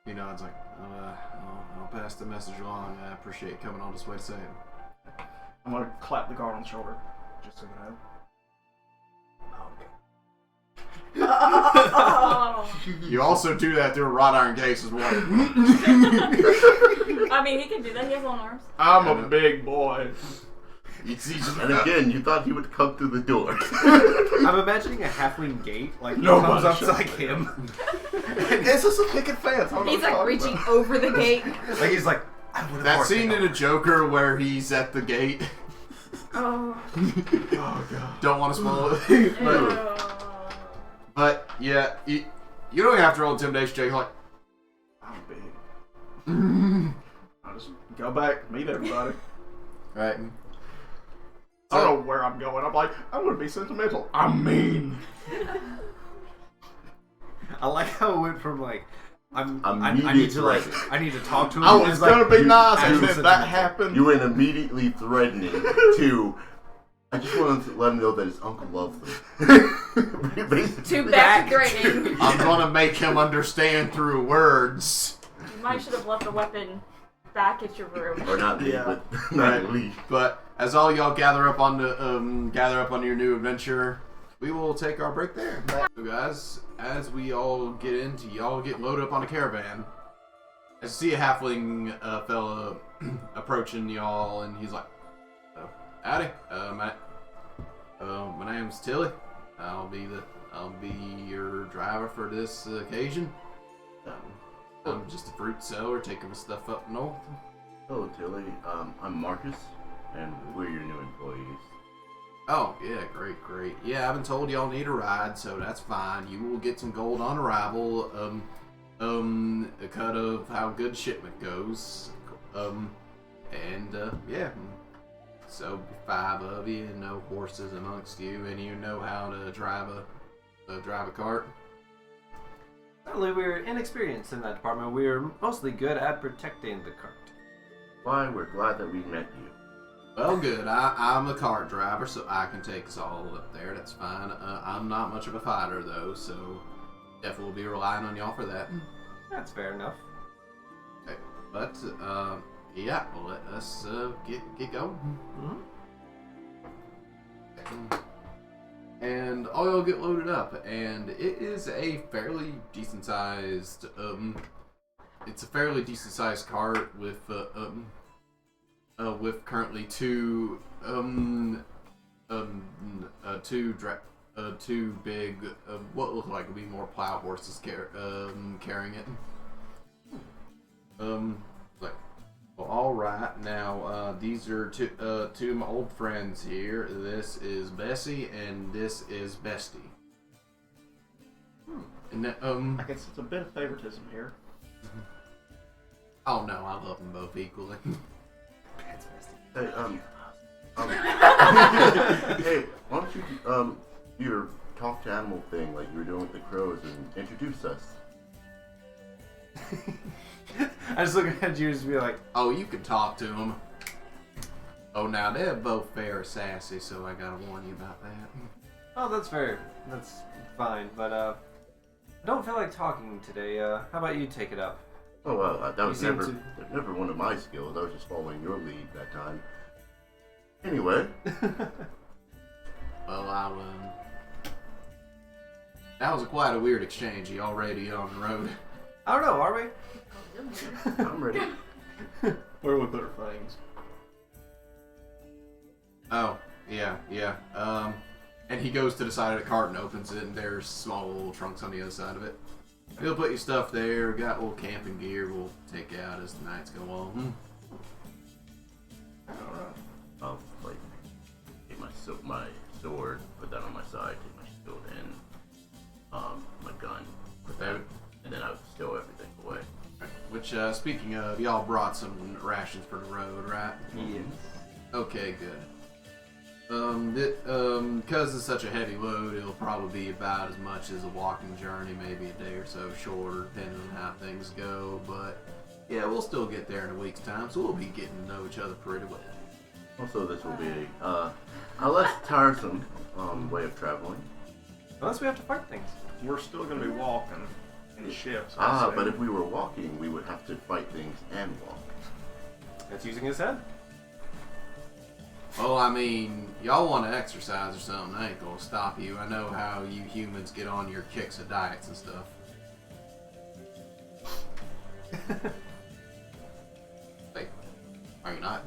He nods like, I'll pass the message along. I appreciate you coming all this way to say it. I'm gonna clap the guard on the shoulder, just so you know. Oh. You also do that through a wrought iron case as well. I mean, he can do that. He has long arms. I'm a big boy. And again, you thought he would come through the door. I'm imagining a halfling gate, like he No, comes up shut to like up. him. It's just a picket fence. He's like reaching over the gate. Like he's like, That scene in a Joker where he's at the gate. Oh. Oh god. Don't want to spoil it. Ew. But yeah, you don't have to roll intimidation check. Like, I'm big. I'll just go back, meet everybody. right. I don't know where I'm going. I'm like, I'm gonna be sentimental. I'm mean. I like how it went from like I need Immediate to like threat. I need to talk to him. I was It's like, gonna be nice, and actual then sentimental. that happened. You went immediately threatening to. I just wanted to let him know that his uncle loves him. Basically. Too back draining. I'm gonna make him understand through words. You might should have left the weapon back at your room. Or not leave, Yeah. but not leave. But as all y'all gather up on your new adventure, we will take our break there. So guys, as we all get into, y'all get loaded up on a caravan. I see a halfling fella approaching y'all, and he's like, "Howdy, my name's Tilly. I'll be your driver for this occasion. I'm just a fruit seller taking my stuff up north." Hello, Tilly. I'm Marcus, and we're your new employees. Oh, yeah, great. Yeah, I've been told y'all need a ride, so that's fine. You will get some gold on arrival, a cut of how good shipment goes, yeah. So, 5 of you, no horses amongst you, and you know how to drive a cart. Sadly, we're inexperienced in that department. We're mostly good at protecting the cart. Why, we're glad that we met you. Well, good. I'm a cart driver, so I can take us all up there. That's fine. I'm not much of a fighter, though, so definitely will be relying on y'all for that. That's fair enough. Okay. But, yeah, well, let us get going. And all y'all get loaded up, and it is a fairly decent-sized, it's a fairly decent-sized cart with currently two big, what look like to be more plow horses carrying it. Well, all right. Now, these are two of my old friends here. This is Bessie, and this is Bestie. And that, I guess it's a bit of favoritism here. oh no, I love them both equally. Hey, hey, why don't you, do your talk to animal thing like you were doing with the crows and introduce us? I just look at you and just be like, Oh, you can talk to them. Oh, now they're both fair sassy, so I gotta warn you about that. oh, that's fair. That's fine. But, I don't feel like talking today. How about you take it up? Oh, well, that was seem never one of my skills. I was just following your lead that time. Anyway. Well, that was quite a weird exchange. You already on the road. I don't know, are we? I'm ready. Where do we put our things? Oh, yeah. And he goes to the side of the cart and opens it, and there's small little trunks on the other side of it. He'll put your stuff there. Got little camping gear we'll take out as the nights go on. Alright. I'll, like, take my sword, put that on my side, take my shield and, my gun, put that, and then I would stow everything away. Which, speaking of, y'all brought some rations for the road, right? Yes. Okay, good. Because it's such a heavy load, it'll probably be about as much as a walking journey, maybe a day or so shorter, depending on how things go. But yeah, we'll still get there in a week's time, so we'll be getting to know each other pretty well. Also, this will be a less tiresome way of traveling. Unless we have to fight things. We're still going to be walking in shifts. But if we were walking, we would have to fight things and walk. That's using his head. Well, I mean, y'all want to exercise or something, I ain't gonna stop you. I know how you humans get on your kicks of diets and stuff. Wait, are you not?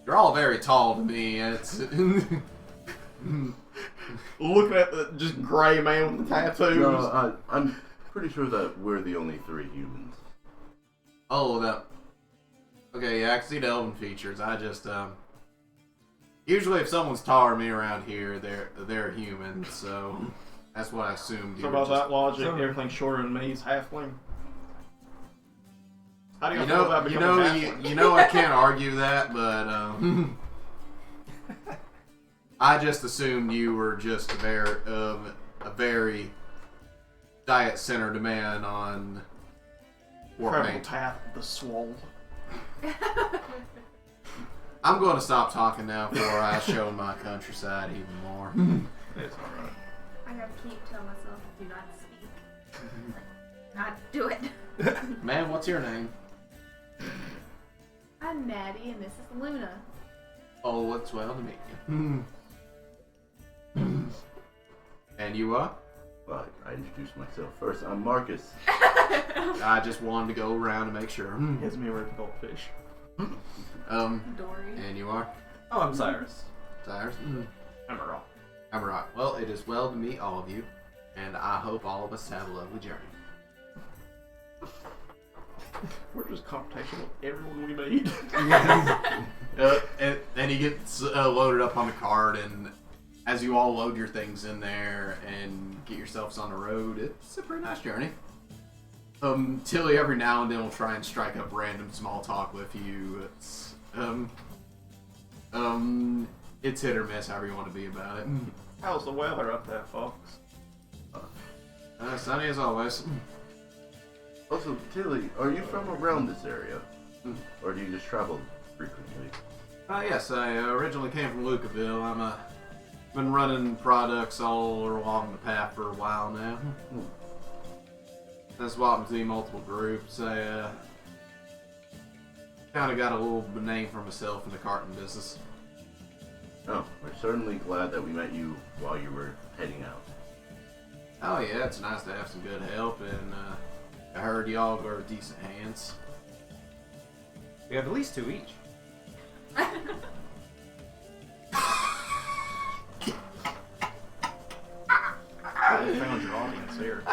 You're all very tall to me, and it's... Looking at the just gray man with the tattoos. No, I'm pretty sure that we're the only 3 humans. Oh, that... Okay, yeah, I can see the elven features. I just usually if someone's taller than me around here, they're human, so that's what I assumed. So by that logic, everything shorter than me is halfling. How do you feel about becoming halfling? You know I can't argue that, but I just assumed you were just a very diet-centered man on Incredible path of the swole. I'm going to stop talking now before I show my countryside even more. It's alright. I gotta keep telling myself, do not speak. Not do it. Man, what's your name? I'm Maddie, and this is Luna. Oh, it's well to meet you. And you are? Well, I introduced myself first. I'm Marcus. I just wanted to go around to make sure. Gives me a rip goldfish. Dory. And you are? Oh, I'm Cyrus. Cyrus? Emerald. I'm right. Well, it is well to meet all of you, and I hope all of us have a lovely journey. We're just confrontational with everyone we meet. And then he gets loaded up on the cart, and as you all load your things in there and get yourselves on the road, it's a pretty nice journey. Tilly every now and then will try and strike up random small talk with you. It's hit or miss, however you want to be about it. How's the weather up there, folks? Sunny as always. Also, Tilly, are you from around this area? Or do you just travel frequently? Yes, I originally came from Lucaville. I'm been running products all along the path for a while now. That's swapping between multiple groups. I kind of got a little name for myself in the carton business. Oh, we're certainly glad that we met you while you were heading out. Oh yeah, it's nice to have some good help, and I heard y'all are decent hands. We have at least 2 each. You found your audience here.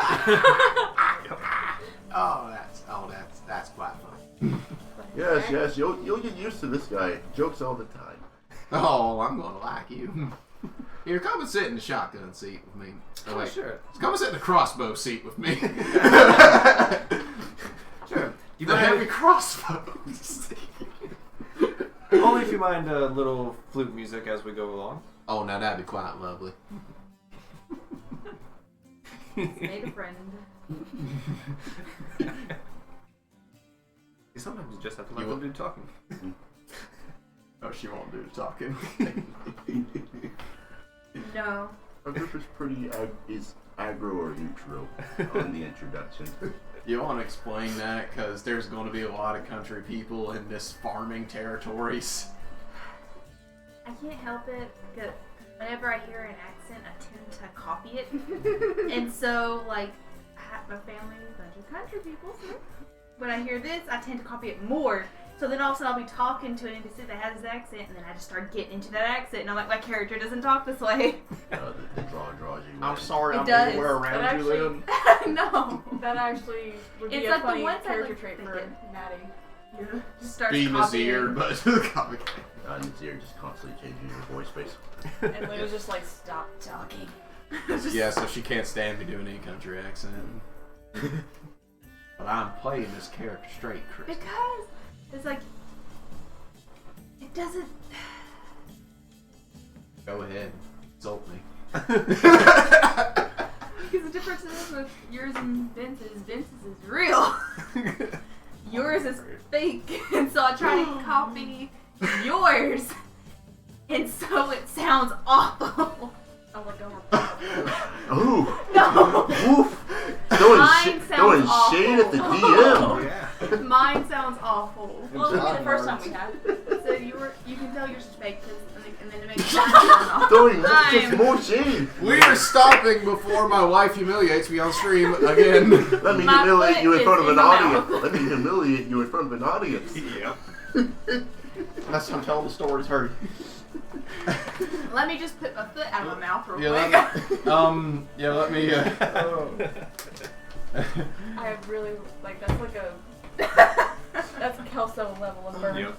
That's quite fun. Yes, you'll get used to this guy. Jokes all the time. Oh, I'm gonna like you. Here, come and sit in the shotgun seat with me. Oh, wait. Sure. Come and sit in the crossbow seat with me. Sure. You The mind, heavy crossbow. only if you mind a little flute music as we go along. Oh, now that'd be quite lovely. Made a friend. Sometimes you just have to let You them do talking. Oh, she won't do the talking. No. Our group is pretty is aggro or neutral on the introduction. You want to explain that? Because there's going to be a lot of country people in this farming territories. I can't help it, because whenever I hear an accent, I tend to copy it. And so, like, my family is a bunch of country people, so when I hear this, I tend to copy it more. So then all of a sudden I'll be talking to an NPC that has this accent, and then I just start getting into that accent, and I'm like, my character doesn't talk this way. The draw draws you. I'm sorry, It I'm does, anywhere but around you actually- then. No. That actually would be It's a like the funny ones I character like trait for thinking. Maddie. Yeah. Just starts Be Nazir, copying. but comic. Nazir just constantly changing your voice base. And Luna's just like, stop talking. Yeah, so she can't stand me doing any country accent. But I'm playing this character straight, Chris. Because it's like, it doesn't. Go ahead, insult me. Because the difference is with yours and Vince's is real. Yours is fake. And so I try to copy yours. And so it sounds awful. Oh my god. Oh! No! Woof! Throwing Mine sounds shade at the awful. DM! Yeah. Mine sounds awful. Well, it was the first time we had. So you can tell yours is fake, and then to make it sound awful. Throwing just I'm- more shade! We are stopping before my wife humiliates me on stream again. Let me My humiliate foot you in is front of in an my audience. mouth. Let me humiliate you in front of an audience. Yep. That's how I'm telling the stories hurt. Let me just put my foot out of my mouth real Yeah, quick. let me. I have really, like, that's like a That's Kelso level of burn. Yep.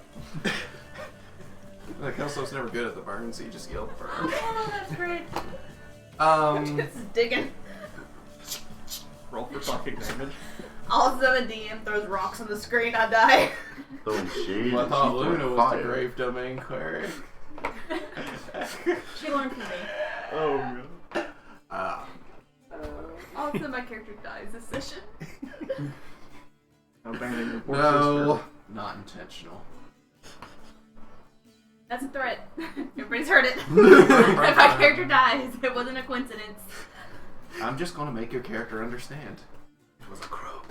Like, Kelso's never good at the burn, so you just yell burn. Oh, that's great. Just digging. Roll for psychic damage. All of a sudden, DM throws rocks on the screen. I die. Throwing shade. Well, I thought she's throwing Luna was the fire. grave domain cleric. She learned from me. Oh Ah. All of a sudden, my character dies this session. god. Abandoning your poor No, not intentional. That's a threat. Everybody's heard it. If my character dies, it wasn't a coincidence. I'm just gonna make your character understand. It was a crow.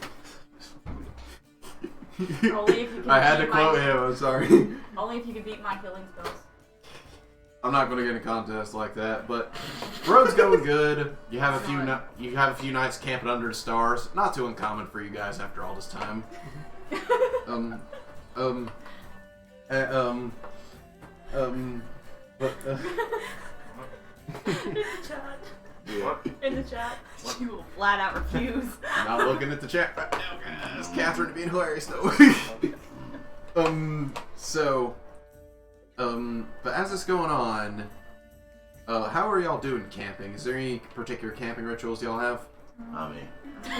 Only if you can I had to beat quote my, him, I'm sorry. Only if you can beat my killing spells. I'm not gonna get in a contest like that, but road's going good. You have a few nights camping under the stars. Not too uncommon for you guys after all this time. But, In the chat. yeah. In the chat. She will flat out refuse. I'm not looking at the chat right now, guys. Catherine being hilarious though. But as it's going on, how are y'all doing camping? Is there any particular camping rituals y'all have? I mean,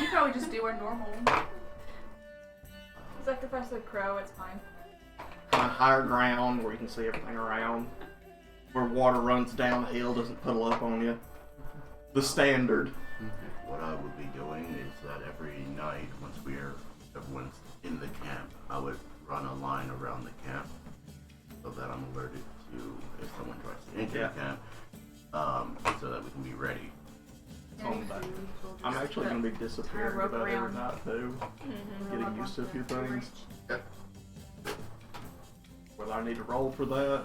We probably just do our normal. Sacrifice the crow, it's fine. On higher ground where you can see everything around. Where water runs downhill, doesn't puddle up on you. The standard. what I would be doing is that every night, once everyone's in the camp, I would run a line around the camp so that I'm alerted to if someone tries to enter Yeah. the camp, so that we can be ready. I'm actually going to be disappearing rope about every around. night too. Getting used to a few things. Yep. Whether I need to roll for that.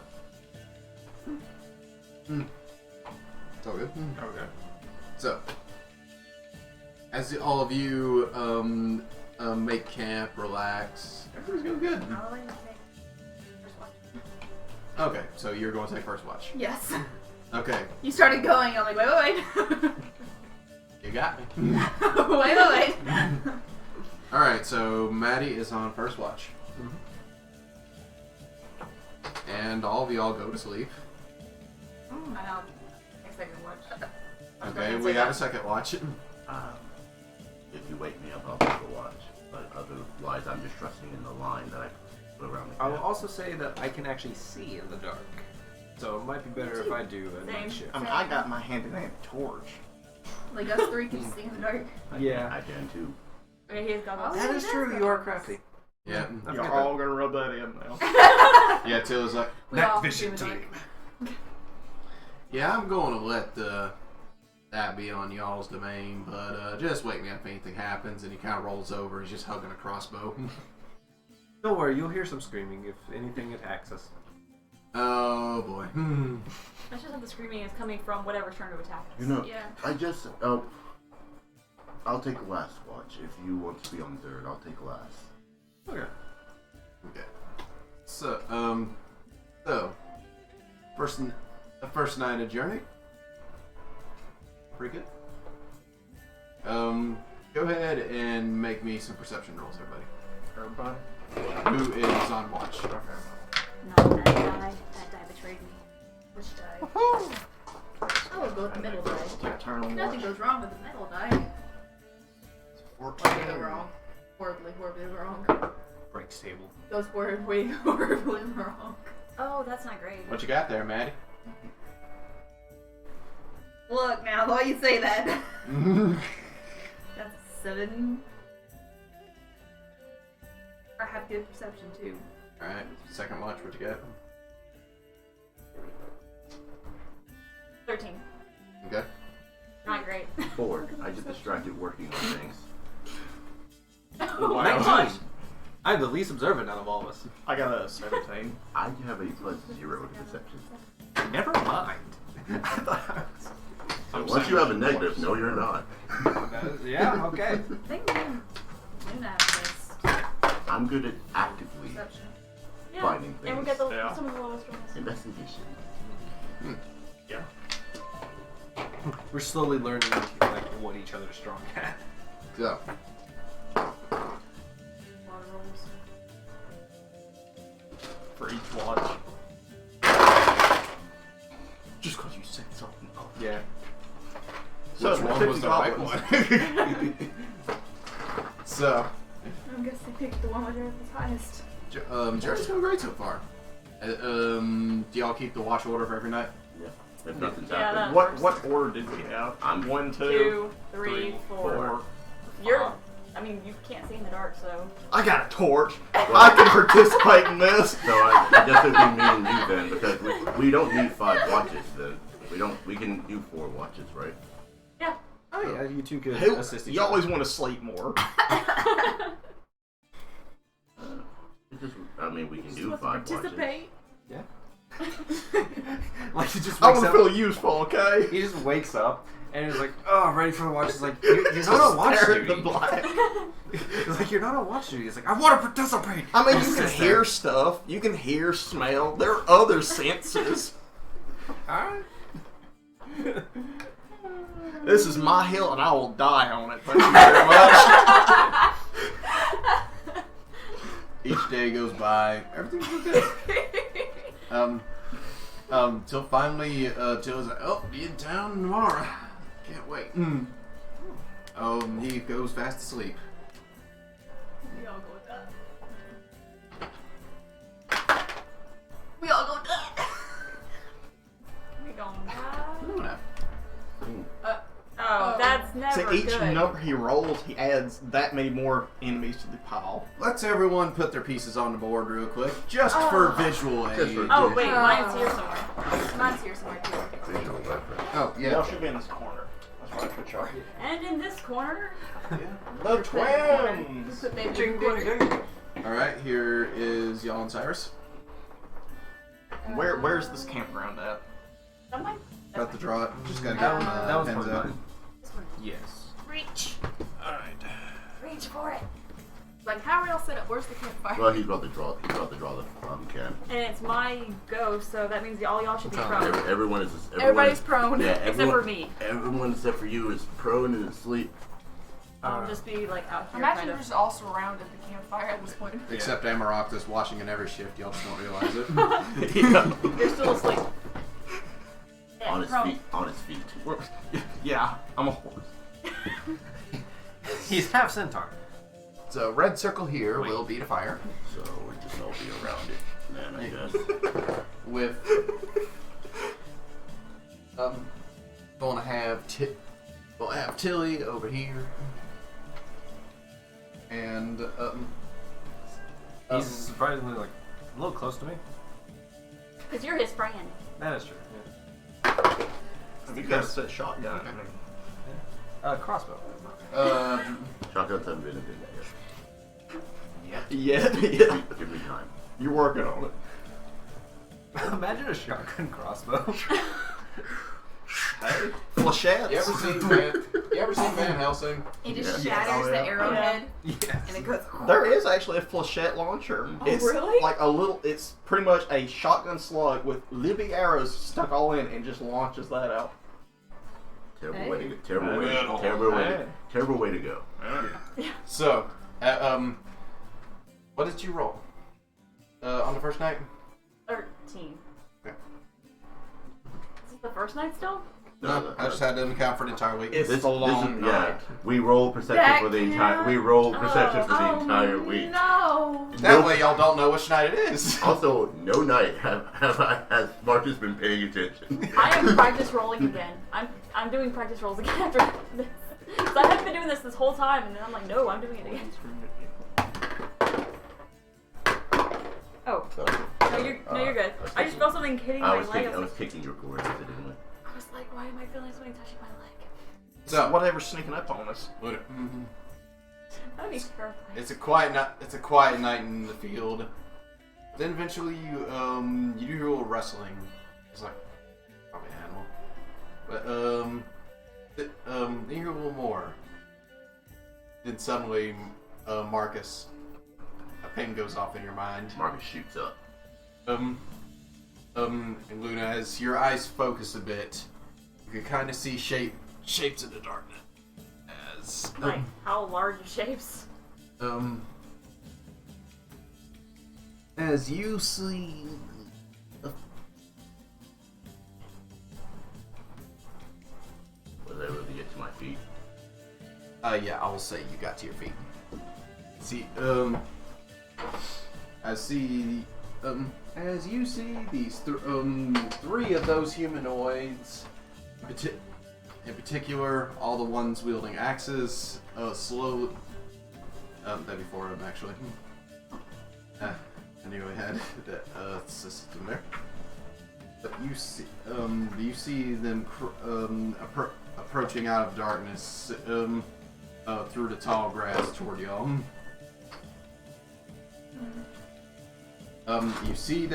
It's all good. Okay. So, as all of you make camp, relax, everything's going good. I'll let you take first watch. Okay, so you're going to take first watch. Yes. Okay, You started going. I'm like, wait. you got me. wait. All right, so Maddie is on first watch, and all of y'all go to sleep. I know. Next second watch. Okay, we have a second watch. If you wake me up, I'll take a watch. But otherwise, I'm just trusting in the line that I put around the I will camp. also say that I can actually see in the dark. So it might be better if I do a night shift. I mean, I got my handy-dandy torch. Like us three can see in the dark. Yeah. I can too. Okay, he's got Oh, That is true, you are crafty. Yeah, I Y'all forget are all going to rub that in now. yeah. Tilla's like, We Night all vision do the time. yeah, I'm going to let that be on y'all's domain, but just wake me up if anything happens. And he kind of rolls over. He's just hugging a crossbow. Don't worry, you'll hear some screaming if anything attacks us. Oh boy. That's just how the screaming is coming from whatever's trying to attack us. You know, Yeah. I just, I'll take the last watch. If you want to be on third, I'll take last. Okay. Okay. So, first night of journey. Pretty good. Go ahead and make me some perception rolls, everybody. Everybody? Who is on watch? No, that die betrayed me. Which die? I will go with the middle die. Take a turn on Nothing watch. goes wrong with the middle die. What could go wrong? Horribly wrong. Breaks table. Goes horribly wrong. Oh, that's not great. What you got there, Maddie? Look now, the way you say that. That's 7. I have good perception too. Alright, second watch, what you got? 13. Okay. Not great. 4. I get distracted working on things. Oh Wow. my gosh. I'm the least observant out of all of us. I got a 17. I have a +0 to perception. Never mind. So once you have a negative, no, you're not. Yeah, okay. I think Luna has this I'm good at actively perception. Yeah. finding And we things. got Yeah. some of the lowest rolls. Investigation. Yeah. We're slowly learning like what each other's strong at. So, A lot of rolls. for each watch. Just because you said something. Yeah. So, Which one was the right one? So, I guess they picked the one with the highest. Jared's doing great so far. Do y'all keep the watch order for every night? Yeah. If nothing's Yeah, happened. What order did we have? I'm 1, 2, 2, 3, 4. 4. You're. I mean, you can't see in the dark, so. I got a torch. I can participate in this. So I guess it'd be me and you then, because we don't need 5 watches then. We can do 4 watches, right? Yeah. Oh yeah, you two could Hey, assist each you other. always want to sleep more. I mean, we can do Supposed 5 to watches. participate. Yeah. Like he just I wakes want to up. feel useful, okay? He just wakes up and he's like, "Oh, ready for the watch." He's like, "You're not on watch Stare at duty." the black. He's like, "You're not on watch duty." He's like, "I want to participate." I mean, He you can sits there. hear stuff. You can hear, smell. There are other senses. Alright. This is my hill, and I will die on it. Thank you very much. Each day goes by, everything's good. Till finally, Till's like, "Oh, be in town tomorrow. Can't wait." He goes fast asleep. We all go with that. We all go with that. We going back. Oh, that's never To each good. number he rolls, he adds that many more enemies to the pile. Let's everyone put their pieces on the board real quick, just for visual aid. Just for- Oh wait, mine's here somewhere. Mine's here somewhere too. Visual reference. Oh, Y'all yeah. should be in this corner. That's why I put y'all. And in this corner, The twins! Put baby in the corner. Alright, here is y'all and Cyrus. Where's this campground at? somewhere. Got the draw. Just gotta get That was pens probably out. mine. This one. Yes. Reach. Alright. Reach for it. Like, how are y'all set up? Where's the campfire? Well, he's about to draw the can. And it's my go, so that means all y'all should be What's prone. Everyone is. Everybody's prone. Yeah, Except everyone, for me. Everyone except for you is prone and asleep. I'll just be like out here Imagine kind we're of. just all surrounded the campfire at this point. Except Amarok is watching in every shift. Y'all just don't realize it. Yeah. You're still asleep. Yeah, On his prone. feet. On his feet. Yeah, I'm a horse. He's half centaur. So red circle here will be the fire. So we just all be around it. Then I guess. With gonna have we'll have Tilly over here, and He's surprisingly like a little close to me. Cause you're his friend. That is true. Yeah. You got a set shotgun. Crossbow. Shotguns haven't been invented yet. Yeah. Give me time. You're working on it. Imagine a shotgun crossbow. Hey, flechettes. You ever seen Van Helsing? It just Yeah. shatters Oh, yeah. the arrowhead, Yes. and it goes. There is actually a flechette launcher. Oh, It's really? like a little. It's pretty much a shotgun slug with libby arrows stuck all in, and just launches that out. Terrible Hey. way to go. Terrible way. Hey. Terrible way to go. So, what did you roll on the first night? 13. Okay. Is this the first night still? No, I just had to account for the entire week. It's a long night. We roll perception That for the can't- entire. We roll perception for the entire week. No. That way y'all don't know which night it is. Also, no night has Marcus been paying attention. I am practice rolling again. I'm doing practice rolls again after this. So I haven't been doing this whole time, and then I'm like, no, I'm doing it again. Oh, no, you're good. I just felt something hitting my leg. I was kicking your cord accidentally. I was like, why am I feeling something touching my leg? So, Whatever's sneaking up on us. That would be terrifying. it's a quiet night. It's a quiet night in the field. Then eventually you do hear a little rustling. It's like probably an animal, but then you hear a little more. Then suddenly, Marcus, a ping goes off in your mind. Marcus shoots up. And Luna, as your eyes focus a bit, you can kind of see shapes in the darkness. As Like, how large shapes? As you see, Was I able to get to my feet? yeah, I will say you got to your feet. See, as you see these three of those humanoids, in particular, all the ones wielding axes, slowly. That'd be four of them actually. I knew I had that system there. But you see them approaching out of darkness through the tall grass toward y'all. You see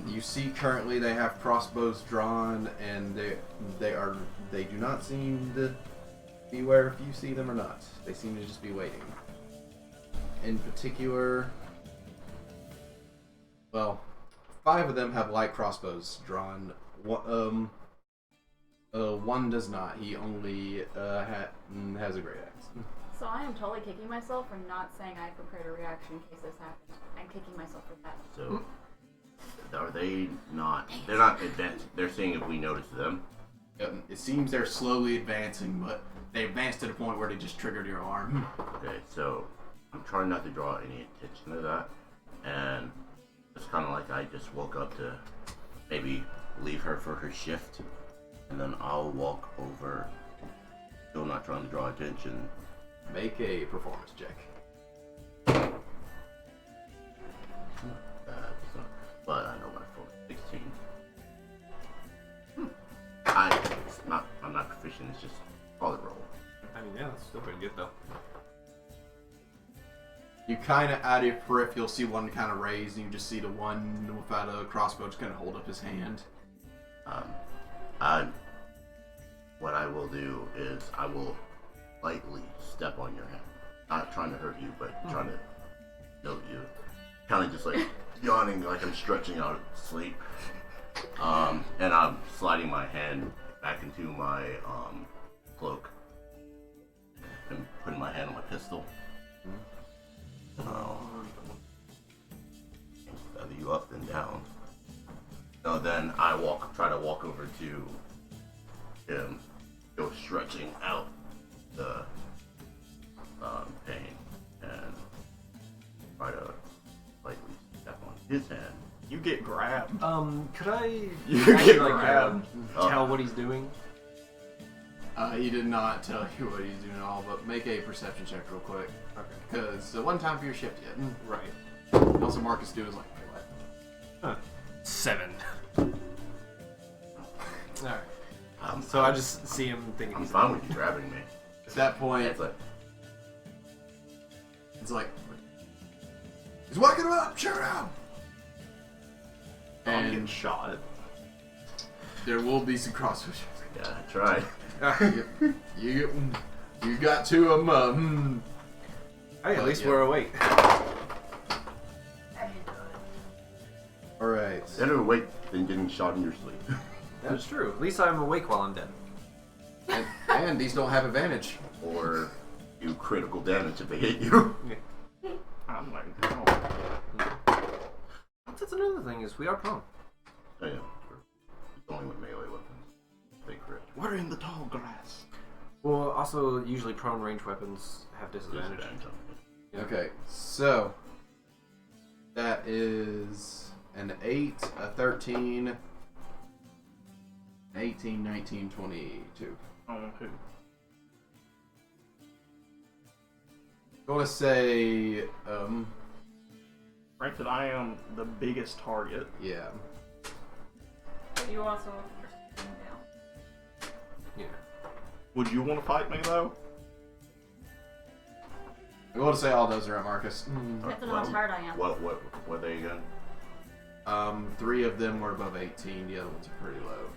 you see currently they have crossbows drawn, and they do not seem to be aware if you see them or not. They seem to just be waiting. In particular, well, 5 of them have light crossbows drawn. One does not. He only has a great axe. So I am totally kicking myself for not saying I prepared a reaction in case this happens. I'm kicking myself for that. So, are they not? They're not advanced. They're seeing if we notice them. It seems they're slowly advancing, but they advanced to the point where they just triggered your alarm. Okay, so I'm trying not to draw any attention to that, and it's kind of like I just woke up to maybe leave her for her shift, and then I'll walk over. Still not trying to draw attention. Make a performance check. But I know my phone is 16. I'm not proficient. It's just solid roll. I mean, yeah, that's still pretty good though. You kind of, out of your peripheral, you'll see one kind of raised, and you just see the one without a crossbow just kind of hold up his hand. What I will do is I will lightly step on your hand. Not trying to hurt you, but trying to note you. Kind of just like yawning, like I'm stretching out of sleep. And I'm sliding my hand back into my cloak and putting my hand on my pistol. Feather you up and down. So then I try to walk over to him, go stretching out the pain, and try to lightly step on his hand. You get grabbed. Could I You actually, get like grabbed. tell what he's doing? He did not tell you what he's doing at all, but make a perception check real quick. Okay. Because one time for your shift yet. Right. And also Marcus do is like, wait, what? 7. Alright. I'm, So I just see him thinking I'm he's fine with you grabbing me. At that point, It's like, he's walking him up, shoot him! I'm getting And shot. there will be some crossbow shots. yeah, I tried. You got 2 of them. Hey, at least yeah. we're awake. Alright. Better awake than getting shot in your sleep. That's true. At least I'm awake while I'm dead. And these don't have advantage. Or do critical damage if they hit you. I'm like, oh. That's another thing is we are prone. Oh, yeah, sure. It's only with melee weapons. They crit. We're in the tall grass. Well, also usually prone range weapons have disadvantage. Disadvantage on it. Okay, so that is an 8, a 13, 18, 19, 22. On who? I'm gonna say, Granted, I am the biggest target. yeah. But you also are sitting down. Yeah. Would you want to fight me though? I'm gonna say all those are at Marcus. Depends on how tired I am. What are they again? 3 of them were above 18, the other ones are pretty low.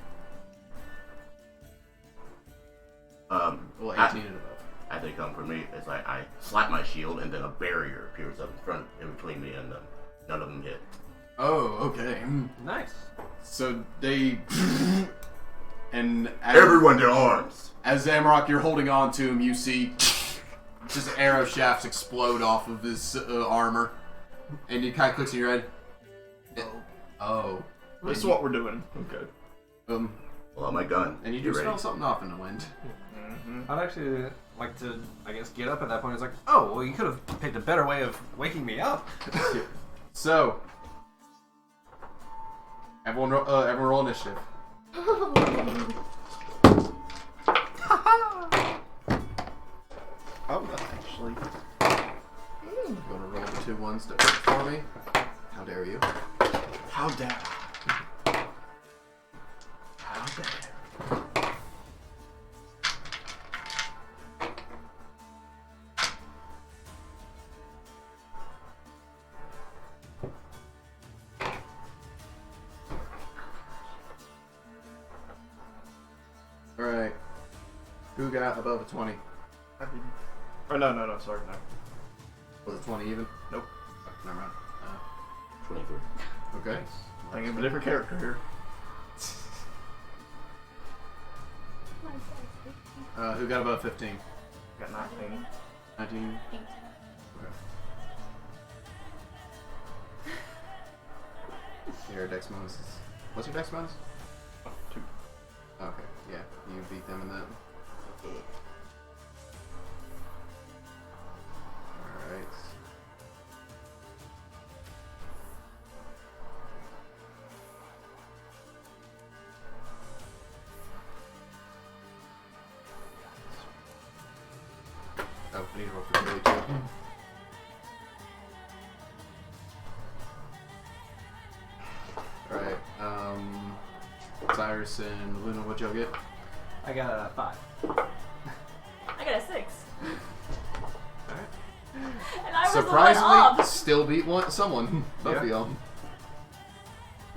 Well, 18 and above. As they come for me, it's like I slap my shield and then a barrier appears up in between me and them. None of them hit. Oh, okay. Nice. So they... and Everyone to arms! as Zamrock, you're holding on to him, you see just arrow shafts explode off of his armor. And it kind of clicks in your head. Oh. This is what we're doing. Okay. Pull out my gun. And you Get do ready. smell something off in the wind. I'd actually like to, I guess, get up at that point. It's like, oh, well, you could have picked a better way of waking me up. So, everyone roll initiative. Oh, that's actually. You want to roll the 2 ones to for me? How dare you? How dare I? How dare Alright. Who got above a 20? I didn't. Oh, no, sorry, no. Was it 20 even? Nope. Oh, never mind. 23. Okay. Thinking of a different character here. Who got above 15? Got 19. 19? 18. Okay. Your dex bonus is... What's your dex bonus? 2. Okay, yeah. You beat them in that. Alright. Oh, we need to roll for Billy too. Alright, Cyrus and Luna, what'd y'all get? I got a 5. I got a 6. Alright. And I was Surprisingly, the one up. still beat someone. Both of Yeah. y'all.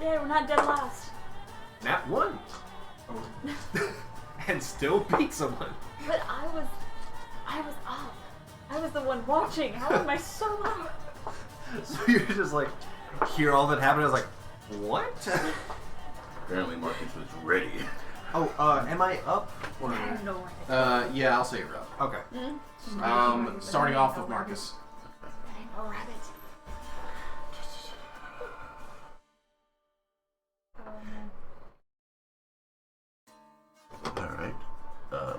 Yeah, we're not dead last. Nat 1. And still beat someone. But I was up. I was the one watching. How am I so low? So you're just like, hear all that happened. I was like, what? Apparently Marcus was ready. Oh, am I up? Or... I have no idea. Yeah, I'll say you're up. Okay. Starting off with Marcus. Rainbow rabbit. Alright.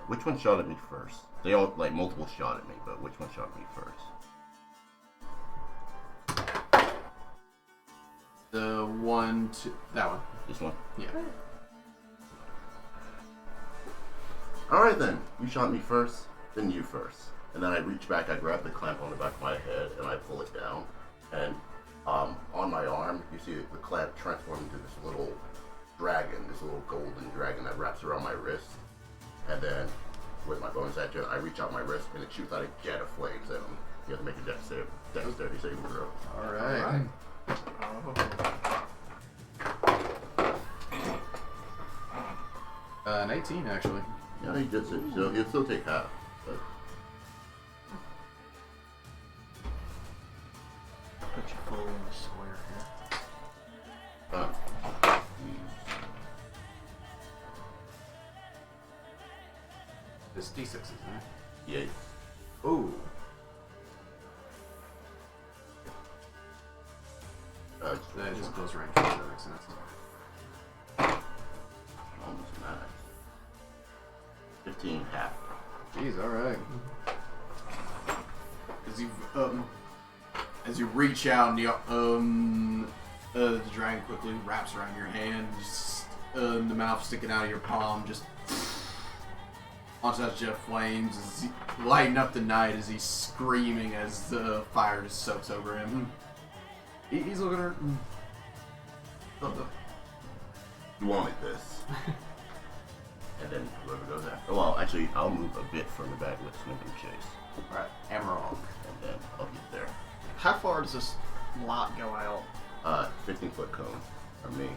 Which one shot at me first? They all, like, multiple shot at me, but which one shot at me first? The one, that one. This one? Yeah. Alright then. You shot me first, then you first. And then I reach back, I grab the clamp on the back of my head, and I pull it down. And on my arm, you see the clamp transform into this little dragon, this little golden dragon that wraps around my wrist. And then, with my bonus action, I reach out my wrist, and it shoots out a jet of flames at him. You have to make a dexterity saving throw. Alright. An 18, actually. Yeah, he gets it. So he'll still take half. But Put you fully in the square here. This D6, isn't it? yeah. Ooh. That is close range, so that makes sense. Almost max. 15 half. Jeez, alright. As you reach out and the dragon quickly wraps around your hand, just, the mouth sticking out of your palm, just launches out jet flames, as he, lighting up the night as he's screaming as the fire just soaks over him. He's looking at her. You wanted this. And then whoever goes after. Well, actually, I'll move a bit further back with Snip and Chase. Alright, Emerald. And then I'll get there. How far does this light go out? 15-foot cone from me.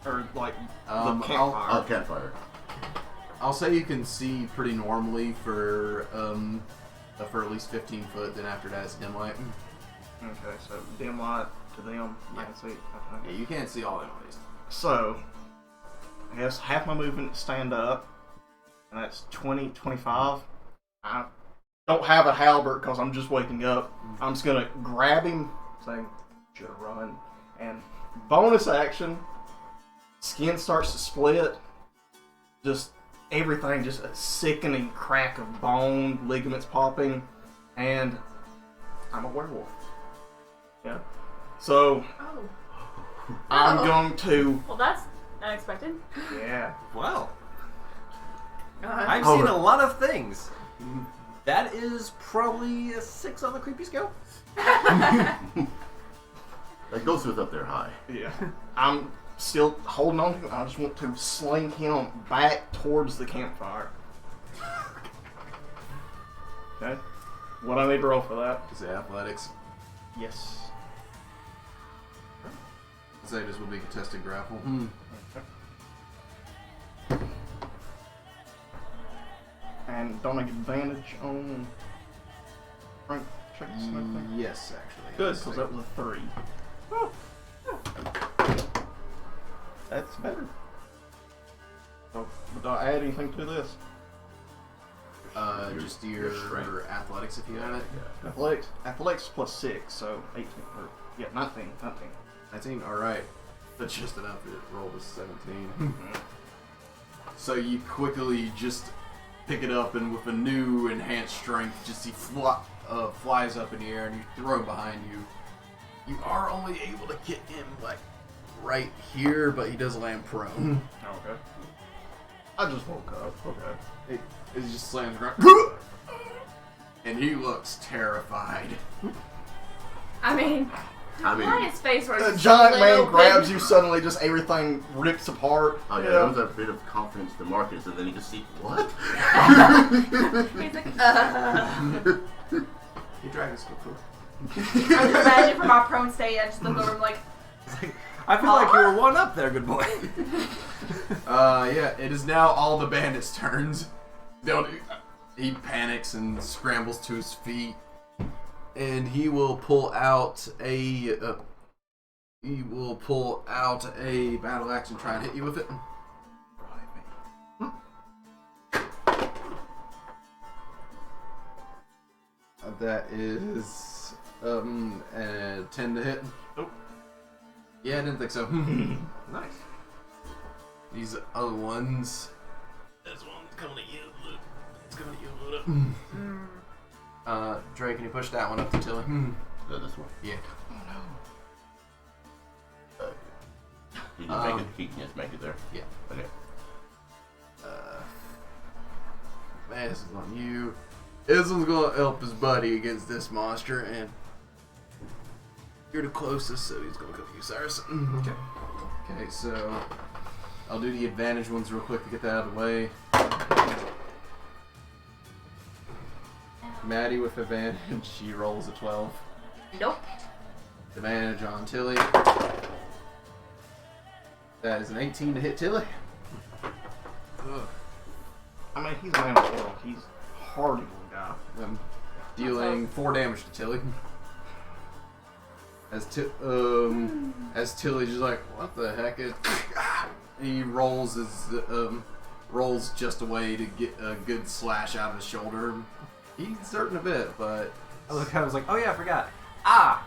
Or, like, Um, the campfire? Oh, campfire. I'll say you can see pretty normally for at least 15 foot, then after that it's dim light. Okay, so dim light to them. I can see. Okay. Yeah, you can't see all them at least. So, I guess half my movement is stand up, and that's 20, 25. I don't have a halberd because I'm just waking up. I'm just gonna grab him, say, should have run. And bonus action, skin starts to split. Just everything, just a sickening crack of bone, ligaments popping, and I'm a werewolf. Yeah. So Oh. I'm Oh. going to. Well, that's unexpected. Yeah. Well, God. I've Oh. seen a lot of things. That is probably a 6 on the creepy scale. That ghost was up there high. Yeah. I'm still holding on to him. I just want to sling him back towards the campfire. Okay. What I need to roll for that? Is it athletics? Yes. Say this will be contested grapple. Okay. And don't I get advantage on rank checks and everything? Yes, actually. Good, because that was a 3. Oh. That's better. So, do I add anything to this? Just your strength. athletics if you have it. Athletics plus 6, so 18. Or, yeah, 19. 19. All right. That's just enough. It rolled a 17. So you quickly just pick it up, and with a new enhanced strength, just he flies up in the air, and you throw him behind you. You are only able to get him like right here, but he does land prone. Okay. I just woke up. Okay. He just slams around, and he looks terrified. I mean, his face was A giant split man open. grabs you, suddenly just everything rips apart. Oh yeah, there was a bit of confidence to Marcus, and then you just see what? He's like, He dragged us cool. I just imagine from our prone state, I just look over and like, I feel like you were one up there, good boy. Yeah, it is now all the bandits' turns. He panics and scrambles to his feet, and he will pull out a battle axe and try and hit you with it. That is 10 to hit. Nope. Yeah, I didn't think so. Nice. These other ones. This one's coming at you. It's coming at you. Drake, can you push that one up to Tilly? This one. Yeah. He can make it. He can just make it there. Yeah. Okay. Man, this is on you. This one's gonna help his buddy against this monster, and you're the closest, so he's gonna go for you, Cyrus. Okay. Okay, so I'll do the advantage ones real quick to get that out of the way. Maddie with advantage, she rolls a 12. nope. Advantage on Tilly. That is an 18 to hit Tilly. I mean, he's a man of the world. He's a hardy little guy. I'm dealing 4 damage to Tilly. As Tilly's just like, what the heck? He rolls rolls just away to get a good slash out of his shoulder. He's hurting a bit, but I was like, oh yeah, I forgot. Ah!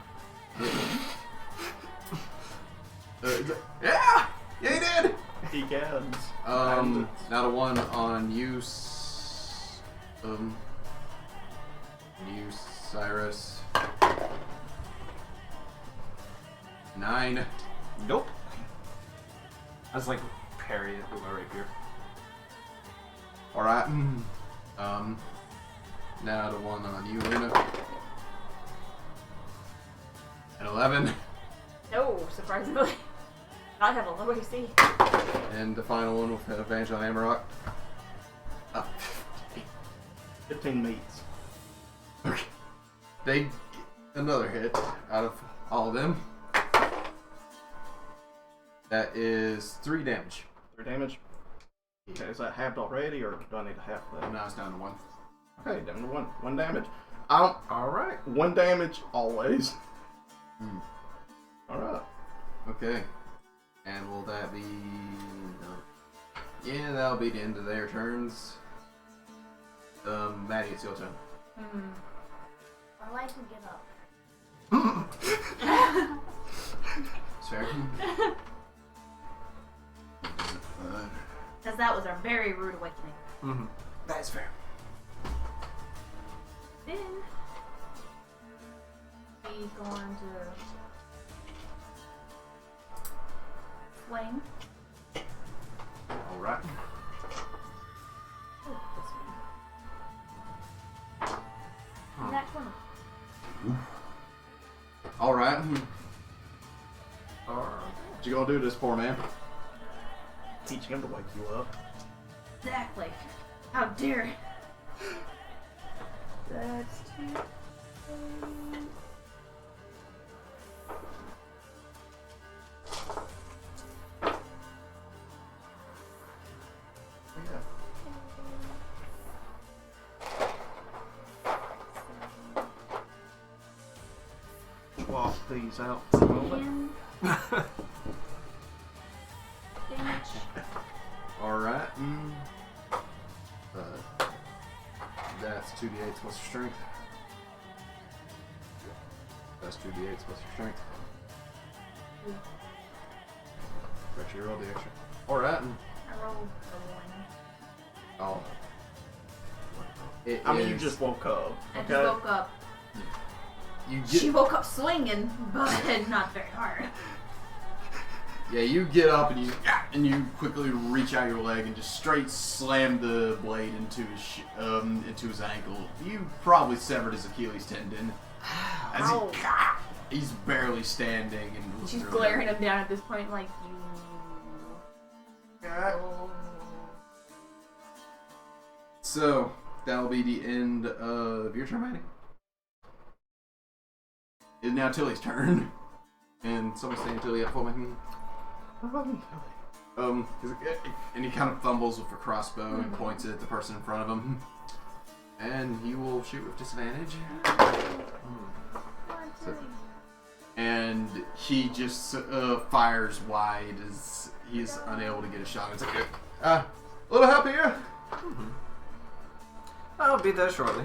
yeah, he did. He can. Not a 1 on you. You, Cyrus. 9. Nope. I was like, parry it with my rapier. All right. Now the 1 on you, Luna. An 11. No, surprisingly. I have a low AC. And the final one with advantage on Amarok. 15 meets. Okay. They get another hit out of all of them. That is 3 damage. 3 damage. Okay, is that halved already, or do I need to half that? Now it's down to 1. Okay, down to 1 damage. Alright. 1 damage always. Alright. Okay. And will that be... No. Yeah, that'll be the end of their turns. Maddie, it's your turn. My life can give up. fair. Because that was a very rude awakening. Mm-hmm. That is fair. Then he's going to swing. Alright. Oh, this one. That 20. Alright. What you gonna do to this poor man? Teaching him to wake you up. Exactly. How dare it? That's 2. Swap these out for a moment. 10 damage. Alright. That's 2d8 plus your strength. That's 2d8 plus your strength. Actually, roll the extra. Alright. I rolled a 1. Oh. It I mean, you is- just woke up. I Okay. just woke up. You She get, woke up swinging, but not very hard. yeah, you get up and you quickly reach out your leg and just straight slam the blade into his ankle. You probably severed his Achilles tendon. As Ow. he's barely standing and She's glaring him down at this point, like you. So that'll be the end of your turn, Manny. It's now Tilly's turn, and someone's saying Tilly up for me. And he kind of fumbles with a crossbow and points it at the person in front of him, and he will shoot with disadvantage. And he just fires wide as he's unable to get a shot. It's like, a little help here. I'll be there shortly.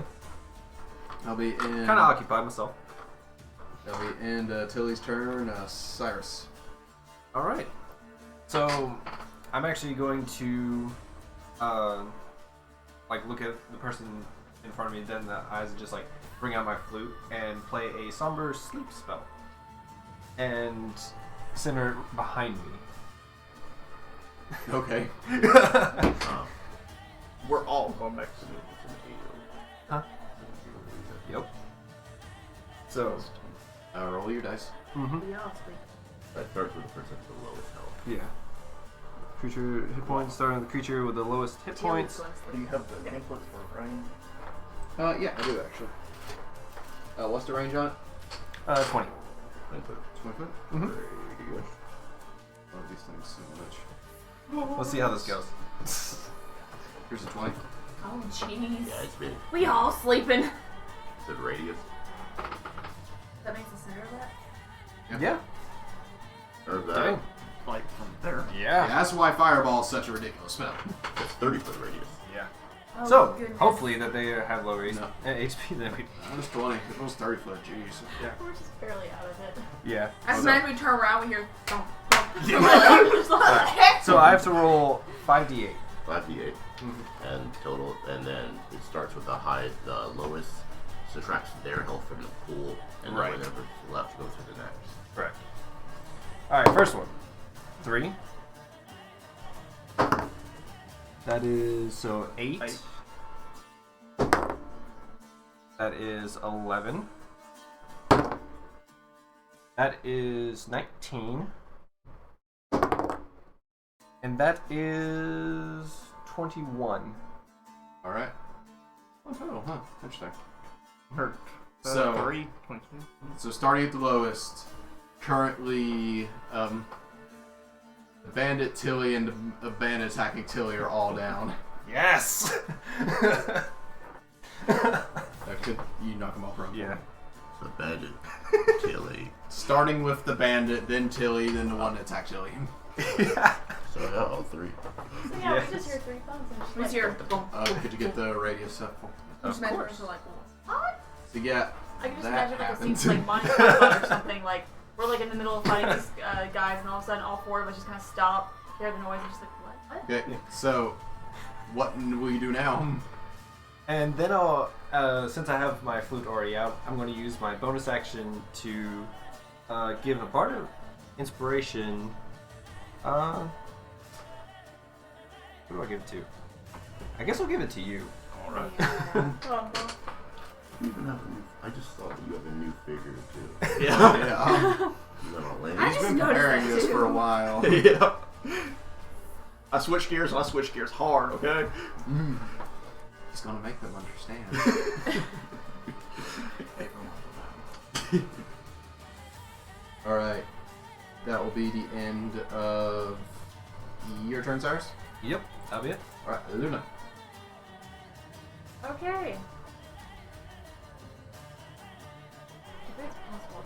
I'll be in. Kind of occupied myself. That'll be end Tilly's turn. Cyrus. All right. So I'm actually going to like look at the person in front of me, then the eyes, and just like bring out my flute and play a somber sleep spell, and center it behind me. Okay. We're all going back to the Huh? Yep. So. Roll your dice. Mm-hmm. We all sleep. That starts with the person with the lowest health. Yeah. Creature hit points starting with the creature with the lowest hit points. Do you have the templates for rain? Yeah, I do actually. What's the range on it? 20. 20 foot. Mm-hmm. Love these things so much. Let's see how this goes. Here's a 20. Oh jeez. Yeah, it's big. We all sleeping. The radius. That makes the center of that. Yeah. Or that. Dang. Like from there. Yeah, that's why Fireball is such a ridiculous spell. That's 30-foot radius. Yeah. Oh, So, goodness. hopefully that they have lower No. HP than we do. That was 20. It was 30 foot. Jeez. We're just barely out of it. Yeah. As So- soon as we turn around, we hear thump, thump. So I have to roll 5d8. 5d8. And total, and then it starts with the lowest subtracts their health from the pool, and Right. then whatever's left goes to the next. Correct. Alright, first one. 3. That is, so 8. 8. That is 11. That is 19. And that is 21. Alright. Oh, total, huh? Interesting. Hurt. So- 3, 22. So starting at the lowest, currently, the bandit Tilly and the bandit attacking Tilly are all down. Yes! Could you knock them all prone? Yeah. So bandit, Tilly. Starting with the bandit, then Tilly, then the one that attacked Tilly. Yeah. So yeah, all three. So yeah, Yes. we just hear 3 thumbs and just We like, hear boom. Could you get the radius up? Just measuring to like what? So yeah, I can just that imagine like a happens. scene like Monty Python or something like we're like in the middle of fighting these guys, and all of a sudden, all four of us just kind of stop, hear the noise, and just like, what? Okay, so what will you do now? And then I'll, since I have my flute already out, I'm going to use my bonus action to give a part of inspiration. Who do I give it to? I guess I'll give it to you. All right. Oh, You even have a new, I just saw that you have a new figure too. Yeah. You got all in. I He's just been noticed preparing that this too. for a while. Yeah. I switch gears and I switch gears hard, okay? He's gonna make them understand. Alright. That will be the end of your turn, Cyrus. Yep, that'll be it. Alright, Luna. okay. If it's possible,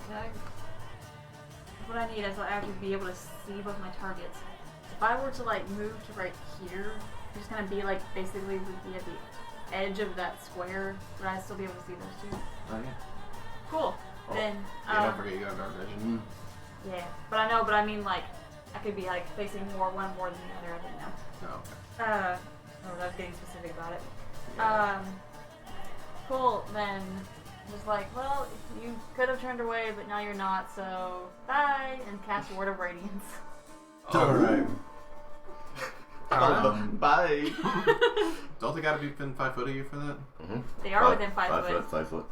what I need is I have to be able to see both my targets. If I were to like move to right here, I'm just gonna be like basically would be at the edge of that square, would I still be able to see those two? Oh, yeah. Cool. Oh, Then Yeah, don't forget you got dark vision. yeah, but I know, but I mean like I could be like facing one more than the other. I didn't know. Oh, okay. I was getting specific about it. Yeah. Cool. Then just like, well, you could have turned away, but now you're not. So bye, and cast Word of Radiance. Alright. Bye. Don't they gotta be within 5 foot of you for that? Mm-hmm. They are within 5 foot. 5 foot.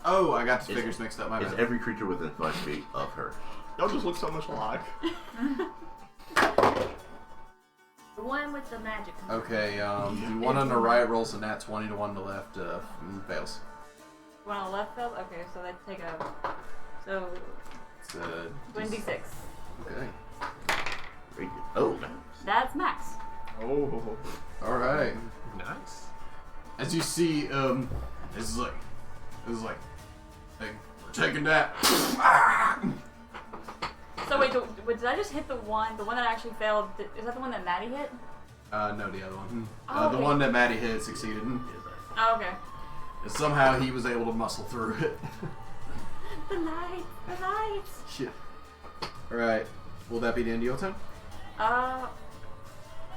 Oh, I got the Is figures mixed up. My It's bad. every creature within 5 feet of her. Y'all just look so much alike. The one with the magic. Okay, the one on the right rolls a nat 20, the one on the left fails. One on the left field. Okay, so they take a. So It's 26. Okay. Very good. Oh, man. That's max. Oh. Alright. Nice. As you see, it's like, hey, we're taking that. So wait, did I just hit the one that actually failed? Is that the one that Maddie hit? No, the other one. Oh, The okay. one that Maddie hit succeeded. Oh, okay. And somehow he was able to muscle through it. The lights. Shit. Alright. Will that be the end of your turn?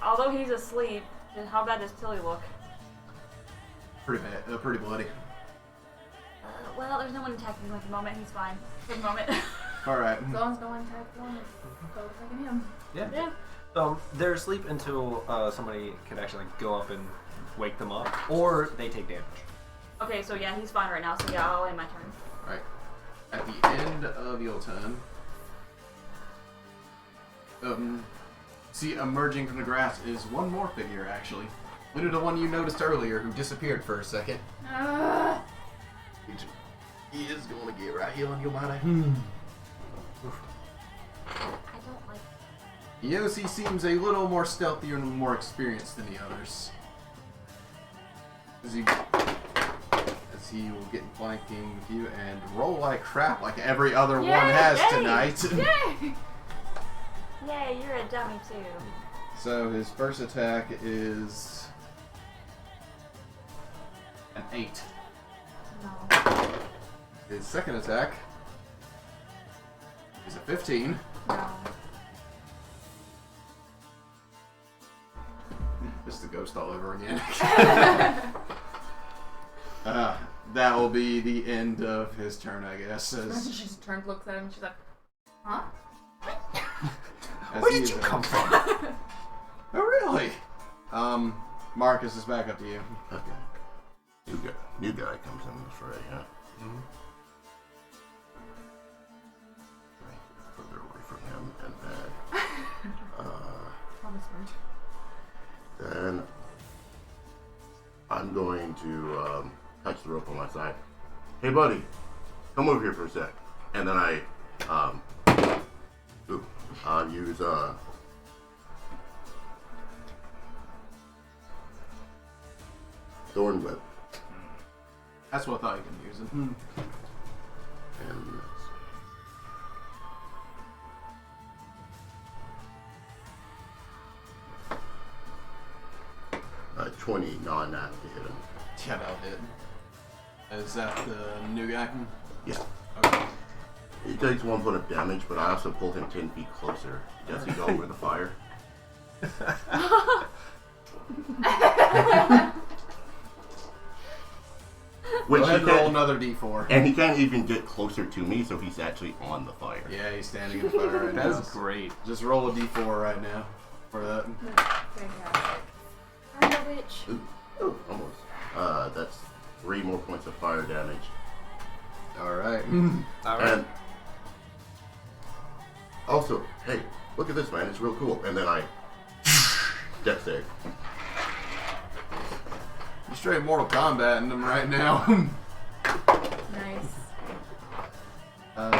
Although he's asleep, how bad does Tilly look? Pretty bad. Pretty bloody. Well, there's no one attacking him at the moment. He's fine for the moment. Alright. As long as no one attacks one, it's so attacking him. Yeah. Yeah. They're asleep until somebody can actually go up and wake them up, or they take damage. Okay, so yeah, he's fine right now. So yeah, I'll end my turn. Alright. At the end of your turn, see, emerging from the grass is one more figure, actually. Literally the one you noticed earlier who disappeared for a second. He is going to get right here on your body. I don't like. Yossi seems a little more stealthy and more experienced than the others. As he will get flanking with you and roll like crap like every other one has tonight. Yay! Yay, you're a dummy too. So his first attack is an 8. No. His second attack is a 15. No. It's the ghost all over again. That will be the end of his turn, I guess. She just turns, looks at him, and she's like, huh? Where did you come from? Oh, really? Marcus is back up to you. Okay. New guy comes in this fray, huh? Mm-hmm. Further away from him, and then I'm going to touch the rope on my side. Hey, buddy, come over here for a sec. And then I use Thorn Whip. That's what I thought you could use it. And 20 non-nat to hit him. Yeah, that'll hit. Is that the new guy? Yeah. Okay. He takes 1 point of damage, but I also pulled him 10 feet closer. Does he go over the fire? Go Which ahead he and roll can't, another d4. and he can't even get closer to me, so he's actually on the fire. Yeah, he's standing in the fire right now. That is great. Just roll a d4 right now for that. Fantastic. I'm a witch. Ooh, almost. That's 3 more points of fire damage. All right. All right. And also, hey, look at this, man. It's real cool. And then I death save. You're straight Mortal Kombat in them right now. Nice.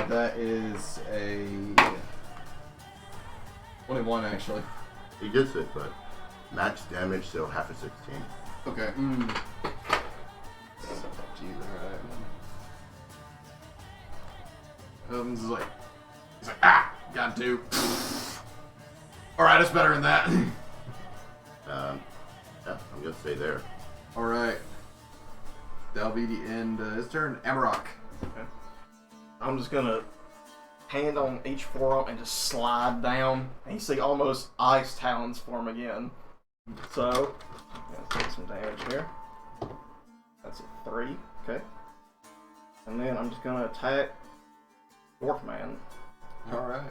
That is a 21 actually. He gets it, but max damage, so half a 16. Okay. Jeez, alright. He's like, got two. Alright, it's better than that. Yeah, I'm gonna stay there. Alright. That'll be the end. His turn. Amarok. Okay. I'm just gonna hand on each forearm and just slide down, and you see almost ice talons form again. So, let's take some damage here. That's a 3, okay. And then I'm just gonna attack Dwarf Man. Alright.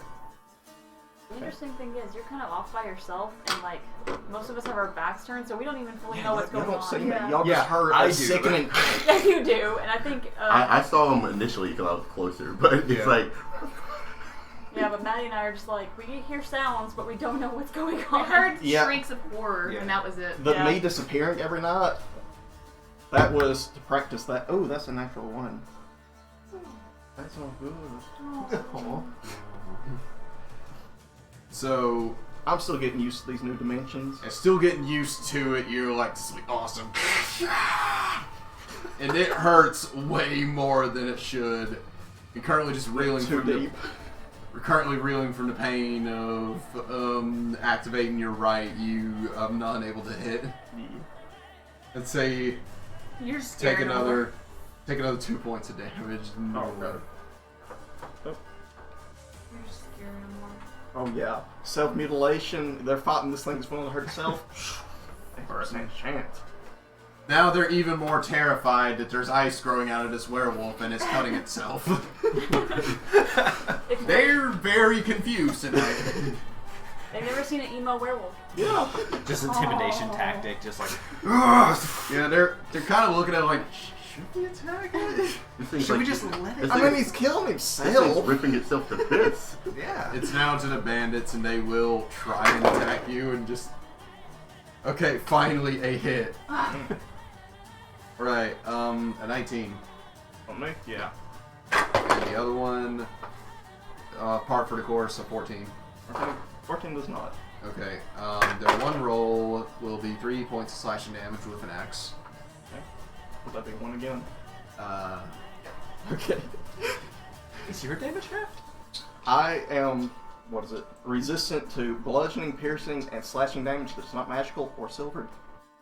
The interesting thing is, you're kind of off by yourself, and like most of us have our backs turned, so we don't even fully know what's Y'all going don't see on. me. Yeah. Y'all Yeah, just heard I a do. sickening. Yeah, you do, and I think. I saw him initially because I was closer, but it's Yeah. like, Yeah, but Maddie and I are just like, we hear sounds, but we don't know what's going on. I heard Yeah. shrieks of horror, Yeah. and that was it. The Yeah. me disappearing every night. That was to practice that. Oh, that's a natural 1. That's all good. Aw. So, I'm still getting used to these new dimensions. still getting used to it. You're like, this will be awesome. And it hurts way more than it should. You're currently just reeling Too from the deep. We're currently reeling from the pain of activating your right. You are not unable to hit. Let's say You're take scared of another 2 points of damage. Oh, God. You're scared of more. Oh yeah, self-mutilation. They're fighting this thing that's willing to hurt itself. 8% chance. Now they're even more terrified that there's ice growing out of this werewolf and it's cutting itself. They're very confused tonight. They've never seen an emo werewolf. Yeah. Just intimidation tactic, just like. Yeah, they're kind of looking at it like, should we attack it? this thing's Should like, we just let it? this I thing- mean, he's killing this thing's himself. ripping itself to bits. Yeah. It's now to the bandits and they will try and attack you and just... Okay, finally a hit. Right, a 19. On me? Yeah. And the other one, par for the course, a 14. 14 does not. Okay, their one roll will be 3 points of slashing damage with an axe. Okay. Would that be 1 again? Okay. Is your damage half? I am, what is it? Resistant to bludgeoning, piercing, and slashing damage that's not magical or silvered.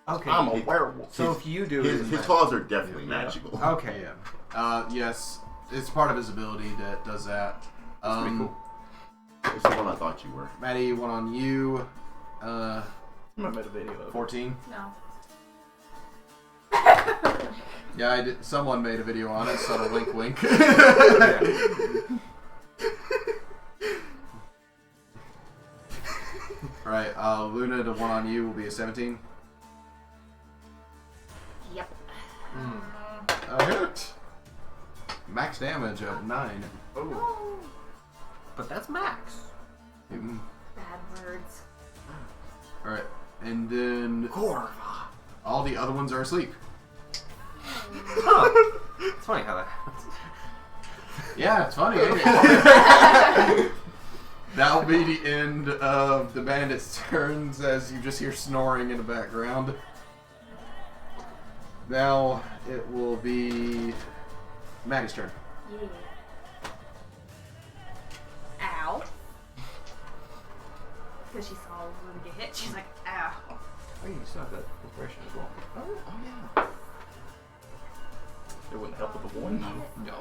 Okay. I'm a werewolf. So if you do His, it, his claws are definitely magical. Okay. Yeah. Yes, it's part of his ability that does that. That's pretty cool. It's the one I thought you were. Maddie, one on you. I made a video of it. 14. No. Yeah, I did. Someone made a video on it. Subtle wink, wink. All right, Luna, the one on you will be a 17. Yep. A hit. Max damage of 9. Oh. But that's max. Mm. Bad words. All right, and then all the other ones are asleep. Huh. It's funny how that happens. Yeah, it's funny. Ain't it? That'll be the end of the bandits' turns as you just hear snoring in the background. Now it will be Maddie's turn. Yeah. Ow. Because she saw Luna get hit, she's like, ow. Oh, you still have that impression as well. Oh yeah. It wouldn't help with the 1. No.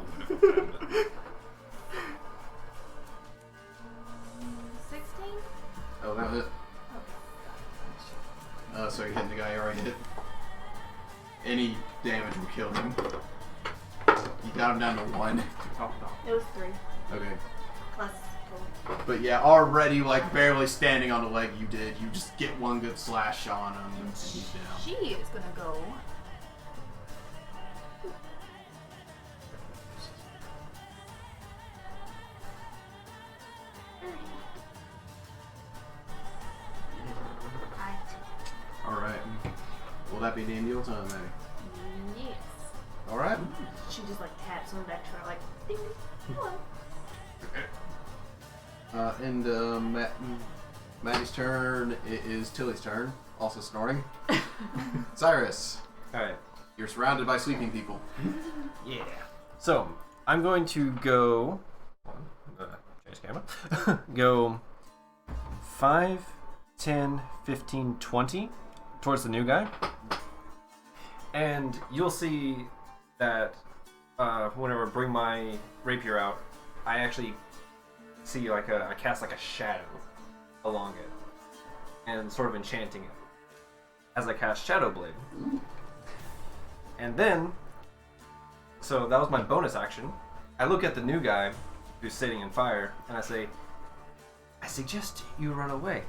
got him down to 1. Oh, no. It was 3. Okay. Plus 4. But yeah, already like barely standing on the leg you did, you just get one good slash on him and he's down. She is gonna go. Alright. Will that be the end of your turn, maybe? Yes. Alright. She just like taps on the back to her like ding ding. Hello. Maddie's turn. It is Tilly's turn. Also snoring. Cyrus, Alright. you're surrounded by sleeping people. Yeah. So, I'm going to go. Change camera. Go 5, 10, 15, 20 towards the new guy. And you'll see that whenever I bring my rapier out, I actually see I cast like a shadow along it and sort of enchanting it as I cast Shadow Blade. And then, so that was my bonus action. I look at the new guy who's sitting in fire and I say, I suggest you run away.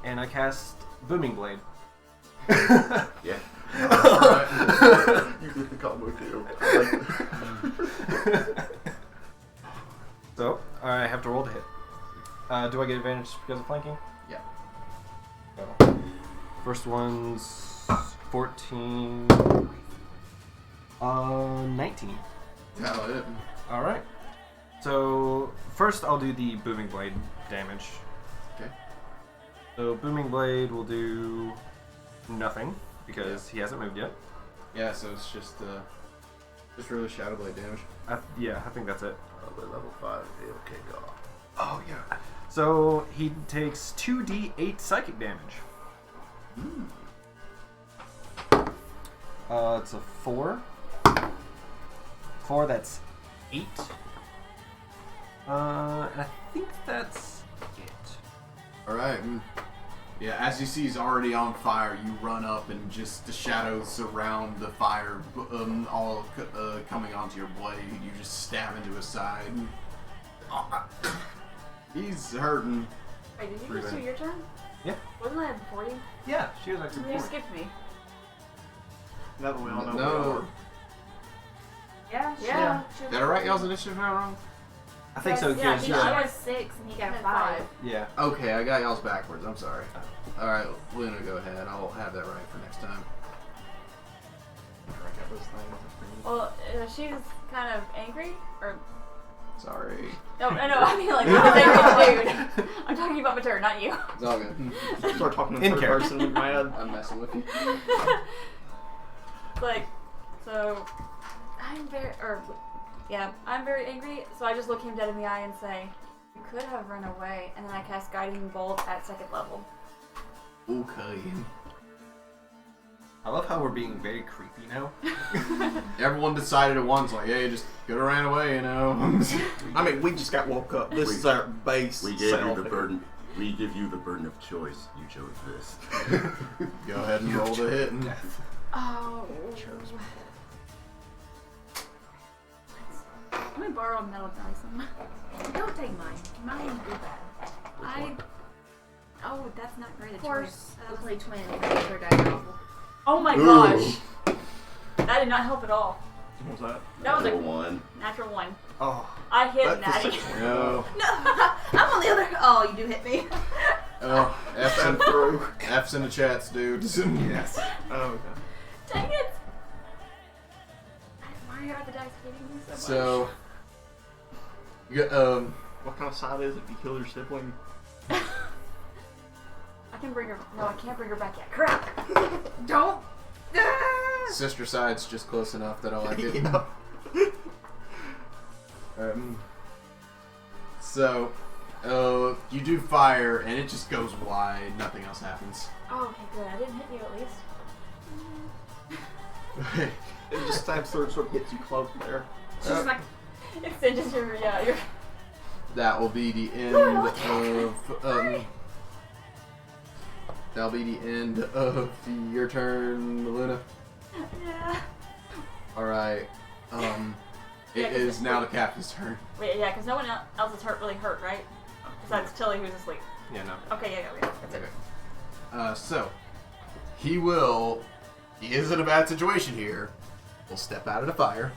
And I cast Booming Blade. Yeah. Alright. You did the combo too. So, I have to roll to hit. Do I get advantage because of flanking? Yeah. So, first one's 14. 19. That'll hit. Alright. So, first I'll do the Booming Blade damage. Okay. So, Booming Blade will do nothing because he hasn't moved yet. Yeah, so it's just really Shadow Blade damage. I think that's it. Probably level 5, it'll kick off. Oh, yeah. So, he takes 2d8 psychic damage. It's a 4. 4, that's 8. And I think that's it. Alright. Yeah, as you see he's already on fire, you run up and just the shadows surround the fire, all coming onto your blade. You just stab into his side. He's hurting. Wait, did you Pretty just do bad. your turn? Yeah. Wasn't I before you? Yeah, she was actually You before. skipped me. That way we all know No. where we are. Yeah. Yeah. Is that alright? Y'all's initiative not wrong? I think so, Yeah, because She got 6 and he got a 5. yeah. Okay, I got y'all's backwards. I'm sorry. Alright, Luna, go ahead. I'll have that right for next time. I got this thing. Well, she's kind of angry, or Sorry. no, I mean like not angry, dude. I'm talking about my turn, not you. It's all good. Start talking in In third character. person with my head. I'm messing with you. Like, so I'm very angry. So I just look him dead in the eye and say, "You could have run away." And then I cast Guiding Bolt at 2nd level. Okay. I love how we're being very creepy now. Everyone decided at once, like, hey, just could have ran away, you know? I mean, we just got woke up. This is our base. We gave you self the here. burden. We give you the burden of choice. You chose this. Go ahead and roll the hit. And Oh. Let me borrow a metal dice. Don't take mine. Mine is bad. Oh, that's not great. Of course, we'll play twin. They're diabolical. Oh my Ooh. gosh. That did not help at all. What was that? That was Natural a one. natural 1. Oh. I hit That's a Natty. 6. no. No, I'm on the other. Oh, you do hit me. Oh, F's in, through. F's in the chats, dudes. Yes. Oh, okay. Dang it! Why are the dice hitting me so much? So, What kind of side is it if you kill your sibling? I can bring her. No, I can't bring her back yet. Crap! Don't. sister side's just close enough that I like it. Yeah. So, you do fire, and it just goes wide. Nothing else happens. Oh, okay, good. I didn't hit you at least. It just stabs through and sort of hits you close there. She's like, It's just your, your. That will be the end of. That'll be the end of your turn, Luna. Yeah. All right. Yeah, It 'cause is now the captain's turn. Wait, yeah, because no one else is really hurt, right? Besides Tilly, who's asleep. Yeah, no. Okay, yeah. That's it. So, he is in a bad situation here. He'll step out of the fire.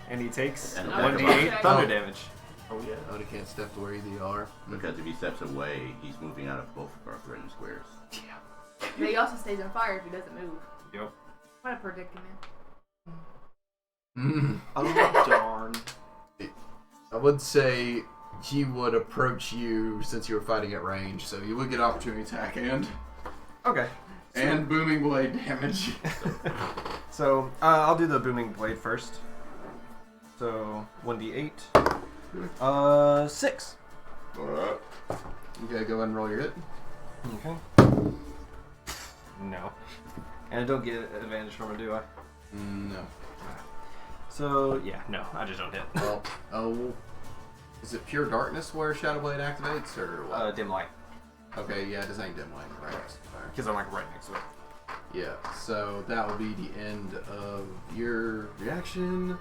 And he takes And 1d8 okay. thunder damage. Oh yeah. Oh, they can't step to where they are. Because if he steps away, he's moving out of both of our threatened squares. But he also stays on fire if he doesn't move. Yep. What a predicament. Oh darn. I would say he would approach you since you were fighting at range, so you would get opportunity attack Okay. and booming blade damage. So, I'll do the booming blade first. So, 1d8. 6. You gotta go ahead and roll your hit. Okay. No. And I don't get advantage from it, do I? No. So, yeah, no, I just don't hit. Well, is it pure darkness where Shadow Blade activates, or what? Dim light. Okay, yeah, it does ain't dim light, right? Because I'm like right next to it. Yeah, so that will be the end of your reaction.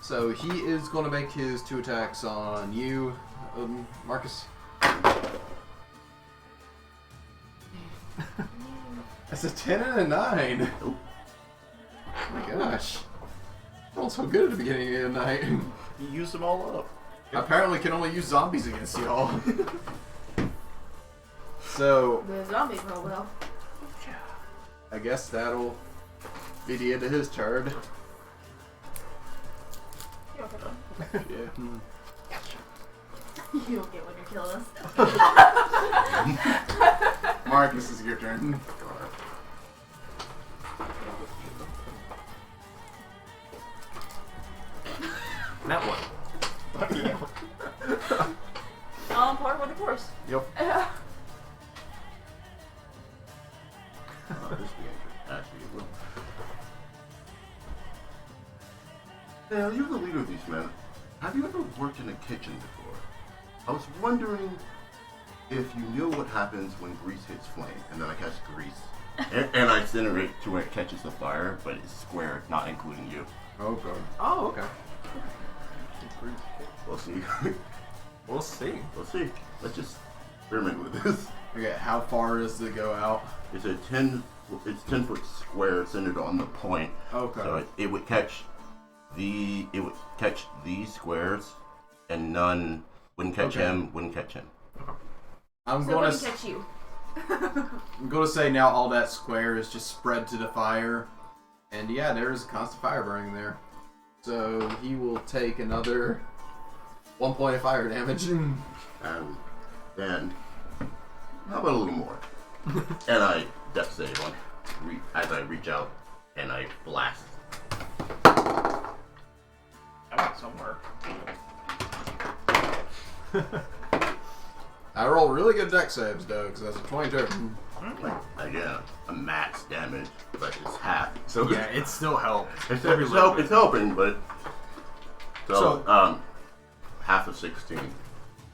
So he is going to make his 2 attacks on you, Marcus. That's a 10 and a 9. Nope. Oh my gosh. Rolled so good at the beginning of the night. You used them all up. Apparently can only use zombies against y'all. So, The zombies roll well. I guess that'll be the end of his turn. You don't hit them. Yeah. You don't get when you're killing us. Marcus, is your turn. That one. All on par with the course. Yep. This game actually will. Now, you're the leader of these men. Have you ever worked in a kitchen before? I was wondering if you knew what happens when grease hits flame, and then I catch grease. and I incinerate to where it catches the fire, but it's square, not including you. Okay. Oh, okay. We'll see. We'll see. We'll see. Let's just experiment with this. Okay, how far does it go out? It's a 10-foot square centered on the point. Okay. So it would catch these squares, and none wouldn't catch Okay. him. Wouldn't catch him. I'm So going when to he catch you. I'm going to say now all that square is just spread to the fire, and yeah, there is a constant fire burning there. So he will take another 1 point of fire damage. And then, how about a little more? And I death save on as I reach out and I blast. I went somewhere. I roll really good deck saves though, because that's a 22. Again, a max damage, but it's half. So Yeah, it still helps. it's Every little bit. helping, but so half of 16.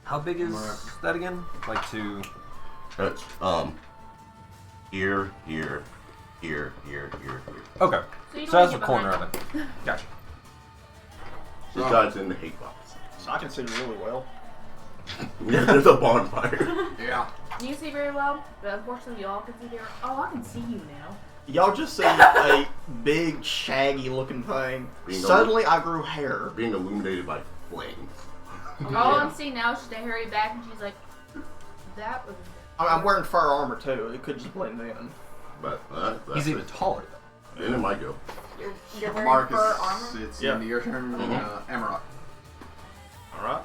How big is Right. that again? Like to... That's here. Okay. So you don't So that's get the corner behind of it. Gotcha. This guy's in the hate box. So I can see really well. Yeah, there's a bonfire. Yeah. You see very well, but unfortunately y'all can see very Oh, I can see you now. Y'all just see a big, shaggy looking thing. Being Suddenly I grew hair. Being illuminated by flames. All I'm seeing now is just a hairy back and she's like, that was... I'm wearing fur armor too. It could just blend in. But that's He's even it. taller. Then it might go. You're wearing Marcus, fur armor? it's Yeah. into your turn. Amarok. Alright.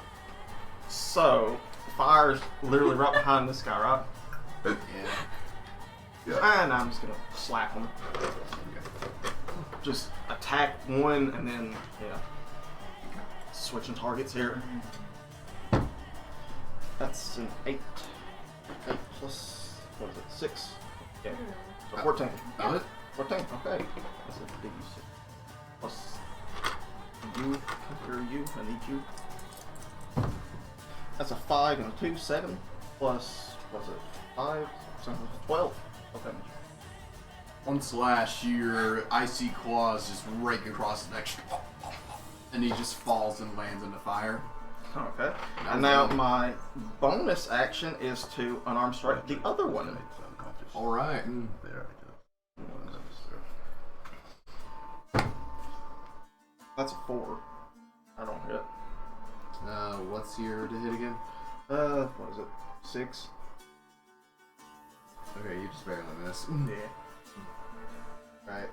So, fire's literally right behind this guy, right? Yeah. And I'm just gonna slap him. Just attack one and then, yeah. Switching targets here. That's an 8. 8 plus, what is it, 6? Yeah. So 14. Got it? 14, okay. That's a D6. Plus you, you, I need you. That's a 5 and a 2, 7. Plus, what's it, 5, 12. Okay. One slash, your icy claws just rake across the neck. and he just falls and lands in the fire. Okay. And now my bonus action is to unarmed strike the other one. All right. There I go. That's a 4. I don't hit. What's your to hit again? What is it? 6? Okay, you just barely miss. Yeah. Right,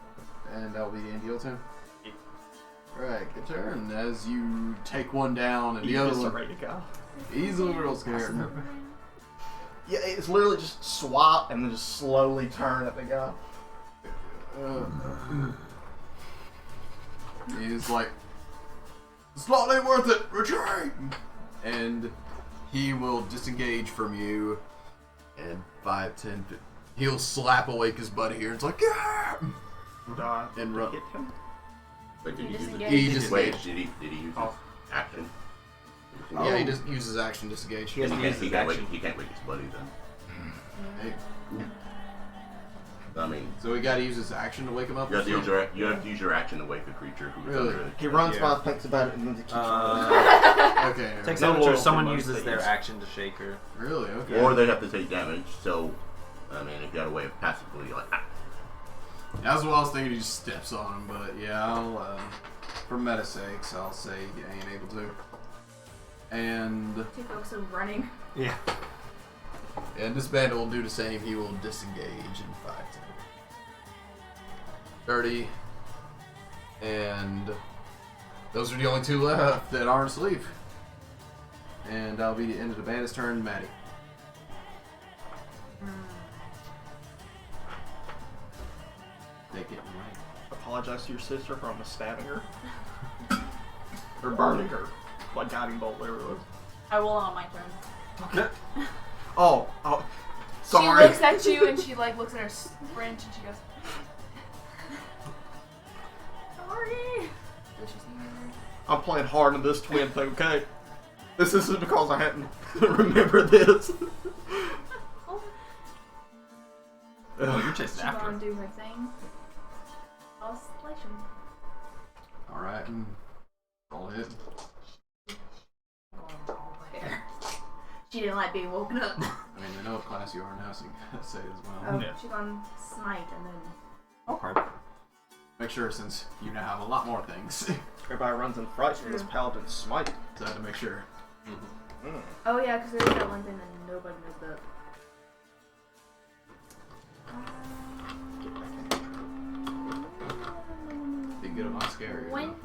and that'll be the end of your turn. Alright, good turn. As you take one down and the other one, ready to go. he's a little real scared. Yeah, it's literally just swap and then just slowly turn at the guy. He's like, "This lot ain't worth it. Retreat!" And he will disengage from you. And 5, 10, 15. He'll slap awake his buddy here. And it's like, "Yeah!" And run. Hit him? Wait, did he use Disengage. He just Wait, did he use his action? Yeah, he just uses action disengage. He has to use his action. He can't wake his buddy then. Hey, I mean, so we gotta use his action to wake him up. you have to use your action to wake a creature who is Really? under it. He runs Yeah. by, thinks about it, and then he keeps running. Okay. Takes No damage or loyalty someone most uses their things. action to shake her. Really? Okay. Or they have to take damage. So, I mean, if you had a way of passively like, That's what I was thinking. He just steps on him, but yeah, I'll for meta sakes, I'll say he ain't able to. And Too focused on running. Yeah. this bandit will do the same. He will disengage in 5, 10, 30, and those are the only 2 left that aren't asleep. And that'll be the end of the bandit's turn. Maddie. Take it away. Apologize to your sister for almost stabbing her. Or burning her. Like guiding bolt, whatever it was. I will on my turn. Okay. Oh, She sorry. looks at you and she like looks at her French and she goes, "Sorry." Does she see her? I'm playing hard in this twin thing, okay? This isn't because I hadn't remembered this. Oh, you're chasing She's after gonna him. do her thing. Oscillation. All right. Roll hit. There. She didn't like being woken up. I mean, they know what class you are now, so you gotta say it as well. Oh, Yeah. she's on smite and then. Okay. Make sure, since you now have a lot more things, Everybody runs in fright from this paladin smite. so I have to make sure. Oh yeah, because there's that one thing that nobody knows about. Be good about scary. 1,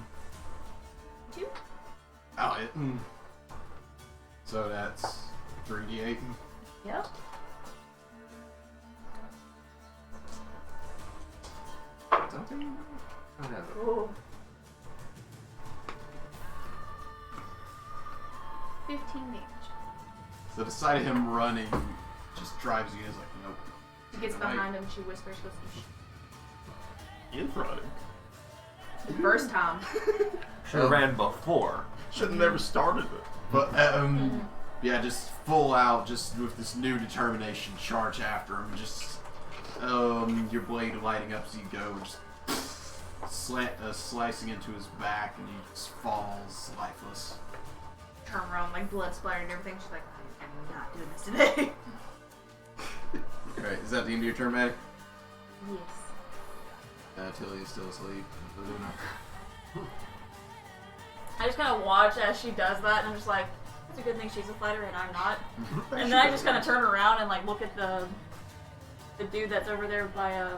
2. Oh, it. So that's 3d8. Yep. Something. Whatever. Cool. 15 damage. So the sight of him running just drives you. It's like, nope. She gets behind him. She whispers. She goes, He is running. "The first time." Should have ran before. Should have never started it. But yeah, just full out, just with this new determination, charge after him. Just your blade lighting up as you go, just slicing into his back, and he just falls lifeless. Turn around, like blood splattered and everything. She's like, "I'm not doing this today." Alright, is that the end of your turn, Maddie? Yes. Tilly is still asleep. I just kind of watch as she does that, and I'm just like, it's a good thing she's a fighter and I'm not. And then I just kind of turn around and like look at the dude that's over there by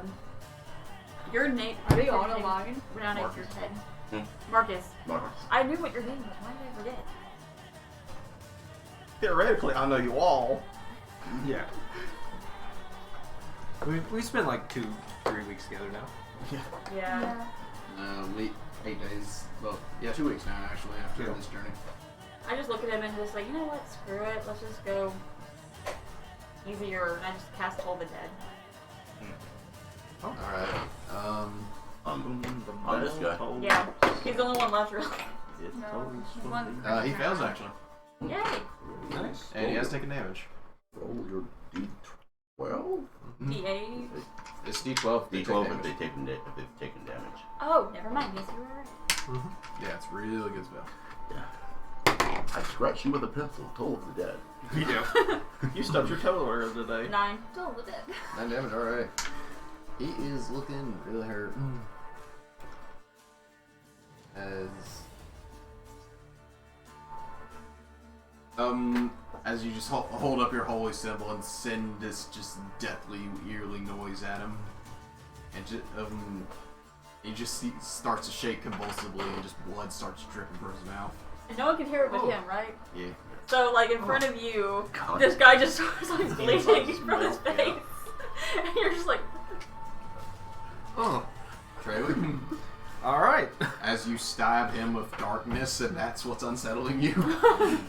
your name. Are they all alive? Round Marcus. your head. Hmm. Marcus. Marcus. I knew what your name was. Why did I forget? Theoretically, I know you all. Yeah. We spent like 2-3 weeks together now. Yeah. We 8 days. Well, yeah, 2 weeks now actually after Yeah. this journey. I just look at him and just like, you know what? Screw it. Let's just go easier. And I just cast Toll the Dead. All right. On this guy. Yeah. He's the only one left, really. No, he's one. He fails actually, Yay. Nice. and he has taken damage. Roll your D12. D8. It's D12. They take D12 if damage. they've taken damage. Oh, never mind. Yes, you were right. Yeah, it's really good spell. Yeah. I scratched you with a pencil. Toll of the dead. You do. You stubbed your toe earlier today. 9. Still the dead. 9 damage, alright. He is looking really hurt. As you just hold up your holy symbol and send this just deathly, eerily noise at him, and he just starts to shake convulsively, and just blood starts dripping from his mouth. And no one can hear it but him, right? Yeah. So, like, in front of you, God. this guy just starts, like, bleeding just from his melt, face. yeah. And you're just like... Oh. Treyley, Alright. as you stab him with darkness, and that's what's unsettling you.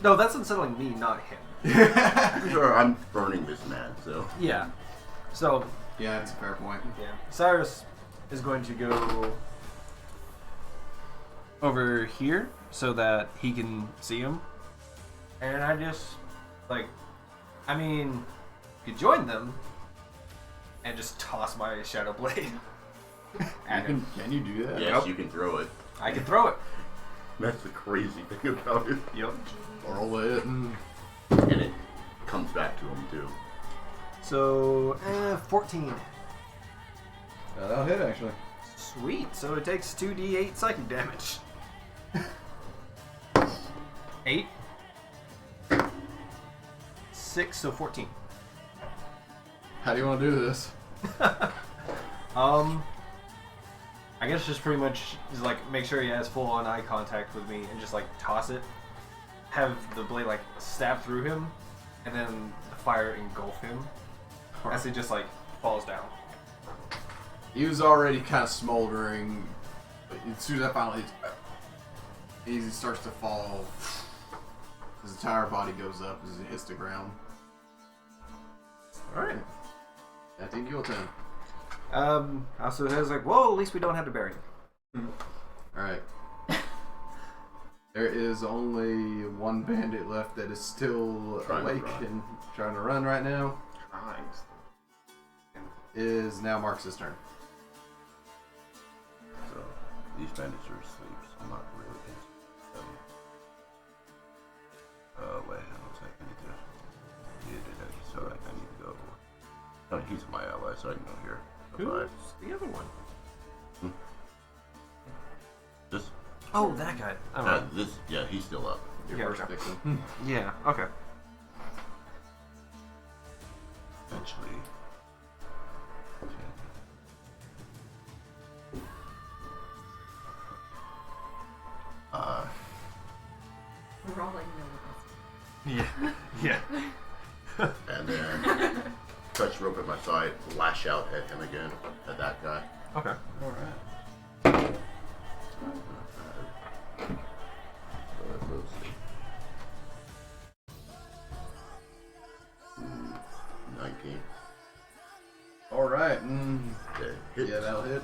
No, that's unsettling me, not him. Sure, I'm burning this man, so. Yeah. So, Yeah, that's a fair point. yeah. Cyrus is going to go over here so that he can see him. And I just, like, I mean, you could join them and just toss my Shadow Blade at him. Can you do that? Yes, Yep. you can throw it. I can throw it. That's the crazy thing about it. Yep. Roll it. And it comes back to him, too. So, 14. That'll hit, actually. Sweet. So it takes 2d8 psychic damage. 8. 6, so 14. How do you want to do this? I guess just pretty much just like make sure he has full on eye contact with me and just like toss it. Have the blade like stab through him and then the fire engulf him as he just like falls down. He was already kind of smoldering, but as soon as I finally he starts to fall, his entire body goes up as it hits the ground. Alright. I think you'll turn. Also says like, well, at least we don't have to bury him. Alright. There is only one bandit left that is still Trying to awake run. and trying to run right now. Trying. It is now Marcus' turn. So, these bandits are asleep, so I'm not really into them. Wait, looks like I need to. Yeah, so I need to go. Oh, he's my ally, so I can go here. Who's Bye. the other one? This, Oh, that guy. Alright. this, yeah, he's still up. Your Yeah, first okay. victim. Yeah, okay. Eventually. We're all like, no. Yeah. Yeah. And then touch rope at my side, lash out at him again, at that guy. Okay. Alright. Let's see. 19. Alright. Yeah, hit. Yeah, that'll hit.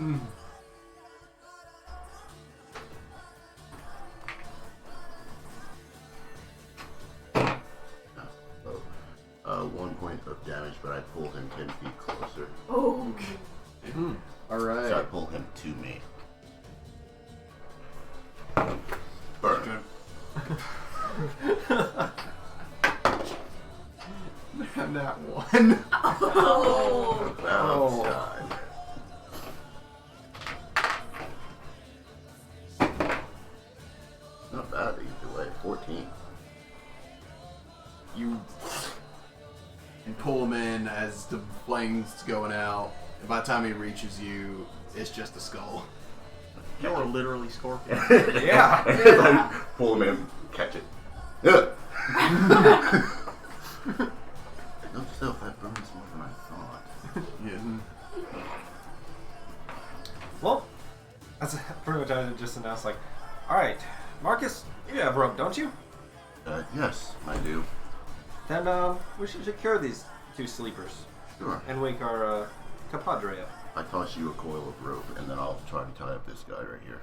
Oh, 1 point of damage, but I pulled him 10 feet closer. Oh. Mm. So I Alright. pulled him to me. Burn. That one. Oh. About time. Not bad either way. 14. You pull him in as the flames going out. And by the time he reaches you, it's just a skull. You're literally Scorpion. Yeah. Pull him in, catch it. Note to self, that burns more than I thought. Yeah. Well, that's pretty much I just announced like, alright, Marcus, you have rope, don't you? Yes, I do. Then we should secure these two sleepers Sure. and wake our compadre up. I toss you a coil of rope, and then I'll try to tie up this guy right here.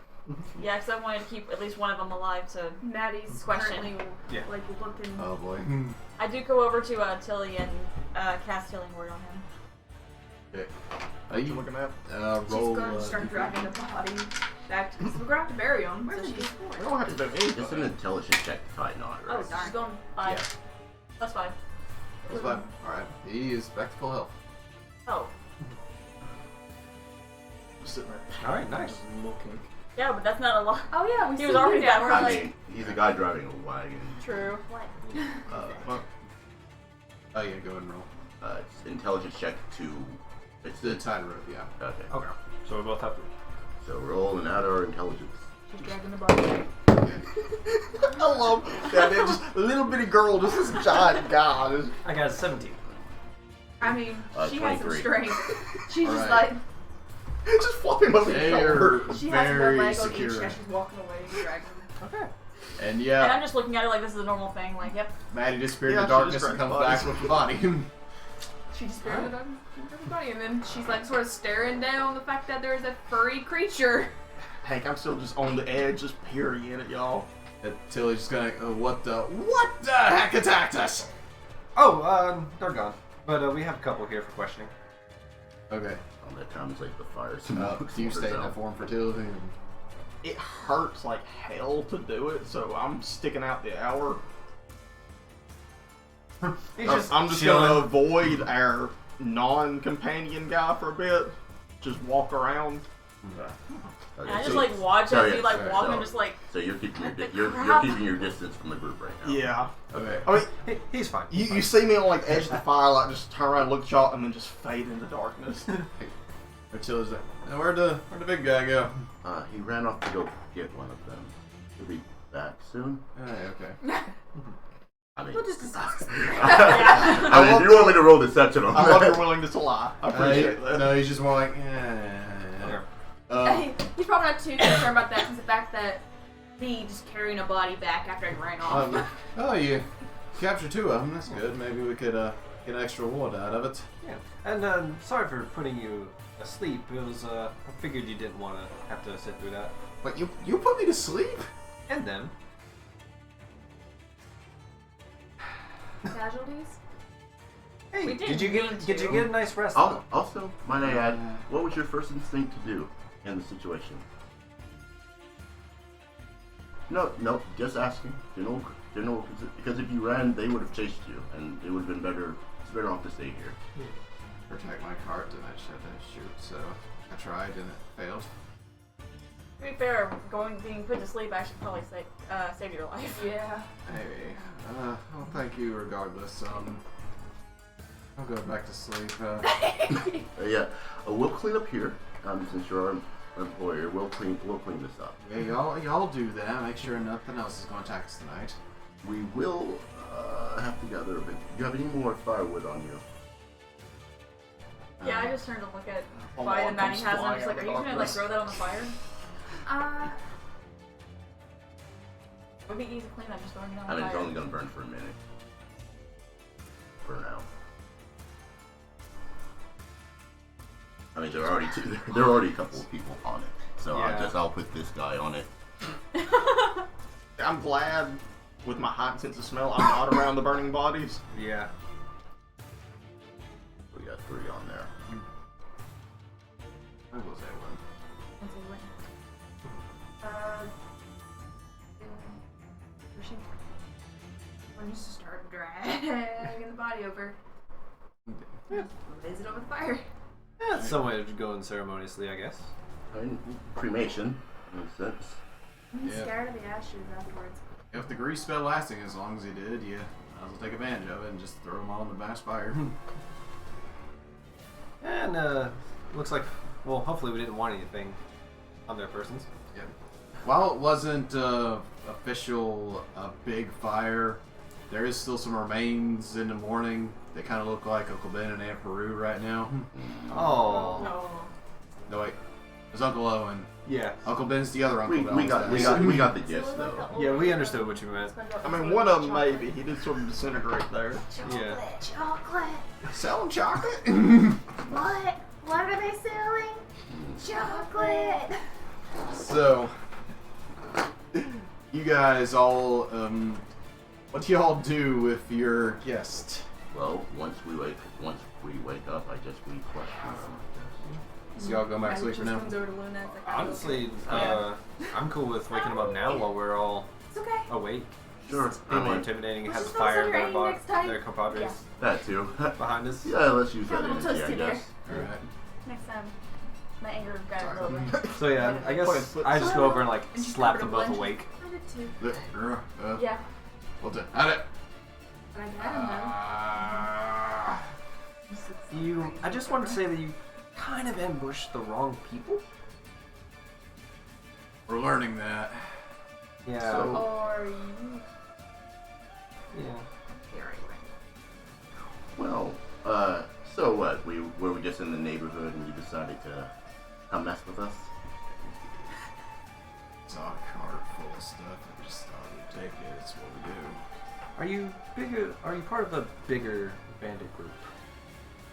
Yeah, because I wanted to keep at least one of them alive, so Maddie's Question. currently Yeah. like looking. Oh boy. I do go over to Tilly and cast Healing Word on him. Okay. You You looking at? roll. She's going to start dragging the body. back to, because we're gonna have to bury him. So she's We don't have to do anything. It's an intelligence check to find not, right? Oh darn. She's going 5. That's 5. That's fine. Alright, he is back to full health. Oh. Just sitting there. All right, nice. Just looking. Yeah, but that's not a lot. Oh yeah, we He see was already you down. down. We're I like, mean, he's a guy driving a wagon. true. What? Well, oh yeah, go ahead and roll. It's intelligence check to. It's The the tightrope, yeah. okay. Okay. So we both have to. So roll and add our intelligence. She's dragging the body. I love that. Just a little bitty girl, just this giant guy. Just, I got a 17. I mean, she has some 23. strength. She's just Alright. like, just flopping over They your are shoulder. she has one very leg on each secure. as she's walking away, dragging him. Okay. And And yeah, I'm just looking at it like this is a normal thing. Like, yep. Maddie disappeared Yeah, in the she darkness just and grabbed comes back bodies. with the body. She just stared at everybody, and then she's like sort of staring down the fact that there's a furry creature. Hank, I'm still just on the edge, just peering at y'all. Until he's just gonna, what the heck attacked us? Oh, they're gone. But we have a couple here for questioning. Okay. I'll let translate the fires. Do you stay in that form fertility? It hurts like hell to do it, so I'm sticking out the hour. He's I'm just chilling. gonna avoid our non-companion guy for a bit. Just walk around. Okay, And I just so- like watch so, as yeah, he like so- walk so- and just like. So you're keeping your What the you're crap? keeping your distance from the group right now. Yeah. Okay. I mean, He's fine. you see me on like edge of the fire, like just turn around, look at y'all, and then just fade into darkness. Fertility's like, now where'd the big guy go? He ran off to go get one of them. He'll be back soon. Hey, okay. I mean, We'll just discuss. I mean, if you want me to roll deception on I love your that. willingness to lie. I appreciate that. No, he's just more like, yeah. He's probably not too concerned about that because the fact that me just carrying a body back after I ran off. Oh, you captured 2 of them. That's good. Maybe we could get an extra reward out of it. Yeah. And sorry for putting you asleep. It was I figured you didn't want to have to sit through that. But you put me to sleep? And then. Casualties? Hey, We did didn't you mean get to. a nice rest? Also, might I add, what was your first instinct to do in the situation? No, just asking. Because if you ran, they would have chased you, and it would have been better. It's better off to stay here. Protect my cart, and I just had to shoot. So I tried, and it failed. To be fair, being put to sleep actually probably save your life. Yeah. Maybe. Well, thank you regardless. I'll go back to sleep. Yeah, we'll clean up here. Since you're our employer, we'll clean this up. Yeah, y'all do that. Make sure nothing else is going to attack us tonight. We will have to gather a bit. Do you have any more firewood on you? Yeah, I just turned to look at A why the log Maddie comes has. And I'm flying just like, out are of you gonna like darkness. throw that on the fire? It would be easy to clean that just throwing it on I the mean, it's fire. only gonna burn for a minute. For now. I mean, there are already a couple of people on it. So Yeah. I'll put this guy on it. I'm glad, with my heightened sense of smell, I'm not around the burning bodies. Yeah. We got 3 on there. When was that one? And so we went- I'm just start dragging the body over. Raise it over the fire. Yeah, it's some way of going ceremoniously, I guess. I mean, cremation makes sense. I'm Yeah. scared of the ashes afterwards. If the grease spell lasting as long as he did, you might as well take advantage of it and just throw them all in the bash fire. And looks like, well, hopefully we didn't want anything on their persons. Yeah. While it wasn't official big fire, there is still some remains in the morning. They kind of look like Uncle Ben and Aunt Peru right now. Oh. No. No wait, there's Uncle Owen. Yeah. Uncle Ben's the other Uncle. We got the gist though. Yeah, we understood what you meant. I mean, one of them maybe. He did sort of disintegrate there. Yeah. Chocolate. Selling chocolate. What? What are they selling? Chocolate. So, you guys all, what do y'all do with your guest? Well, once we wake up, I guess we question them. So y'all go back to sleep for now? Comes over to Luna. It's like, Honestly, Yeah. I'm cool with waking them up now while we're all It's okay. awake. Sure. Be more intimidating. Let's Have a just focus fire on your aim next time. their compadres Yeah. That too. behind us. Yeah, let's use Got that a little energy, I toasty there. guess. Alright. Next time, my anger got Sorry. a little bit. So yeah, I guess I just go over and like And she slap covered them a both blend. awake. I did too. Yeah. Yeah. Well done. At it. But I got him though. I just wanted to say that you kind of ambushed the wrong people. We're learning that. Yeah. So- Or you. yeah. Well, so what? Were we just in the neighborhood and you decided to come mess with us? It's a cart full of stuff. I just thought we'd take it. It's what we do. Are you bigger? Are you part of a bigger bandit group,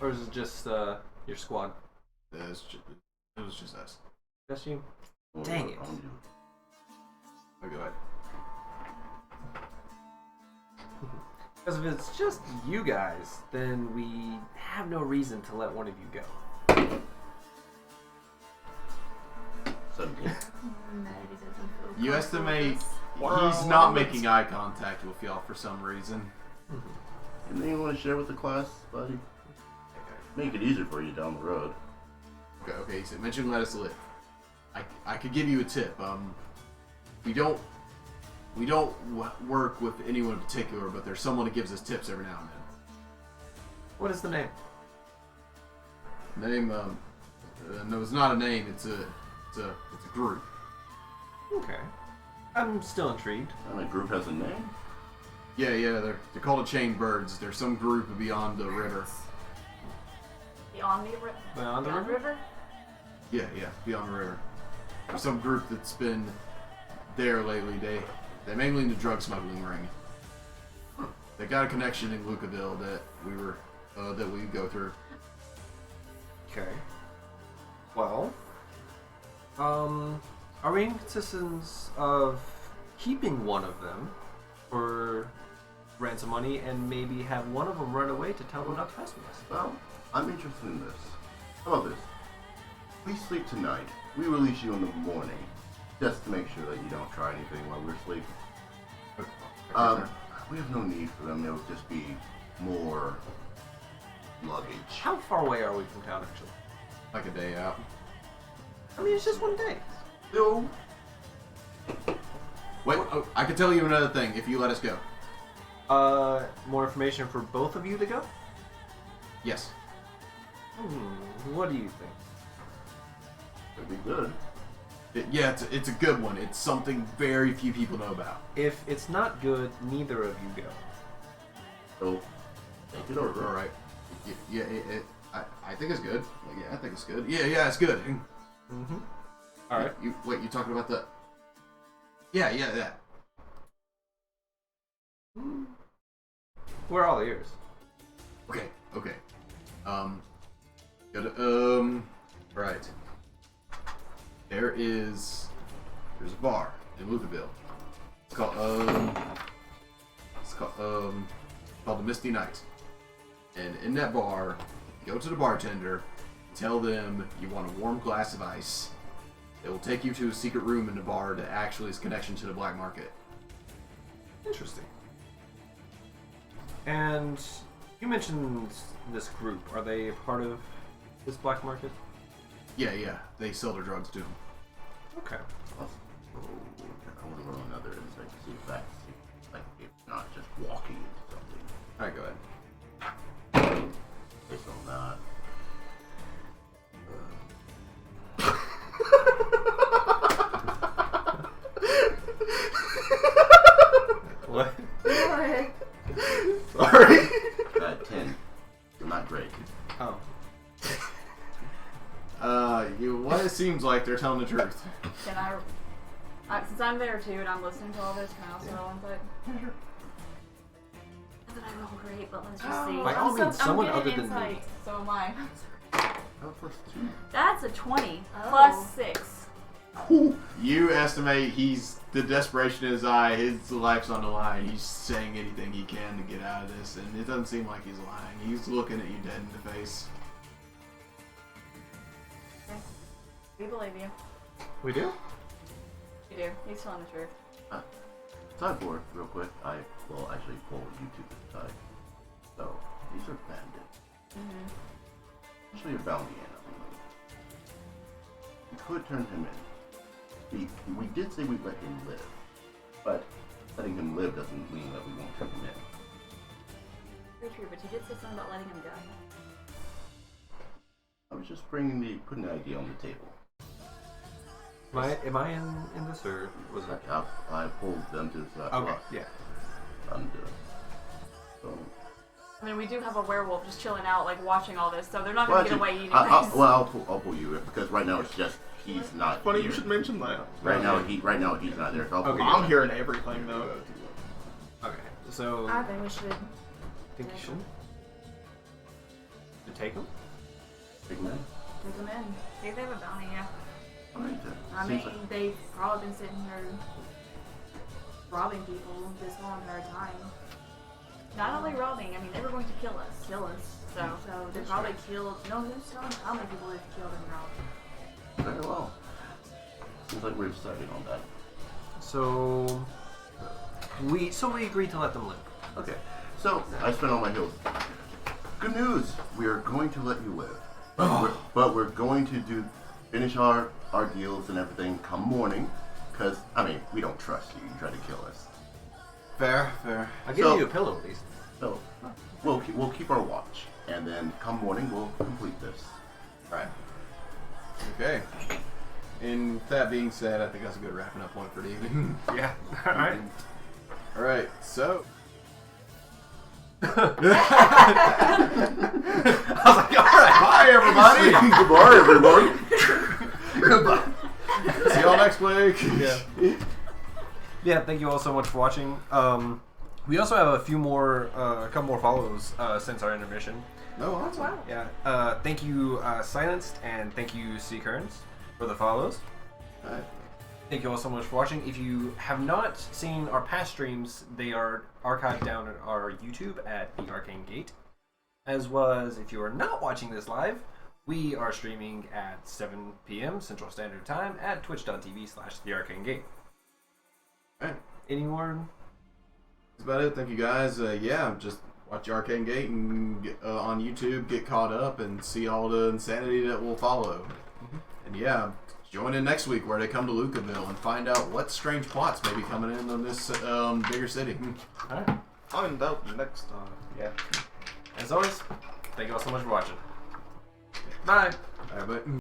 or is it just your squad? It was just us. Just you? Or Dang it. on you? Oh, go ahead. Because if it's just you guys, then we have no reason to let one of you go. 17. You estimate he's not making eye contact with y'all for some reason. Anything you want to share with the class, buddy? Make it easier for you down the road. Okay, so mention let us live. I could give you a tip. We don't work with anyone in particular, but there's someone that gives us tips every now and What is the name? then. Name, no, it's not a name. It's a group. Okay. I'm still intrigued. And the group has a name? Yeah, they're called a chain birds. They're some group beyond the river. Beyond the river. Beyond the river? Yeah, beyond the river. There's some group that's been there lately. They mainly in the drug smuggling ring. They got a connection in Lucaville that we go through. Okay. Well, are we in consistence of keeping one of them for ransom money and maybe have one of them run away to tell them not to mess with us? Well, I'm interested in this. How about this? We sleep tonight. We release you in the morning, just to make sure that you don't try anything while we're asleep. We have no need for them. It would just be more luggage. How far away are we from town, actually? Like a day out. I mean, it's just one day. No. Wait, I can tell you another thing if you let us go. More information for both of you to go? Yes. What do you think? It'd be good. It's a good one. It's something very few people know about. If it's not good, neither of you go. So, take it over. All right. I think it's good. Yeah, I think it's good. Yeah, it's good. Mm-hmm. All right. You talking about the? Yeah. We're all ears. Okay. Right. There's a bar in Lucaville. It's called the Misty Night. And in that bar, go to the bartender, tell them you want a warm glass of ice. It will take you to a secret room in the bar that actually is connection to the black market. Interesting. And you mentioned this group. Are they a part of this black market? Yeah. They sell their drugs to them. Okay. Awesome. I want to roll another insight to see if that's like if not just walking into something. All right, go ahead. Based on that. What? Sorry. 10. Not great. Oh. What it seems like they're telling the truth. Can since I'm there too and I'm listening to all this, can I also roll insight? Sure. Not that I roll great, but let's just see. By all means, someone other than me. insight. So am I. Oh, +2. That's a 20 Oh. plus 6. You estimate he's the desperation in his eye. His life's on the line. He's saying anything he can to get out of this, and it doesn't seem like he's lying. He's looking at you dead in the face. Okay. We believe you. We do? You do. He's telling the truth. Sideboard, real quick. I will actually pull YouTube aside. So, these are bandits. Mm-hmm. Actually, a bounty animal. We could turn him in. We did say we'd let him live, but letting him live doesn't mean that we won't turn him in. Very true, but you did say something about letting him go. I was just putting the idea on the table. Am I in this, or was it? I pulled them to the side. Okay, yeah. So. I mean, we do have a werewolf just chilling out, like watching all this, so they're not gonna get away anyways. I'll pull you because right now it's just he's not. Funny here. you should mention that. Right now he's not there. So I'll pull you. I'm hearing everything though. Okay, so I think we should. think you should. To take him? Big man. Take them in. See if they have a bounty, yeah. All right, I seems mean, like- they've probably been sitting here robbing people this whole entire time. Not only robbing, I mean, they were going to kill us. So they probably killed. No, who's telling how many people they've killed and robbed? Very well. Seems like we're deciding on that. So we agreed to let them live. Okay, so I spent all my heals. Good news, we are going to let you live, but we're going to finish our deals and everything come morning, because I mean we don't trust you. You try to kill us, Fair. I'll give you a pillow at least. so we'll keep our watch, and then come morning we'll complete this. Right. Okay. And with that being said, I think that's a good wrapping up point for the evening. Yeah. All right. All right. So. I was like, all right. Bye, everybody. Goodbye, everyone. Goodbye. See y'all next week. Yeah. Yeah. Thank you all so much for watching. We also have a couple more follows since our intermission. No, that's fine. Yeah. Thank you, Silenced, and thank you, C. Kearns, for the follows. All right. Thank you all so much for watching. If you have not seen our past streams, they are archived down on our YouTube at the Arcane Gate. As well as if you are not watching this live, we are streaming at 7 p.m. Central Standard Time at twitch.tv/thearcanegate. Alright. Any more? That's about it. Thank you guys. Yeah, just watch Arcane Gate and on YouTube, get caught up and see all the insanity that will follow. And yeah, join in next week where they come to Lucaville and find out what strange plots may be coming in on this bigger city. Alright. Find out next time. Yeah. As always, thank you all so much for watching. Bye. Alright, but.